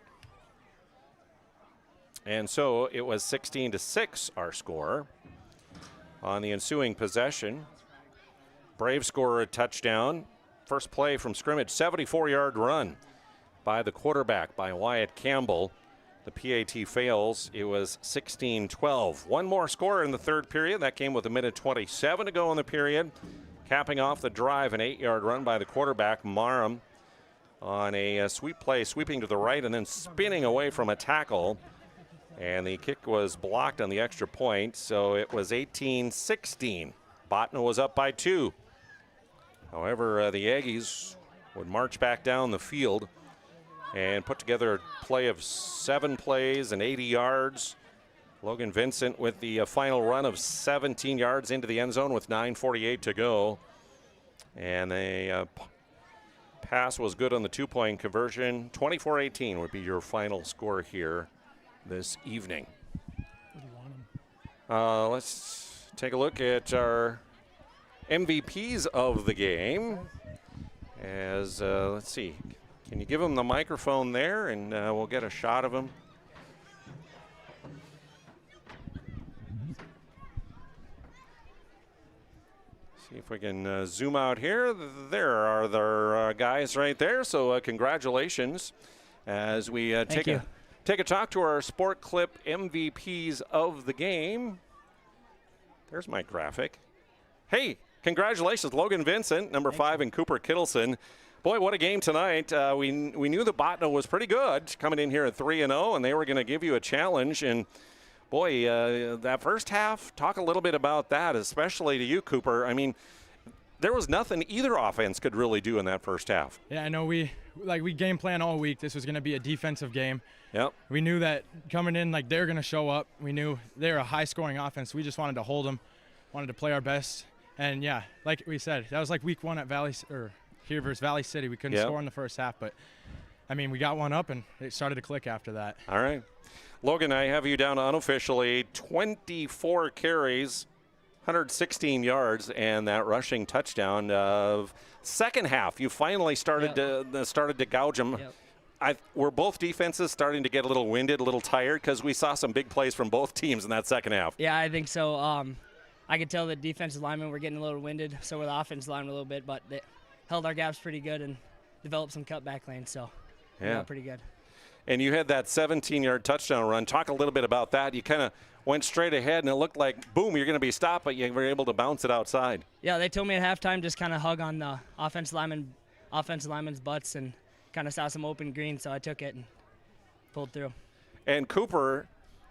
And so it was 16-6 our score. On the ensuing possession, Braves score a touchdown. First play from scrimmage, 74-yard run by the quarterback, by Wyatt Campbell. The PAT fails. It was 16-12. One more score in the third period. That came with 1:27 to go in the period. Capping off the drive, an 8-yard run by the quarterback, Marham, on a sweep play, sweeping to the right and then spinning away from a tackle. And the kick was blocked on the extra point, so it was 18-16. Bottineau was up by 2. However, the Aggies would march back down the field and put together a play of 7 plays and 80 yards. Logan Vincent with the final run of 17 yards into the end zone with 9:48 to go. And a pass was good on the 2-point conversion. 24-18 would be your final score here this evening. Let's take a look at our MVPs of the game. As, let's see, can you give them the microphone there, and we'll get a shot of them. See if we can zoom out here. There are their guys right there. So congratulations as we take a talk to our Sport Clip MVPs of the game. There's my graphic. Hey, congratulations, Logan Vincent, number 5, and Cooper Kittleson. Boy, what a game tonight. We knew the Bottineau was pretty good, coming in here at 3-0, and they were going to give you a challenge. And boy, that first half, talk a little bit about that, especially to you, Cooper. I mean, there was nothing either offense could really do in that first half. Yeah, I know we game plan all week. This was going to be a defensive game. Yep. We knew that coming in, they're going to show up. We knew they're a high-scoring offense. We just wanted to hold them, wanted to play our best. And, yeah, like we said, that was like week 1 at here versus Valley City. We couldn't score in the first half, but, I mean, we got one up, and it started to click after that. All right. Logan, I have you down unofficially 24 carries, 116 yards, and that rushing touchdown. Second half, you finally started to gouge them. Yep. Were both defenses starting to get a little winded, a little tired? Because we saw some big plays from both teams in that second half. Yeah, I think so. I could tell the defensive linemen were getting a little winded, so were the offensive linemen a little bit, but they held our gaps pretty good and developed some cutback lanes, so we got pretty good. And you had that 17-yard touchdown run. Talk a little bit about that. You kind of went straight ahead, and it looked like, boom, you're going to be stopped, but you were able to bounce it outside. Yeah, they told me at halftime just kind of hug on the offensive linemen's butts and kind of saw some open green, so I took it and pulled through. And Cooper,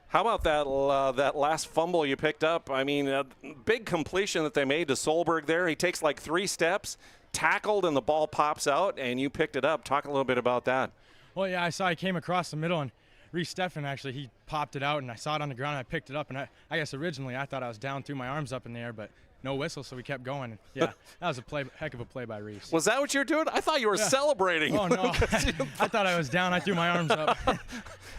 how about that last fumble you picked up? I mean, a big completion that they made to Solberg there. He takes like 3 steps, tackled, and the ball pops out, and you picked it up. Talk a little bit about that. Well, yeah, I saw he came across the middle, and Reese Steffen, actually, he popped it out, and I saw it on the ground, and I picked it up. And I guess originally I thought I was down, threw my arms up in the air, but no whistle, so we kept going. And yeah, that was a heck of a play by Reese. Was that what you were doing? I thought you were celebrating. Oh, no. I thought I was down. I threw my arms up.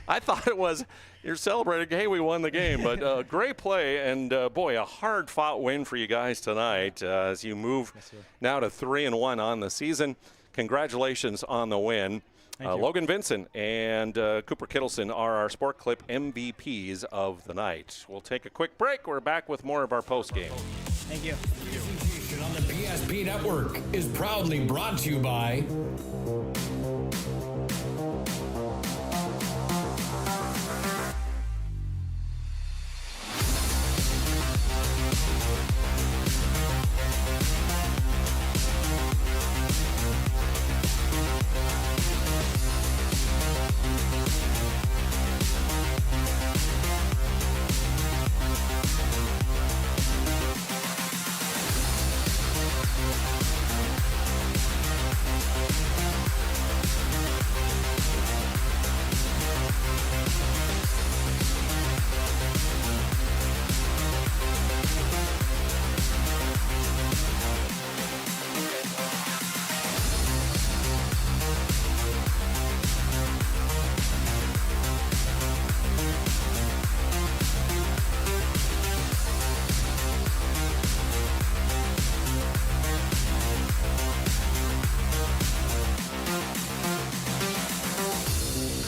I thought it was you're celebrating, hey, we won the game. But great play, and, boy, a hard-fought win for you guys tonight as you move now to 3-1 on the season. Congratulations on the win. Logan Vincent and Cooper Kittleson are our Sport Clip MVPs of the night. We'll take a quick break. We're back with more of our postgame. Thank you. Presentation on the PSP Network is proudly brought to you by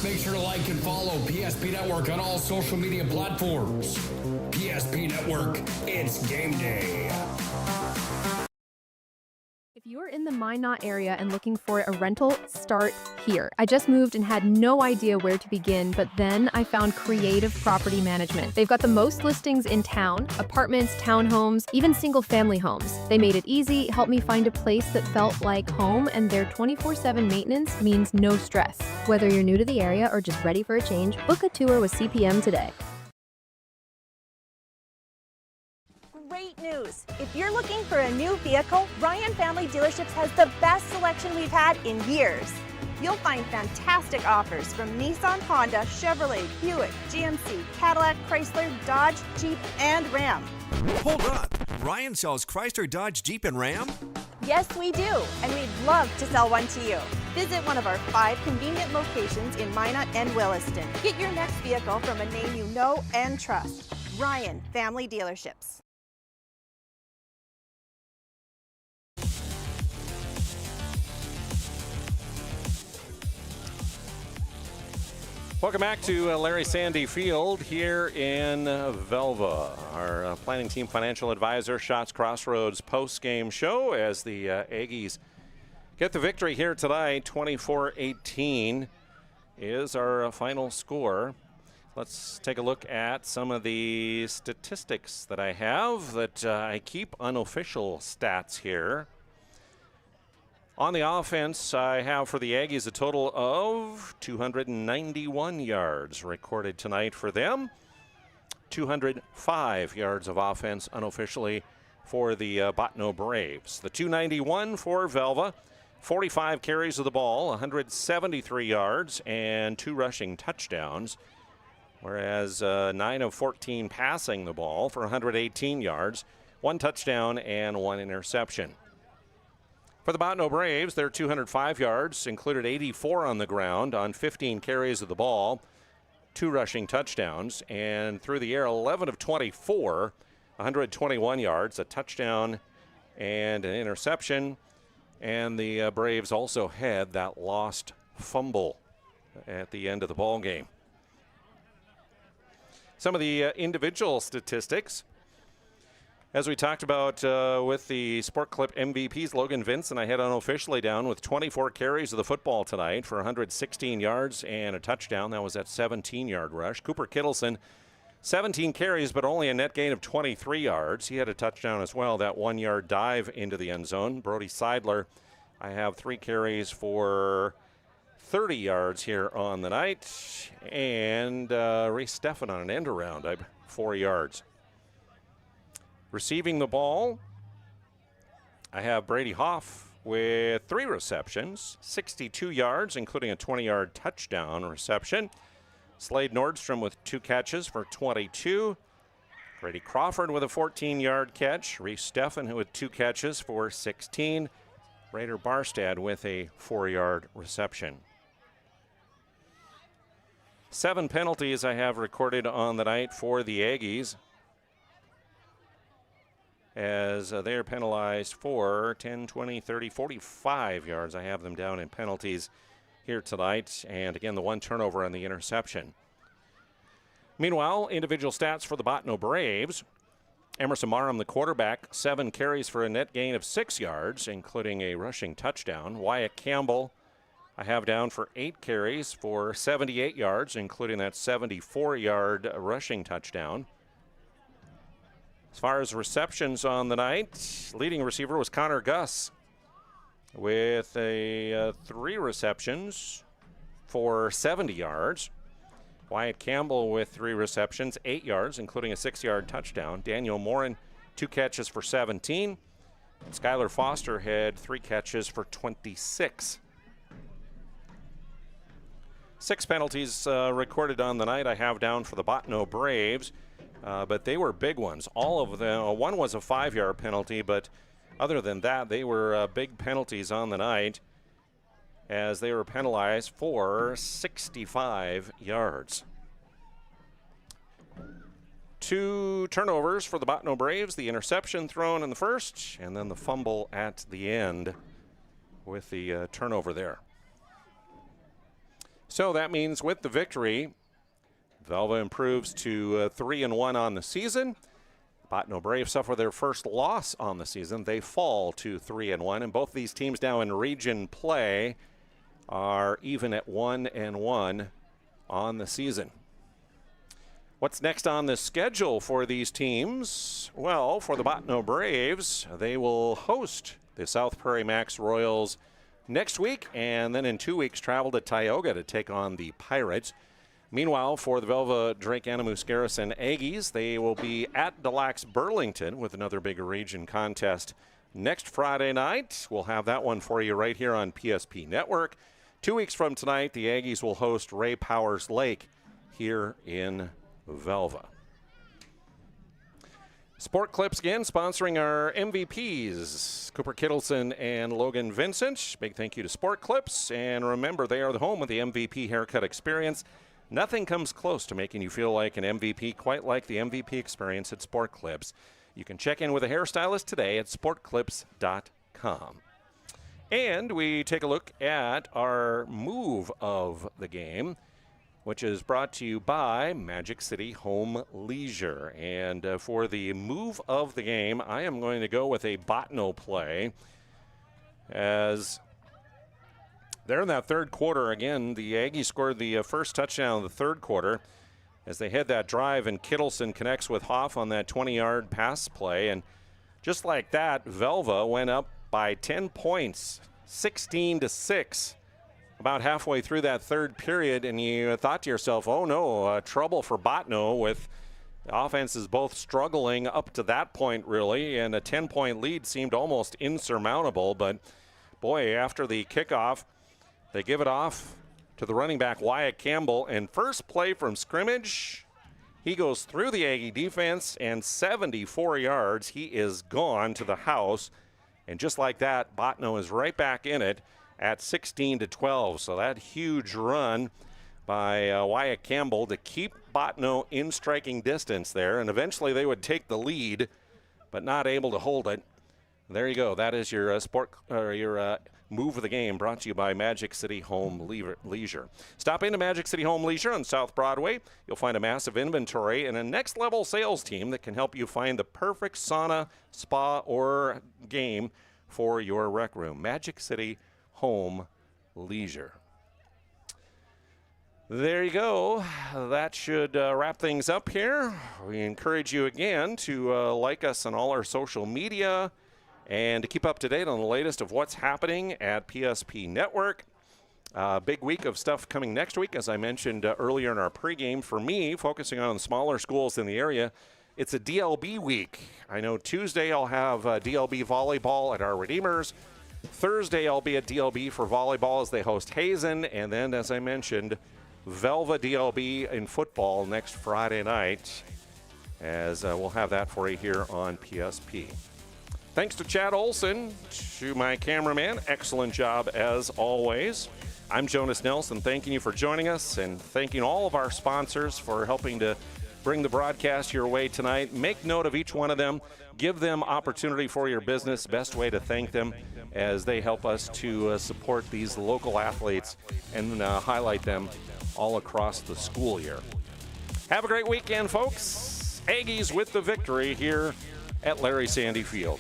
Make sure to like and follow PSP Network on all social media platforms. PSP Network, it's game day. If you're in the Minot area and looking for a rental, start here. I just moved and had no idea where to begin, but then I found Creative Property Management. They've got the most listings in town, apartments, townhomes, even single-family homes. They made it easy, helped me find a place that felt like home, and their 24/7 maintenance means no stress. Whether you're new to the area or just ready for a change, book a tour with CPM today. Great news! If you're looking for a new vehicle, Ryan Family Dealerships has the best selection we've had in years. You'll find fantastic offers from Nissan, Honda, Chevrolet, Buick, GMC, Cadillac, Chrysler, Dodge, Jeep, and Ram. Hold on. Ryan sells Chrysler, Dodge, Jeep, and Ram? Yes, we do, and we'd love to sell one to you. Visit one of our 5 convenient locations in Minot and Williston. Get your next vehicle from a name you know and trust. Ryan Family Dealerships. Welcome back to Larry Sandy Field here in Velva. Our planning team financial advisor, Shots Crossroads post-game show as the Aggies get the victory here tonight. 24-18 is our final score. Let's take a look at some of the statistics that I have that I keep unofficial stats here. On the offense, I have for the Aggies a total of 291 yards recorded tonight for them. 205 yards of offense unofficially for the Bottineau Braves. The 291 for Velva, 45 carries of the ball, 173 yards, and 2 rushing touchdowns. Whereas 9 of 14 passing the ball for 118 yards, 1 touchdown, and 1 interception. For the Bottineau Braves, their 205 yards included 84 on the ground on 15 carries of the ball, 2 rushing touchdowns, and through the air, 11 of 24, 121 yards, a touchdown, and an interception. And the Braves also had that lost fumble at the end of the ball game. Some of the individual statistics. As we talked about with the Sport Clip MVPs, Logan Vincent, I had unofficially down with 24 carries of the football tonight for 116 yards and a touchdown. That was that 17-yard rush. Cooper Kittleson, 17 carries, but only a net gain of 23 yards. He had a touchdown as well, that 1-yard dive into the end zone. Brody Seidler, I have 3 carries for 30 yards here on the night. And Ray Steffen on an end around, 4 yards. Receiving the ball, I have Brady Hoff with 3 receptions, 62 yards, including a 20-yard touchdown reception. Slade Nordstrom with 2 catches for 22. Grady Crawford with a 14-yard catch. Reese Steffen with 2 catches for 16. Raider Barstad with a 4-yard reception. 7 penalties I have recorded on the night for the Aggies, as they are penalized for 10, 20, 30, 45 yards. I have them down in penalties here tonight. And again, the 1 turnover and the interception. Meanwhile, individual stats for the Bottineau Braves. Emerson Marham, the quarterback, 7 carries for a net gain of 6 yards, including a rushing touchdown. Wyatt Campbell, I have down for 8 carries for 78 yards, including that 74-yard rushing touchdown. As far as receptions on the night, leading receiver was Connor Gus with 3 receptions for 70 yards. Wyatt Campbell with 3 receptions, 8 yards, including a 6-yard touchdown. Daniel Morin, 2 catches for 17. And Skylar Foster had 3 catches for 26. 6 penalties recorded on the night I have down for the Bottineau Braves. But they were big ones. All of them. One was a 5-yard penalty, but other than that, they were big penalties on the night, as they were penalized for 65 yards. 2 turnovers for the Bottineau Braves, the interception thrown in the first, and then the fumble at the end with the turnover there. So that means with the victory, Velva improves to 3-1 on the season. Bottineau Braves suffer their first loss on the season. They fall to 3-1, and both these teams now in region play are even at 1-1 on the season. What's next on the schedule for these teams? Well, for the Bottineau Braves, they will host the South Prairie Max Royals next week, and then in 2 weeks travel to Tioga to take on the Pirates. Meanwhile, for the Velva Drake Anamoose Garrison Aggies, they will be at Des Lacs Burlington with another big region contest next Friday night. We'll have that one for you right here on PSP Network. 2 weeks from tonight, the Aggies will host Ray Powers Lake here in Velva. Sport Clips again sponsoring our MVPs, Cooper Kittleson and Logan Vincent. Big thank you to Sport Clips. And remember, they are the home of the MVP haircut experience. Nothing comes close to making you feel like an MVP, quite like the MVP experience at Sport Clips. You can check in with a hairstylist today at sportclips.com. And we take a look at our move of the game. which is brought to you by Magic City Home Leisure. And for the move of the game, I am going to go with a Bottineau play. As there in that third quarter, again, the Aggies scored the first touchdown in the third quarter as they had that drive, and Kittleson connects with Hoff on that 20-yard pass play. And just like that, Velva went up by 10 points, 16-6. About halfway through that third period, and you thought to yourself, oh no, trouble for Bottineau, with offenses both struggling up to that point, really, and a 10-point lead seemed almost insurmountable. But boy, after the kickoff, they give it off to the running back Wyatt Campbell, and first play from scrimmage, he goes through the Aggie defense, and 74 yards, he is gone to the house. And just like that, Bottineau is right back in it at 16-12. So that huge run by Wyatt Campbell to keep Bottineau in striking distance there, and eventually they would take the lead, but not able to hold it. There you go. That is your move of the game, brought to you by Magic City Home Leisure. Stop into Magic City Home Leisure on South Broadway. You'll find a massive inventory and a next-level sales team that can help you find the perfect sauna, spa, or game for your rec room. Magic City Home Leisure. There you go. That should wrap things up here. We encourage you again to like us on all our social media and to keep up to date on the latest of what's happening at PSP Network. Big week of stuff coming next week, as I mentioned earlier in our pregame. For me, focusing on smaller schools in the area, it's a DLB week. I know Tuesday I'll have DLB volleyball at our Redeemers. Thursday, I'll be at DLB for volleyball as they host Hazen. And then, as I mentioned, Velva DLB in football next Friday night, as we'll have that for you here on PSP. Thanks to Chad Olson, to my cameraman. Excellent job as always. I'm Jonas Nelson, thanking you for joining us and thanking all of our sponsors for helping to bring the broadcast your way tonight. Make note of each one of them. Give them opportunity for your business. Best way to thank them as they help us to support these local athletes and highlight them all across the school year. Have a great weekend, folks. Aggies with the victory here at Larry Sandy Field.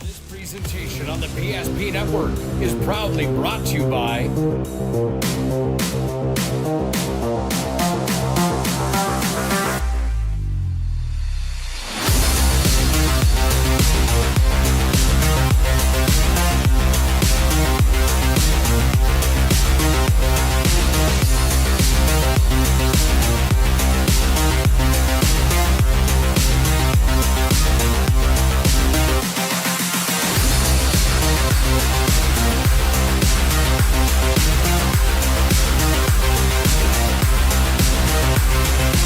This presentation on the PSP Network is proudly brought to you by